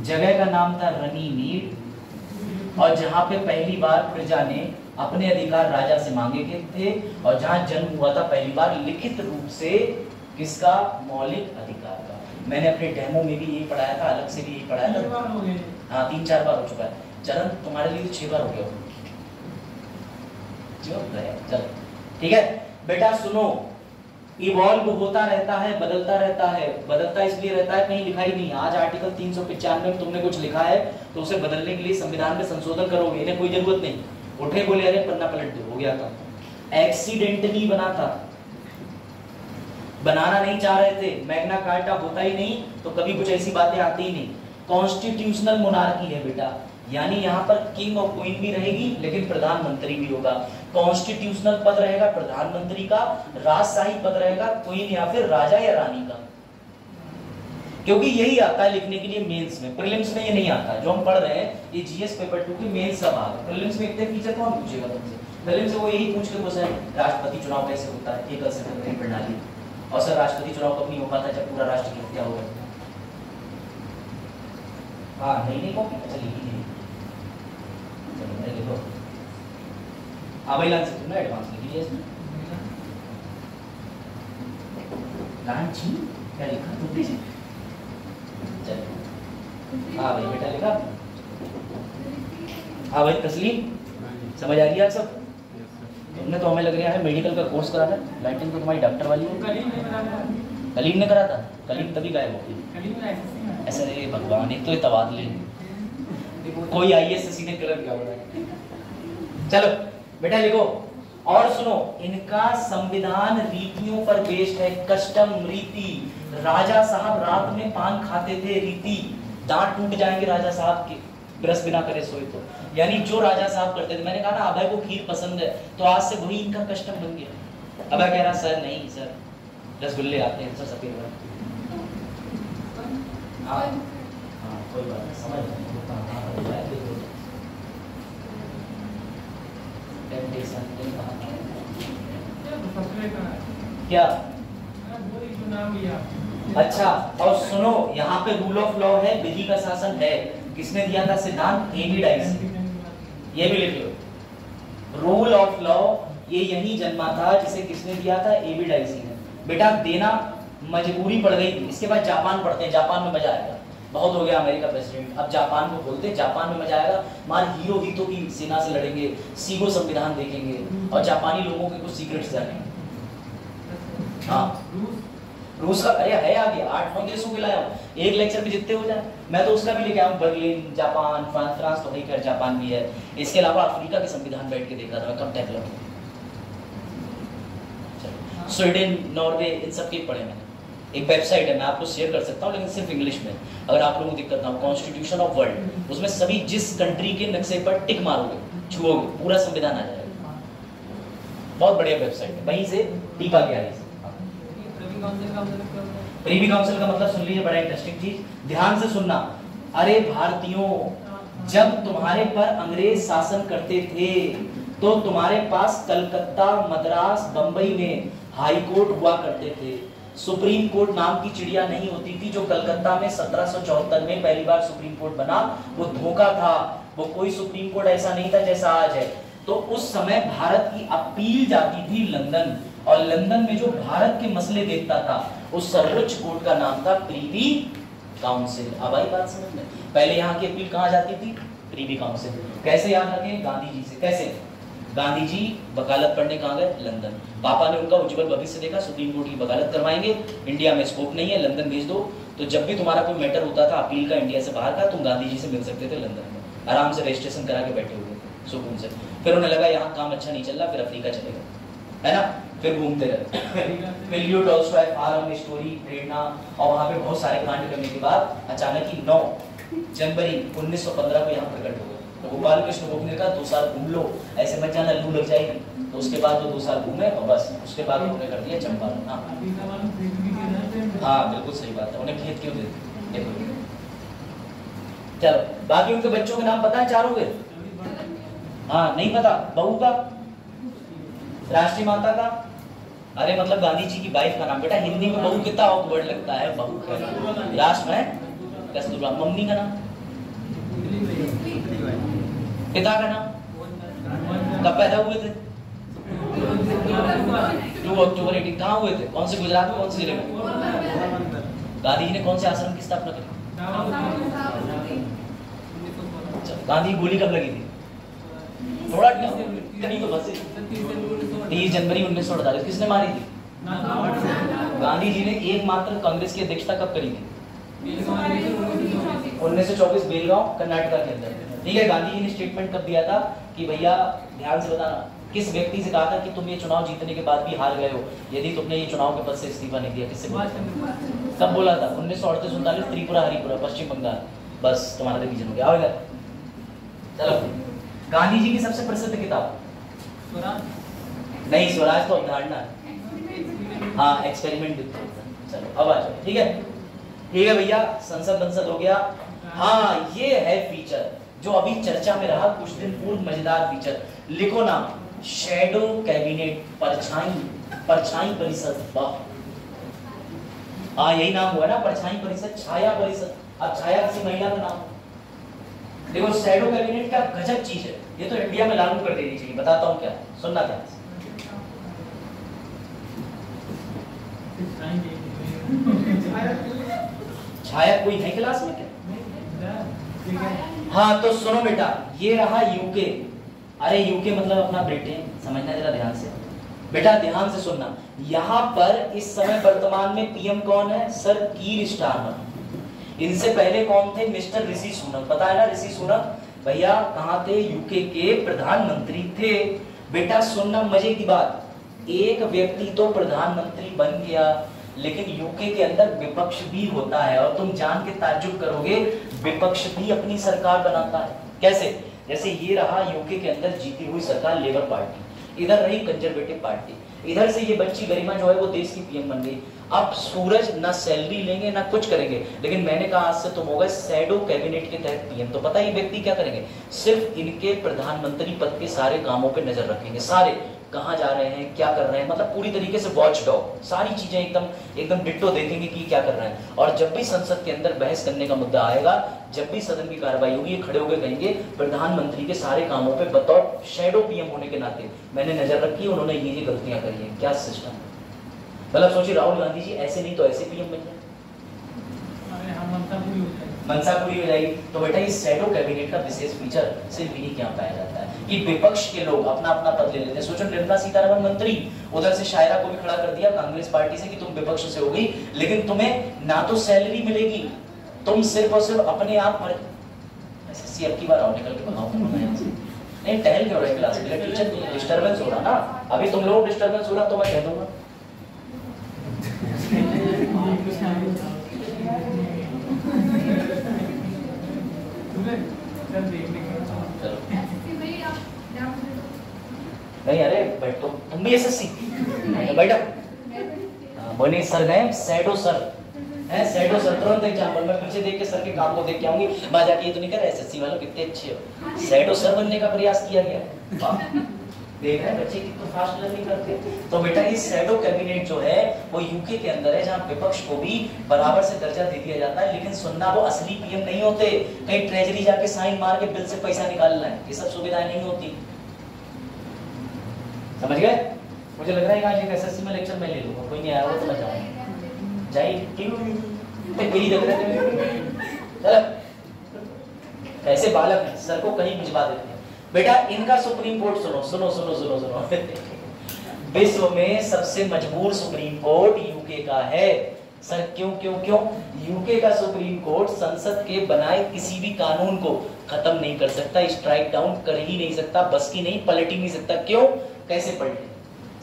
जगह का नाम था रनीमीड, और जहां पे पहली बार प्रजा ने अपने अधिकार राजा से मांगे गए थे, और जहां जन्म हुआ था पहली बार लिखित रूप से किसका? मौलिक अधिकार का। मैंने अपने डेमो में भी यही पढ़ाया था, अलग से भी यही पढ़ाया था। हाँ 3-4 बार हो चुका है। चरण तुम्हारे लिए तो 6 बार हो गया चलो ठीक है बेटा। सुनो, इवॉल्व होता रहता है, बदलता रहता है। बदलता इसलिए रहता है, कहीं लिखा ही नहीं। आज आर्टिकल 395 में तुमने कुछ लिखा है तो उसे बदलने के लिए संविधान में संशोधन करोगे, इन्हें कोई जरूरत नहीं। उठे बोले अरे पन्ना पलट दो, हो गया था। एक्सीडेंटली बना था, बनाना नहीं चाह रहे थे। मैग्ना कार्टा होता ही नहीं तो कभी कुछ ऐसी बातें आती ही नहीं। कॉन्स्टिट्यूशनल मोनार्की है बेटा, यानी यहाँ पर किंग और क्वीन भी रहेगी लेकिन प्रधानमंत्री भी होगा। कॉन्स्टिट्यूशनल पद रहेगा प्रधानमंत्री का, राजशाही पद रहेगा क्वीन या फिर राजा या रानी का। क्योंकि यही आता है लिखने के लिए मेंस में, प्रीलिम्स में ये नहीं आता। जो हम पढ़ रहे हैं ये जीएस पेपर 2 की मेंस का भाग है। प्रीलिम्स में इतने फीचर कौन पूछेगा तुमसे? प्रीलिम्स से वो यही पूछ के पूछा है राष्ट्रपति चुनाव कैसे होता है, एकल सदन प्रणाली। और सर राष्ट्रपति चुनाव कब नहीं हो पाता? जब पूरा राष्ट्र की हत्या हो गई। हाँ नहीं कॉपी अच्छा लिखी नहीं, चलो मैं देखो आवेलान से तुमने एडवांस लिख लिया इसमें। लांची क्या लिखा तुमने? चलो हाँ भाई बेटा लिखा। हाँ भाई तस्लीम समझ आ रही है सब? तुमने तो हमें लग रहा है मेडिकल का कोर्स करा था। लाइटिंग तो तुम्हारी डॉक्टर वाली है। कलीम ने करा था, कलीम तभी गायब हो गई। ऐसा रे भगवान, एक तो ये तबादले, कोई आईएएस सीधे कलर क्या हो रहा है। चलो बेटा लिखो। और सुनो, इनका संविधान रीतियों पर बेस्ड है, कस्टम रीति। राजा साहब रात में पान खाते थे, रीति। दांत टूट जाएंगे राजा साहब के, ब्रश बिना करे सोए तो। यानी जो राजा साहब करते थे। मैंने कहा ना अभय को खीर पसंद है तो आज से वही इनका कस्टम बन गया। अभय कह रहा सर नहीं सर रसगुल्ले आते हैं सर सफेद वाले। हाँ कोई बात नहीं, समझ क्या? अच्छा और सुनो, यहाँ पे रूल ऑफ लॉ है, विधि का शासन है। किसने दिया था सिद्धांत? A V Dicey. ये भी लिख लो, रूल ऑफ लॉ ये यही जन्मा था जिसे किसने दिया था? एबी डाइस ने। बेटा देना मजबूरी पड़ गई थी। इसके बाद जापान पढ़ते हैं, जापान में मजा आएगा। बहुत हो गया अमेरिका प्रेसिडेंट, अब जापान को बोलते हैं, जापान में मजा आएगा। मार हीरो हितो की सेना से लड़ेंगे, सीगो संविधान देखेंगे और जापानी लोगों के कुछ सीक्रेट्स जानेंगे। हाँ रूस का अरे है आगे 8-9 देशों के लाया हूँ, एक लेक्चर में जितने हो जाए। मैं तो उसका भी लेके आया हूँ, बर्लिन जापान, फ्रांस तो नहीं, खैर जापान भी है। इसके अलावा अफ्रीका के संविधान बैठ के देखा था कब डेवलप हुआ। स्वीडन, नॉर्वे, इन सब के पढ़े मैंने। एक वेबसाइट है, मैं आपको शेयर कर सकता हूँ लेकिन सिर्फ इंग्लिश में, अगर आप लोगों को दिक्कत ना हो। कॉन्स्टिट्यूशन ऑफ वर्ल्ड, उसमें सभी जिस कंट्री के नक्शे पर टिक मारोगे, छुओगे, पूरा संविधान आ जाएगा। बहुत बढ़िया वेबसाइट है, वहीं से टीपा गया है। प्रीवी काउंसिल का मतलब सुन लीजिए, बड़ा इंटरेस्टिंग चीज, ध्यान से सुनना। अरे भारतीयों, जब तुम्हारे पर अंग्रेज शासन करते थे तो तुम्हारे पास कलकत्ता, मद्रास, बंबई में हाई कोर्ट हुआ करते थे। सुप्रीम कोर्ट नाम की चिड़िया नहीं होती थी। जो कलकत्ता में 1774 में पहली बार सुप्रीम कोर्ट बना वो धोखा था, वो कोई सुप्रीम कोर्ट ऐसा नहीं था जैसा आज है। तो उस समय भारत की अपील जाती थी लंदन, और लंदन में जो भारत के मसले देखता था उस सर्वोच्च कोर्ट का नाम था प्रीवी काउंसिल। अब आई बात समझ में? पहले यहाँ की अपील कहाँ जाती थी? प्रीवी काउंसिल। कैसे याद रखें? गांधी जी से। कैसे? गांधी जी वकालत पढ़ने कहाँ गए? लंदन। पापा ने उनका उज्जवल भविष्य देखा, सुप्रीम कोर्ट की वकालत करवाएंगे, इंडिया में स्कोप नहीं है, लंदन भेज दो। तो जब भी तुम्हारा कोई मैटर होता था अपील का इंडिया से बाहर का, तुम गांधी जी से मिल सकते थे लंदन में, आराम से रजिस्ट्रेशन करा के बैठे हुए थे सुकून से। फिर उन्हें लगा यहाँ काम अच्छा नहीं चल रहा, फिर अफ्रीका चले गए, है ना, फिर घूमते रहे। फिर लियो टॉल्स्टॉय, फारम, स्टोरी, प्रेरणा, और वहाँ पे बहुत सारे कांड करने के बाद अचानक ही 9 जनवरी 1915 को यहाँ प्रकट हो गए। तो गोपाल कृष्ण गोखले का 2 साल घूम लो, ऐसे मत जाना लू लग जाएगी। तो उसके बाद वो 2 साल घूमे और बस उसके बाद उन्होंने कर दिया चंपारण। हाँ बिल्कुल सही बात है, उन्हें खेत क्यों देते देखो। चलो बाकी उनके बच्चों के नाम पता है चारों के? हाँ नहीं पता। बहू का, राष्ट्रीय माता का, अरे मतलब गांधी जी की वाइफ का नाम। बेटा हिंदी में बहू कितना ऑकवर्ड लगता है, बहू का राष्ट्र में कस्तूरबा। मम्मी का नाम, पिता का नाम, कब पैदा हुए थे? 2 अक्टूबर 18। कहाँ हुए थे? कौन से गुजरात में, कौन से जिले में? गांधी जी ने कौन से आश्रम की स्थापना करी? गांधी गोली कब लगी थी? थोड़ा नहीं तो बस 30 जनवरी 1948। किसने मारी थी? गांधी जी ने एकमात्र कांग्रेस की अध्यक्षता कब करी थी? 1924 बेलगांव कर्नाटका के अंदर। ठीक है, गांधी जी ने स्टेटमेंट कब दिया था कि भैया ध्यान से बताना, किस व्यक्ति से कहा था कि तुम ये चुनाव जीतने के बाद भी हार गए हो यदि तुमने ये चुनाव के पद से इस्तीफा नहीं दिया? किससे बोला? कब बोला था? 1938-39 त्रिपुरा, हरिपुरा, पश्चिम बंगाल। बस तुम्हारा डिवीजन हो गया। आओ इधर। चलो गांधी जी की सबसे प्रसिद्ध किताब? नहीं, स्वराज तो अवधारणा है। हाँ एक्सपेरिमेंट। चलो अब आ जाओ। ठीक है भैया, संसद बंसद हो गया। हाँ ये है फीचर जो अभी चर्चा में रहा कुछ दिन पूर्व, मजेदार फीचर। लिखो नाम, शैडो कैबिनेट, परछाई परिषद। वाह, हाँ यही नाम हुआ ना, परछाई परिषद, छाया परिषद। अब छाया किसी महिला का नाम। देखो शैडो कैबिनेट क्या गजब चीज है, ये तो इंडिया में लागू कर देनी चाहिए। बताता हूँ क्या, सुनना क्या। छाया कोई है क्लास में क्या? हाँ तो सुनो बेटा, ये रहा यूके। अरे यूके मतलब अपना ब्रिटेन, समझना जरा ध्यान से। बेटा ध्यान से सुनना, यहाँ पर इस समय वर्तमान में पीएम कौन है? सर कीर स्टारमर। इनसे पहले कौन थे? मिस्टर ऋषि सुनक। पता है ना ऋषि सुनक भैया कहाँ थे? यूके के प्रधानमंत्री थे। बेटा सुनना मजे की बात, एक व्यक्ति तो प्रधानमंत्री बन गया, लेकिन यूके के अंदर विपक्ष भी होता है। और तुम जान के ताज्जुब करोगे, विपक्ष भी अपनी सरकार बनाता है। कैसे? जैसे ये रहा यूके के अंदर जीती हुई सरकार लेबर पार्टी, इधर रही कंजर्वेटिव पार्टी, इधर से ये बच्ची गरिमा जो है वो देश की पीएम बन गई। अब सूरज ना सैलरी लेंगे ना कुछ करेंगे, लेकिन मैंने कहा आज से तुम हो गए शैडो कैबिनेट के तहत पीएम। तो पता है ये व्यक्ति क्या करेंगे? सिर्फ इनके प्रधानमंत्री पद के सारे कामों पे नजर रखेंगे, सारे कहाँ जा रहे हैं, क्या कर रहे हैं, मतलब पूरी तरीके से वॉच डॉग, सारी चीजें एकदम डिट्टो देखेंगे कि क्या कर रहे हैं। और जब भी संसद के अंदर बहस करने का मुद्दा आएगा, जब भी सदन की कार्रवाई होगी, ये खड़े होकर कहेंगे प्रधानमंत्री के सारे कामों पे बतौर शैडो पीएम होने के नाते मैंने नजर रखी, उन्होंने ये गलतियां करी है। क्या सिस्टम, मतलब सोचिए राहुल गांधी जी ऐसे नहीं तो ऐसे पीएम बन जाए, मनसा पूरी हो जाएगी। तो बेटा ये शैडो कैबिनेट का विशेष फीचर सिर्फ इन्हीं के यहाँ पाया जाता है कि विपक्ष के लोग अपना अपना पद ले लेते हैं। सोचो निर्मला सीतारमण मंत्री, उधर से शायरा को भी खड़ा कर दिया कांग्रेस पार्टी से कि तुम विपक्ष से हो गई, लेकिन तुम्हें ना तो सैलरी मिलेगी, तुम सिर्फ और सिर्फ अपने आप पर। एसएससी अब की बार आओ, निकल के भागो नहीं, टहल क्यों रहे क्लास में? टीचर डिस्टर्बेंस हो रहा ना, अभी तुम लोग डिस्टर्बेंस हो रहा तो मैं कह दूंगा। नहीं अरे बैठो, तुम भी एसएससी बैठो। बोले सर गए शैडो सर है, शैडो सर तुरंत एग्जाम्पल मैं पीछे देख के सर के काम को देख के आऊंगी, मैं जाके ये तो नहीं कर एसएससी वालों कितने अच्छे हो, शैडो सर बनने का प्रयास किया गया। देख रहे हैं बच्चे कितना फास्ट लर्निंग करते हैं। तो बेटा ये शैडो कैबिनेट जो है वो यूके के अंदर है, जहाँ विपक्ष को भी बराबर से दर्जा दे दिया जाता है। लेकिन सुनना, वो असली पीएम नहीं होते, कहीं ट्रेजरी जाके साइन मार के बिल से पैसा निकालना है, ये सब सुविधाएं नहीं होती। समझ गए? मुझे लग रहा है आज एक एसएससी में लेक्चर मैं ले लूंगा, कोई नहीं आया हो तो मैं जाऊंगा। जाइए मेरी लग रहा है ऐसे बालक है, सर को कहीं भिजवा देते हैं। बेटा इनका सुप्रीम कोर्ट सुनो सुनो सुनो सुनो सुनो विश्व में सबसे मजबूर सुप्रीम कोर्ट यूके का है। सर क्यों क्यों क्यों? यूके का सुप्रीम कोर्ट संसद के बनाए किसी भी कानून को खत्म नहीं कर सकता, स्ट्राइक डाउन कर ही नहीं सकता, बस की नहीं, पलट ही नहीं सकता। क्यों? कैसे पलटे?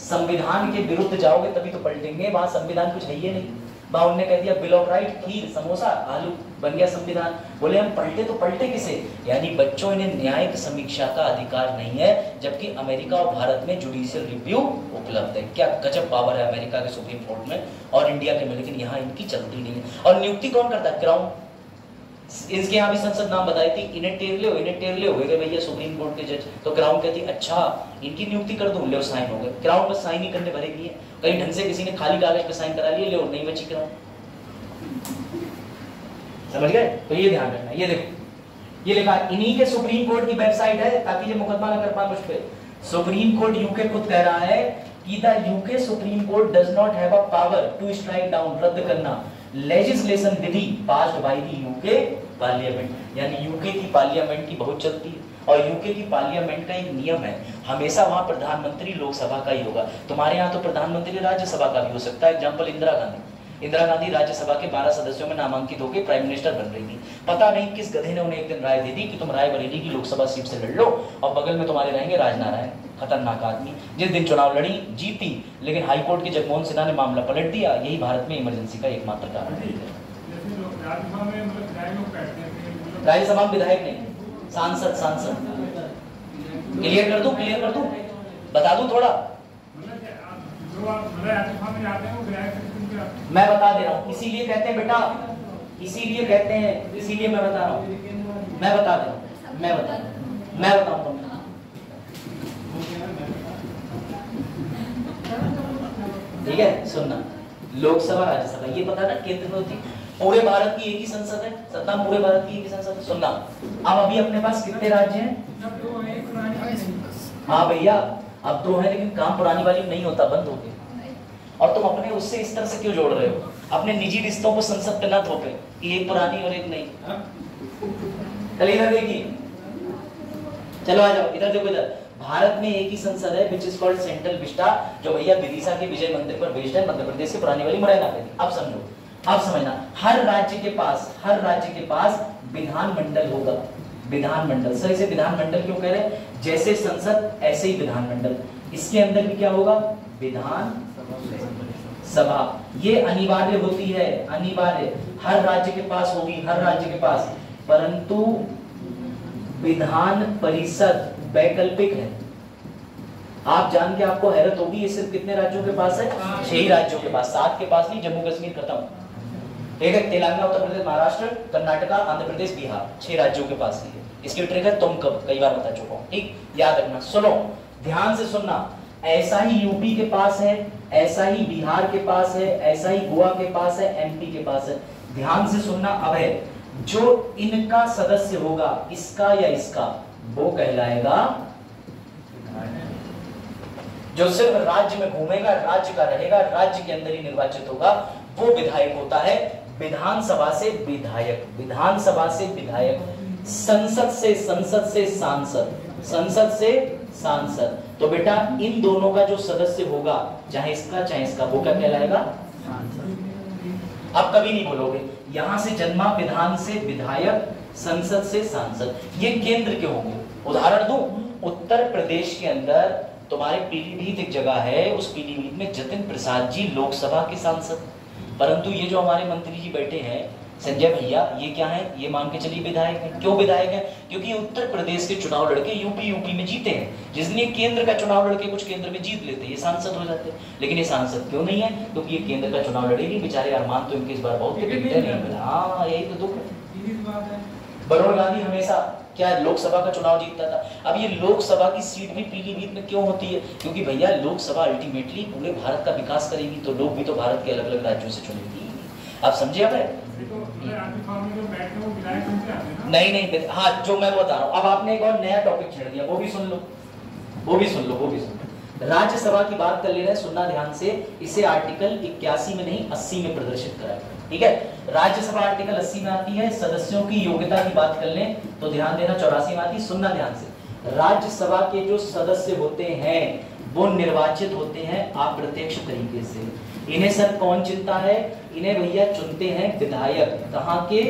संविधान के विरुद्ध जाओगे तभी तो पलटेंगे। वहां संविधान कुछ है ही नहीं। वहां उन्होंने कह दिया बिल ऑफ राइट, खीर समोसा आलू बन गया संविधान। बोले हम पलटे तो पलटे किसे? यानी बच्चों इन्हें न्यायिक समीक्षा का अधिकार नहीं है, जबकि अमेरिका और भारत में जुडिशियल रिव्यू उपलब्ध है। क्या गजब पावर है अमेरिका के सुप्रीम कोर्ट में और इंडिया के में, लेकिन यहाँ इनकी चलती नहीं है। और नियुक्ति कौन करता है? क्राउन। इसके यहाँ भी संसद नाम बताई थी, इन्हें टेर ले हो गए भैया सुप्रीम कोर्ट के जज। तो क्राउन कहती अच्छा इनकी नियुक्ति कर दूं, ले साइन हो गए। क्राउन बस साइन ही करने भरेगी है, कहीं ढंग से किसी ने खाली कागज पे साइन करा लिए, ले नहीं बची क्राउन। समझ गए? तो ये ध्यान रखना। ये देखो ये लिखा इन्हीं के सुप्रीम कोर्ट की वेबसाइट है, ताकि ये मुकदमा न कर पाए मुझ पे। सुप्रीम कोर्ट यूके खुद कह रहा है कि the UK Supreme Court does not have a power to strike down, रद्द करना लेजिस्लेशन विधि passed by the UK parliament. यानी यूके की पार्लियामेंट की बहुत चलती है, और यूके की पार्लियामेंट का एक नियम है, हमेशा वहां प्रधानमंत्री लोकसभा का ही होगा। तुम्हारे यहाँ तो प्रधानमंत्री राज्यसभा का भी हो सकता है। एग्जाम्पल इंदिरा गांधी राज्यसभा के 12 सदस्यों में नामांकित होकर प्राइम मिनिस्टर बन रही थी। पता नहीं किस गधे ने उन्हें एक दिन राय दे दी कि तुम रायबरेली की लोकसभा सीट से लड़ लो, और बगल में तुम्हारे रहेंगे राजनारायण, खतरनाक आदमी। जिस दिन चुनाव लड़ी जीती, लेकिन हाईकोर्ट के जगमोहन सिन्हा ने मामला पलट दिया। यही भारत में इमरजेंसी का एकमात्र कारण है। राज्यसभा में विधायक नहीं, सांसद। क्लियर कर दूं, बता दूं थोड़ा? मैं बता दे रहा हूँ, इसीलिए कहते हैं बेटा, इसीलिए मैं बता रहा हूँ, मैं बता बताऊँ। ठीक है, सुनना। लोकसभा राज्यसभा ये पता ना केंद्र में होती, पूरे भारत की एक ही संसद है, सत्ता पूरे भारत की एक ही संसद है। सुनना, अब अभी अपने पास कितने राज्य हैं? हाँ भैया अब 2 है, लेकिन काम पुरानी वाली नहीं होता, बंद हो गए। और तुम अपने उससे इस तरह से क्यों जोड़ रहे हो? अपने निजी रिश्तों को संसद पे न थोपे कि एक पुरानी और एक नहीं। चल इधर देखिए, चलो आ जाओ इधर देखो। इधर भारत में एक ही संसद है which is called central Vista, जो भैया विदिशा के विजय मंदिर पर बेस्ड है, मध्य प्रदेश की पुरानी वाली मुरैना पे। अब समझो, अब समझना, हर राज्य के पास विधानमंडल होगा। विधानमंडल, सर इसे विधानमंडल क्यों कह रहे हैं? जैसे संसद ऐसे ही विधानमंडल। इसके अंदर भी क्या होगा? विधान सभा। ये अनिवार्य होती है, अनिवार्य हर राज्य के पास होगी, हर राज्य के पास। परंतु विधान परिषद वैकल्पिक है। आप जान के आपको हैरत होगी, ये सिर्फ कितने राज्यों के पास है? 6 राज्यों के पास, 7 के पास नहीं। जम्मू कश्मीर खत्म, ठीक है। तेलंगाना, उत्तर प्रदेश, महाराष्ट्र, कर्नाटका, आंध्र प्रदेश, बिहार, 6 राज्यों के पास है। इसकी ट्रिक है, तुम कब कई बार बता चुका हूं, ठीक, याद रखना। सुनो, ध्यान से सुनना। ऐसा ही यूपी के पास है, ऐसा ही बिहार के पास है, ऐसा ही गोवा के पास है, एमपी के पास है। ध्यान से सुनना। अब है जो इनका सदस्य होगा, इसका या इसका, वो कहलाएगा। जो सिर्फ राज्य में घूमेगा, राज्य का रहेगा, राज्य के अंदर ही निर्वाचित होगा, वो विधायक होता है। विधानसभा से विधायक, विधानसभा से विधायक, संसद से सांसद, संसद से सांसद। तो बेटा इन दोनों का जो सदस्य होगा, चाहे इसका, वो क्या कहलाएगा? अब कभी नहीं बोलोगे यहां से जन्मा, विधान से विधायक, संसद से सांसद। ये केंद्र के होंगे। उदाहरण दूं, उत्तर प्रदेश के अंदर तुम्हारे पीलीभीत एक जगह है, उस पीलीभीत में जतिन प्रसाद जी लोकसभा के सांसद। परंतु ये जो हमारे मंत्री जी बैठे हैं संजय भैया, ये क्या है? ये मान के चलिए विधायक है। क्यों विधायक है? क्योंकि उत्तर प्रदेश के चुनाव लड़के यूपी में जीते हैं। जिसने केंद्र का चुनाव लड़के कुछ केंद्र में जीत लेते, ये सांसद हो जाते हैं। लेकिन ये सांसद क्यों नहीं है? क्योंकि ये केंद्र का चुनाव लड़ेगी, बेचारे अरमान तो इनके इस बार बहुत नहीं मिला। हाँ, यही तो दुख है। वरुण गांधी हमेशा क्या लोकसभा का चुनाव जीतता था। अब ये लोकसभा की सीट भी पीलीभीत में क्यों होती है? क्योंकि भैया लोकसभा अल्टीमेटली पूरे भारत का विकास करेगी, तो लोग भी तो भारत के अलग अलग राज्यों से चुनेंगे। आप समझे? अब नहीं, हाँ, जो मैं बता रहा हूँ। अब आपने एक और नया टॉपिक छेड़ दिया, वो भी सुन लो। राज्यसभा की बात कर ले रहे हैं, सुनना ध्यान से। इसे आर्टिकल 81 में नहीं 80 में प्रदर्शित करा है, ठीक है। राज्यसभा आर्टिकल 80 में आती है। सदस्यों की योग्यता की बात कर लें तो ध्यान देना 84 में आती है। सुनना ध्यान से, राज्यसभा के जो सदस्य होते हैं वो निर्वाचित होते हैं अप्रत्यक्ष तरीके से। इन्हें सर कौन चुनता है? इन्हें भैया चुनते हैं विधायक। कहाँ के?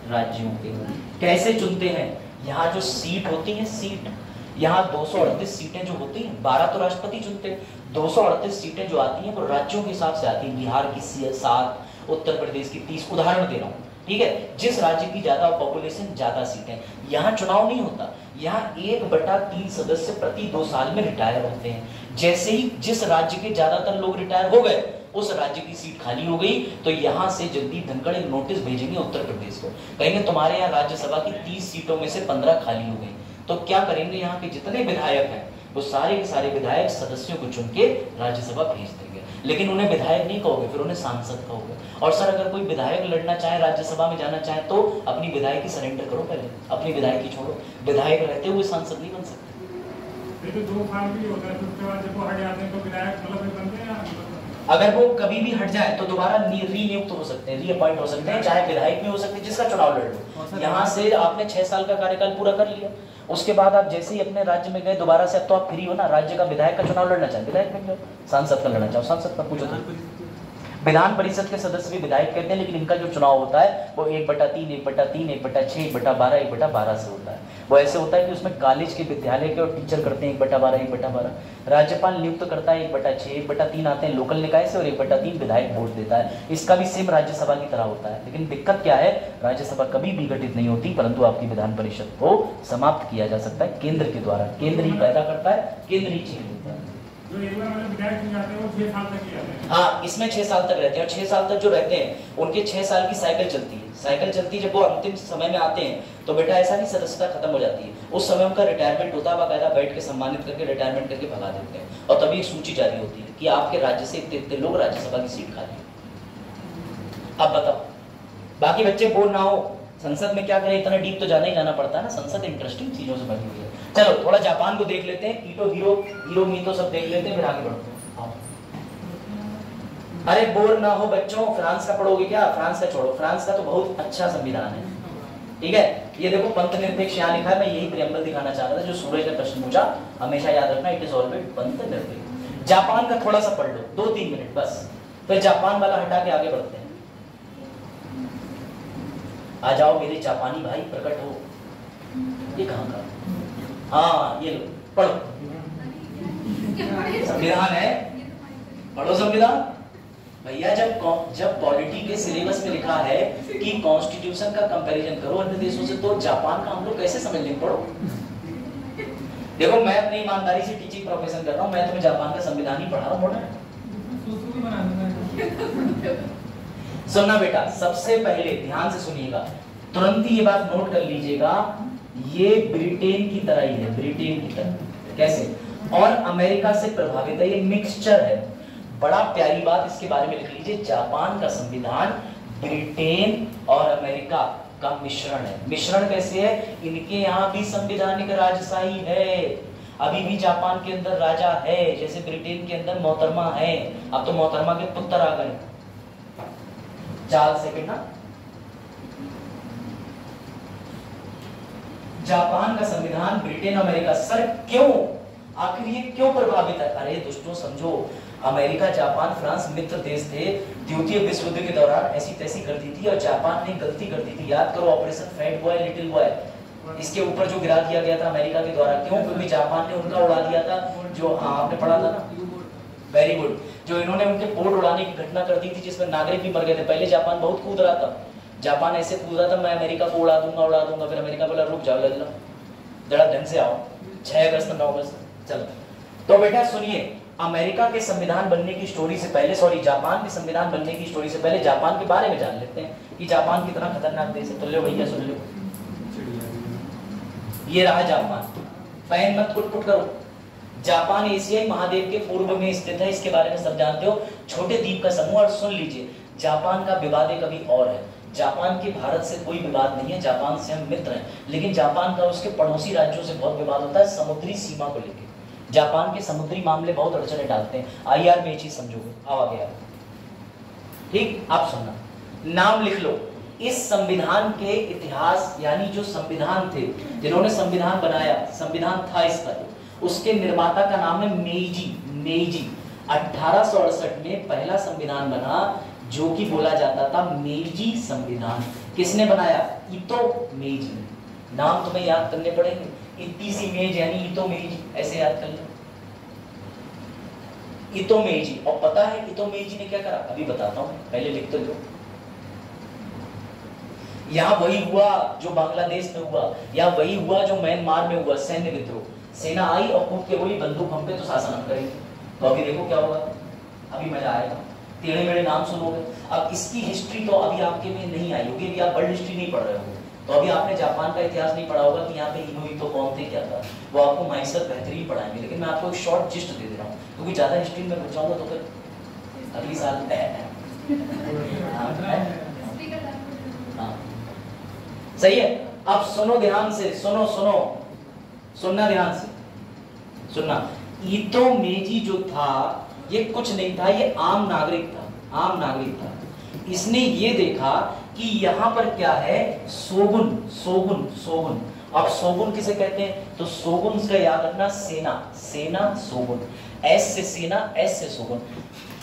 राज्यों के। कैसे चुनते हैं? यहाँ जो सीट होती है, सीट यहाँ 238 सीटें जो होती हैं, 12 तो राष्ट्रपति चुनते हैं, 238 सीटें जो आती हैं वो राज्यों के हिसाब से आती हैं। बिहार की 7, उत्तर प्रदेश की 30, उदाहरण दे रहा हूँ, ठीक है। जिस राज्य की ज्यादा पॉपुलेशन, ज्यादा सीटें। यहाँ चुनाव नहीं होता, यहाँ 1/3 सदस्य प्रति 2 साल में रिटायर होते हैं। जैसे ही जिस राज्य के ज्यादातर लोग रिटायर हो गए, उस राज्य की सीट खाली हो गई, तो यहाँ से जगदीप धनखड़ एक नोटिस भेजेंगे उत्तर प्रदेश को, कहेंगे तुम्हारे यहाँ राज्यसभा की 30 सीटों में से 15 खाली हो गई। तो क्या करेंगे, यहाँ के जितने विधायक हैं वो सारे के सारे विधायक सदस्यों को चुन के राज्यसभा भेज देंगे। लेकिन उन्हें विधायक नहीं कहोगे, फिर उन्हें सांसद कहोगे। और सर अगर कोई विधायक लड़ना चाहे, राज्यसभा में जाना चाहे, तो अपनी विधायकी सरेंडर करो, पहले अपनी विधायकी छोड़ो। विधायक रहते हुए सांसद नहीं बन सकते। तो 2 साल भी होता है, उसके बाद जब वो हट जाते हैं तो विधायक मतलब बनते हैं या? अगर वो कभी भी हट जाए तो दोबारा रीनियुक्त हो सकते हैं, रीअपॉइंट हो सकते हैं, चाहे विधायक भी हो सकते हैं जिसका चुनाव लड़ लो। यहाँ से आपने 6 साल का कार्यकाल पूरा कर लिया, उसके बाद आप जैसे ही अपने राज्य में गए दोबारा से, अब तो आप फ्री हो ना। राज्य का विधायक का चुनाव लड़ना चाहे विधायक बन जाओ, सांसद का लड़ना चाहो सांसद का। पूछो तो विधान परिषद के सदस्य भी विधायक कहते हैं, लेकिन इनका जो चुनाव होता है वो 1/3, 1/3, 1/6, 1/12, 1/12 से होता है। वो ऐसे होता है कि उसमें कॉलेज के, विद्यालय के और टीचर करते हैं 1/12, 1/12। राज्यपाल नियुक्त करता है 1/6, 1/3 आते हैं लोकल निकाय से और 1/3 विधायक वोट देता है। इसका भी सेम राज्यसभा की तरह होता है। लेकिन दिक्कत क्या है, राज्यसभा कभी भी गठित नहीं होती, परंतु आपकी विधान परिषद को समाप्त किया जा सकता है केंद्र के द्वारा। केंद्र ही पैदा करता है, केंद्र ही चेंज होता है। जो एक बार मतलब विधायक चुन जाते हैं वो 6 साल तक ही रहते हैं। हाँ, इसमें 6 साल तक रहते हैं। और 6 साल तक जो रहते हैं उनके 6 साल की साइकिल चलती है। साइकिल चलती है, जब वो अंतिम समय में आते हैं तो बेटा ऐसा नहीं सदस्यता खत्म हो जाती है, उस समय उनका रिटायरमेंट होता है, बाकायदा बैठ के सम्मानित करके रिटायरमेंट करके भगा देते हैं। और तभी एक सूची जारी होती है कि आपके राज्य से इतने लोग राज्यसभा की सीट खाली है। अब बताओ, बाकी बच्चे बोर ना हो, संसद में क्या करें, इतना डीप तो जाना ही जाना पड़ता है ना। संसद इंटरेस्टिंग चीजों से बनी हुई है। चलो थोड़ा जापान को देख लेते हैं, कीटो हीरो मीतो सब देख लेते हैं, फिर आगे बढ़ते हैं। अरे बोर ना हो बच्चों, फ्रांस का पढ़ोगे क्या? फ्रांस का छोड़ो, फ्रांस का तो बहुत अच्छा संविधान है, ठीक है। ये देखो पंथ निरपेक्ष यहाँ लिखा है, मैं यही प्रियम्बल दिखाना चाह रहा था जो सूरज ने प्रश्न पूछा, हमेशा याद रखना, इट इज ऑलवेज पंथ निरपेक्ष। जापान का थोड़ा सा पढ़ लो, 2-3 मिनट बस, फिर जापान वाला हटा के आगे बढ़ते हैं। आ जाओ मेरे जापानी भाई, प्रकट हो। ये कहाँ का? हाँ ये लो, पढ़ो, संविधान है, पढ़ो संविधान भैया। जब पॉलिटी के सिलेबस में लिखा है कि कॉन्स्टिट्यूशन का कंपैरिजन करो अन्य देशों से, तो जापान का हम लोग कैसे समझ लेंगे? पढ़ो। देखो मैं अपनी ईमानदारी से टीचिंग प्रोफेशन कर रहा हूँ, मैं तुम्हें जापान का संविधान ही पढ़ा रहा हूँ। सुनना बेटा, सबसे पहले ध्यान से सुनिएगा, तुरंत ही ये बात नोट कर लीजिएगा, ये ब्रिटेन की तरह ही है, ब्रिटेन की तरह। कैसे? और अमेरिका से प्रभावित है, ये मिक्सचर है। बड़ा प्यारी बात इसके बारे में लिख लीजिए, जापान का संविधान ब्रिटेन और अमेरिका का मिश्रण है। मिश्रण कैसे है? इनके यहाँ भी संवैधानिक राजशाही है, अभी भी जापान के अंदर राजा है, जैसे ब्रिटेन के अंदर मोहतरमा है। अब तो मोहतरमा के पुत्र आ गए। 4 सेकंड ना। जापान का संविधान, ब्रिटेन, अमेरिका। सर क्यों, आखिर ये क्यों प्रभावित है? अरे दोस्तों समझो, अमेरिका, जापान, फ्रांस मित्र देश थे। द्वितीय विश्व युद्ध के दौरान ऐसी तैसी कर दी थी और जापान ने गलती कर दी थी। याद करो operation fat boy little boy, इसके ऊपर जो गिरा दिया गया था अमेरिका के द्वारा। क्यों? क्योंकि जापान ने उनका उड़ा दिया था, जो आपने पढ़ा था ना, वेरी गुड, जो इन्होंने उनके पोर्ट उड़ाने की घटना कर दी थी जिसमें नागरिक भी मर गए थे। पहले जापान बहुत कूद रहा था, जापान ऐसे कूद रहा था मैं अमेरिका को उड़ा दूंगा। फिर अमेरिका बोला रुक जाओ लल्ला, जरा ढंग से आओ। 6 अगस्त 9 अगस्त चलो। तो बेटा सुनिए, अमेरिका के संविधान बनने की स्टोरी से पहले, सॉरी जापान के संविधान बनने की स्टोरी से पहले जापान के बारे में जान लेते हैं कि जापान कितना खतरनाक देश है। तो लो भैया सुन लो, ये रहा जापान। पैन मत कुट करो। जापान एशियाई महाद्वीप के पूर्व में स्थित है, इसके बारे में सब जानते हो। छोटे द्वीप का समूह। और सुन लीजिए, जापान का विवाद एक अभी और है। जापान के भारत से कोई विवाद नहीं है, जापान से हम मित्र हैं, लेकिन जापान का उसके पड़ोसी राज्यों से बहुत विवाद होता है समुद्री सीमा को लेकर। जापान के समुद्री मामले बहुत अड़चने डालते हैं। आईआर में ये चीज समझोगे। आओ आगे आओ, ठीक। आप सुनना, नाम लिख लो। इस संविधान के इतिहास यानी जो संविधान थे, जिन्होंने संविधान बनाया, संविधान था इसका, उसके निर्माता का नाम है मेईजी। मेईजी 1868 में पहला संविधान बना जो कि बोला जाता था मेईजी संविधान। किसने बनाया? इतो मेईजी ने। नाम तुम्हें याद करने पड़ेंगे, इतनी सी मेज यानी इतो मेईजी, ऐसे याद कर लो, इतो मेईजी। और पता है इतो मेईजी ने क्या करा? अभी बताता हूं, पहले लिख तो लो। यहाँ वही हुआ जो बांग्लादेश में हुआ, या वही हुआ जो म्यांमार में हुआ, सैन्य विद्रोह। सेना आई और कूद के बोली बंदूक हम पे तो शासन हम करेंगे। तो अभी देखो क्या होगा, अभी मजा आएगा, टेढ़े मेढ़े नाम सुनोगे। अब इसकी हिस्ट्री तो अभी आपके में नहीं आई होगी, अभी आप वर्ल्ड हिस्ट्री नहीं पढ़ रहे हो, तो अभी आपने जापान का इतिहास नहीं पढ़ा होगा कि यहाँ पे इनोइतो कौन थे, क्या था, वो आपको माइसर बेहतरीन पढ़ाएंगे। लेकिन मैं आपको एक शॉर्ट जिस्ट दे रहा हूँ, क्योंकि ज्यादा हिस्ट्री में घुस जाऊंगा तो फिर अगली साल सही है। अब सुनो ध्यान से, सुनो सुनो, सुनना ध्यान से, सुनना। इतो मेईजी जो था ये कुछ नहीं था, ये आम नागरिक था, आम नागरिक था। इसने ये देखा कि यहाँ पर क्या है, शोगुन, शोगुन, शोगुन। अब शोगुन किसे कहते हैं? तो शोगुन का याद रखना, सेना, सेना शोगुन, एस से सेना, एस से शोगुन।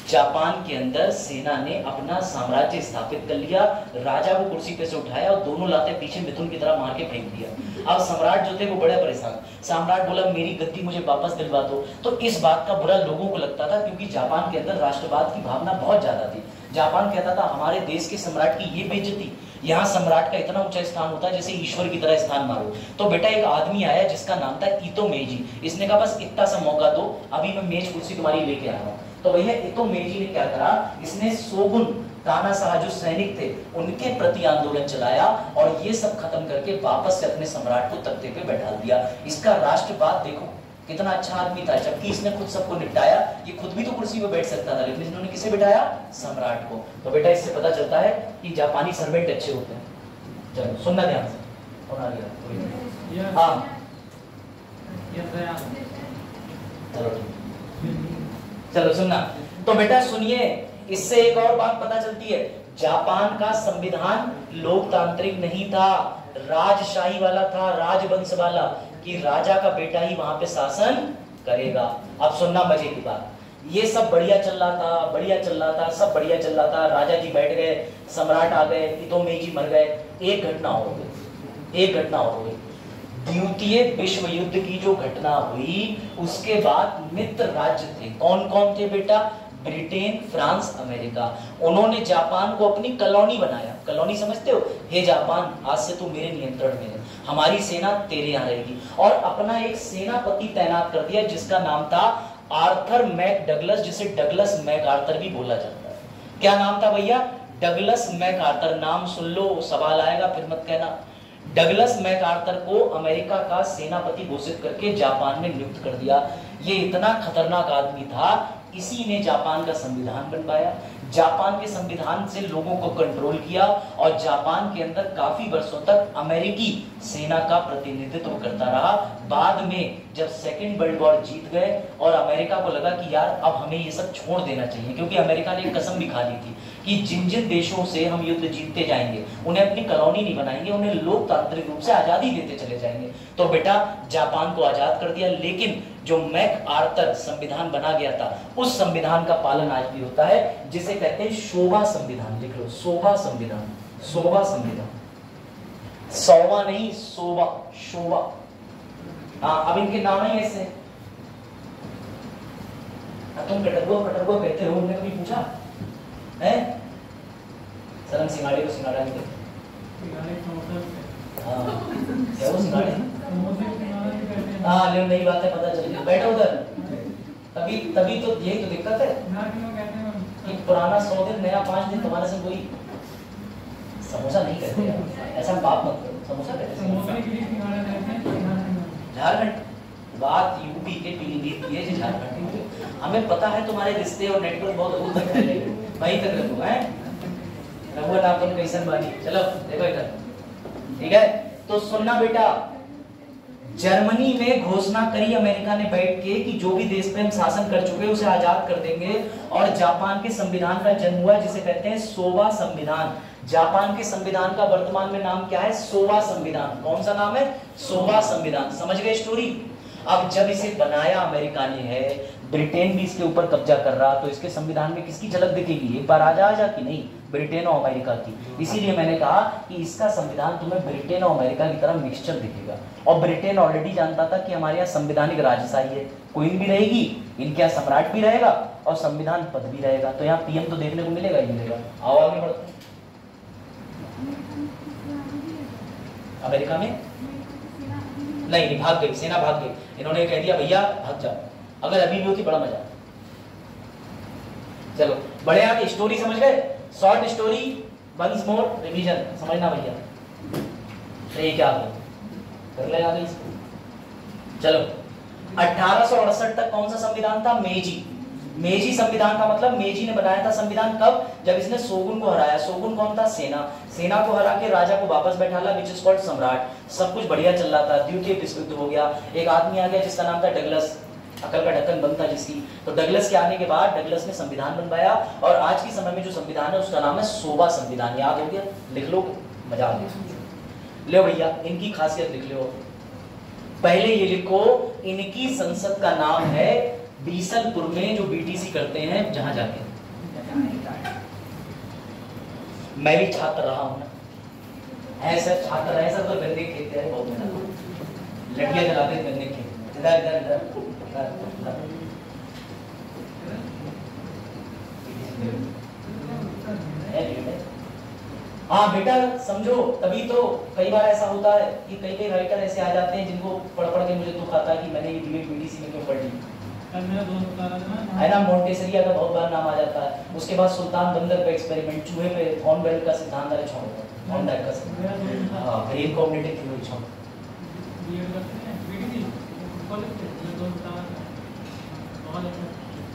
जापान के अंदर सेना ने अपना साम्राज्य स्थापित कर लिया, राजा को कुर्सी पे से उठाया और दोनों लाते पीछे मिथुन की तरह मार के फेंक दिया। अब सम्राट जो थे वो बड़े परेशान। सम्राट बोला मेरी गद्दी मुझे वापस दिलवा दो। तो इस बात का बुरा लोगों को लगता था, क्योंकि जापान के अंदर राष्ट्रवाद की भावना बहुत ज्यादा थी। जापान कहता था हमारे देश के सम्राट की ये बेइज्जती, यहाँ सम्राट का इतना ऊंचा स्थान होता है जैसे ईश्वर की तरह स्थान मारो। तो बेटा एक आदमी आया जिसका नाम था इतो मेईजी। इसने कहा बस इतना सा मौका दो, अभी मैं मेज कुर्सी तुम्हारी लेके आ रहा हूँ। तो भैया इतो मेईजी ने क्या करा, इसने शोगुन तानाशाह जो सैनिक थे उनके प्रति आंदोलन चलाया और ये सब खत्म करके वापस से अपने सम्राट को तख्ते पे बैठा दिया। इसका राष्ट्रवाद देखो कितना अच्छा आदमी था, जबकि इसने खुद सबको निपटाया। ये खुद भी तो कुर्सी पे बैठ सकता था, लेकिन इन्होंने किसे बिठाया? सम्राट को। तो बेटा इससे पता चलता है कि जापानी सर्वेंट अच्छे होते हैं। चलो सुनना ध्यान से, हाँ चलो ठीक, चलो सुनना। तो बेटा सुनिए, इससे एक और बात पता चलती है, जापान का संविधान लोकतांत्रिक नहीं था, राजशाही वाला था, राजवंश वाला, कि राजा का बेटा ही वहां पे शासन करेगा। अब सुनना मजे की बात, ये सब बढ़िया चल रहा था, बढ़िया चल रहा था, सब बढ़िया चल रहा था। राजा जी बैठ गए, सम्राट आ गए, इतो मेईजी मर गए। एक घटना हो गई, एक घटना हो गई। द्वितीय विश्व युद्ध की जो घटना हुई उसके बाद मित्र राज्य थे। कौन कौन थे बेटा? Britain, France, America. उन्होंने जापान को अपनी कॉलोनी बनाया। कॉलोनी समझते हो? हे जापान, आज से तू मेरे नियंत्रण में है, हमारी सेना तेरे यहाँ रहेगी। और अपना एक सेनापति तैनात कर दिया जिसका नाम था आर्थर मैक डगलस, जिसे डगलस मैक आर्थर भी बोला जाता है। क्या नाम था भैया? Douglas MacArthur. नाम सुन लो, सवाल आएगा फिर मत कहना। डगलस मैक आर्थर को अमेरिका का सेनापति घोषित करके जापान ने नियुक्त कर दिया। ये इतना खतरनाक आदमी था, इसी ने जापान का संविधान बनवाया, जापान के संविधान से लोगों को कंट्रोल किया और जापान के अंदर काफी वर्षों तक अमेरिकी सेना का प्रतिनिधित्व करता रहा। बाद में जब सेकेंड वर्ल्ड वॉर जीत गए और अमेरिका को लगा कि यार अब हमें ये सब छोड़ देना चाहिए, क्योंकि अमेरिका ने एक कसम भी खा ली थी कि जिन जिन देशों से हम युद्ध जीतते जाएंगे उन्हें अपनी कॉलोनी नहीं बनाएंगे, उन्हें लोकतांत्रिक रूप से आजादी देते चले जाएंगे। तो बेटा जापान को आजाद कर दिया, लेकिन जो मैक आर्थर संविधान बना गया था उस संविधान का पालन आज भी होता है, जिसे कहते हैं शोभा संविधान। लिख लो, शोभा संविधान, शोभा संविधान, सौवा नहीं, शोभा, शोभा। अब इनके नाम ही ऐसे। तुम कटरगो कटरगो कहते हो, उन्होंने कभी पूछा है? सर हम सिंगाड़े को सिंगाड़ा नहीं कहते। क्या वो सिंगाड़े? हाँ ले नई बात है, पता चल गई। बैठो उधर। तभी तभी तो यही तो दिक्कत है कि पुराना 100 दिन, नया 5 दिन। तुम्हारे से कोई समोसा नहीं कहते यार, ऐसा बात मत करो। समोसा कहते हैं झारखंड, बात यूपी के पीलीभीत की है जी, झारखंड की। हमें पता है तुम्हारे रिश्ते और नेटवर्क बहुत दूर तक फैले, वहीं तक रखो है। रघुवर आप तुम कैसन बानी। चलो देखो इधर, ठीक है? तो सुनना बेटा, जर्मनी में घोषणा करी अमेरिका ने बैठ के कि जो भी देश पे हम शासन कर चुके हैं उसे आजाद कर देंगे। और जापान के संविधान का जन्म हुआ जिसे कहते हैं सोवा संविधान। जापान के संविधान का वर्तमान में नाम क्या है? सोवा संविधान। कौन सा नाम है? सोवा संविधान। समझ गए स्टोरी? अब जब इसे बनाया अमेरिका ने है, ब्रिटेन भी इसके ऊपर कब्जा कर रहा, तो इसके संविधान में किसकी झलक दिखेगी? एक बार आजा कि नहीं? ब्रिटेन और अमेरिका की। इसीलिए मैंने कहा कि इसका संविधान तुम्हें ब्रिटेन और अमेरिका की तरह मिक्सचर दिखेगा। और ब्रिटेन ऑलरेडी जानता था कि हमारे यहाँ संवैधानिक राजशाही है, क्वीन भी रहेगी, इनके यहाँ सम्राट भी रहेगा और संविधान पद भी रहेगा, तो यहाँ पीएम तो देखने को मिलेगा ही मिलेगा। आओ आगे बढ़ते हैं। अमेरिका में नहीं, भाग गई, सेना भाग गई। इन्होंने कह दिया भैया भाग जाओ, अगर अभी भी होती बड़ा मजा। चलो बड़े आगे, स्टोरी समझ गए? Short story once more revision, समझना भैया। तो ये क्या आ गया? कर ले आ गई इसको। चलो 1868 तक कौन सा संविधान था? मेजी। मेजी संविधान का मतलब मेजी ने बनाया था संविधान। कब? जब इसने शोगुन को हराया। शोगुन कौन था? सेना। सेना को हरा के राजा को वापस बैठाला, विच इज कॉल्ड सम्राट। सब कुछ बढ़िया चल रहा था, द्वितीय विश्व युद्ध हो गया। एक आदमी आ गया जिसका नाम था डगलस, अकल का ढक्कन बंद था जिसकी। तो डगलस के आने के बाद डगलस ने संविधान बनवाया और आज के समय में जो संविधान है उसका नाम है सोवा संविधान। याद हो गया? लिख लो, मजा आ गया। ले भैया इनकी खासियत लिख लो। पहले ये लिखो, इनकी संसद का नाम है बीसलपुर में, जो बीटीसी करते हैं जहां जाके। मैं भी छात्र रहा हूं ना, ऐसा छात्र ऐसा तो गन्ने खेलते हैं बहुत मेहनत, लड़कियां जलाते हैं गन्ने खेत। इधर इधर इधर हाँ बेटा समझो, तभी तो कई बार ऐसा होता है कि कई राइटर ऐसे आ जाते हैं जिनको पढ़ पढ़ के मुझे दुख आता है कि मैंने ये बीएड बीटीसी में क्यों पढ़ ली। है ना, मोंटेसरिया का बहुत बार नाम आ जाता है। उसके बाद सुल्तान बंदर पे एक्सपेरिमेंट, चूहे पे वॉन बेल का सिद्धांत है, छोड़ वॉन डाइक का सिद्धांत, हां ग्रीन कॉग्निटिव थ्योरी छोड़।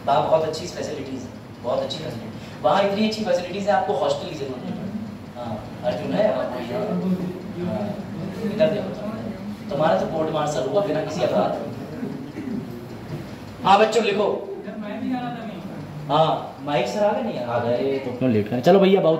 वहाँ बहुत अच्छी फैसिलिटीज है, बहुत अच्छी फैसिलिटी। वहाँ इतनी अच्छी फैसिलिटीज है, आपको हॉस्टल की जरूरत नहीं है। हाँ अर्जुन है, इधर देखो, तुम्हारा तो कोर्ट मार्शल हुआ बिना किसी अपराध। हाँ बच्चों लिखो। हाँ माइक सर आ गए? नहीं आ गए तो क्यों लेट करें। चलो भैया बहुत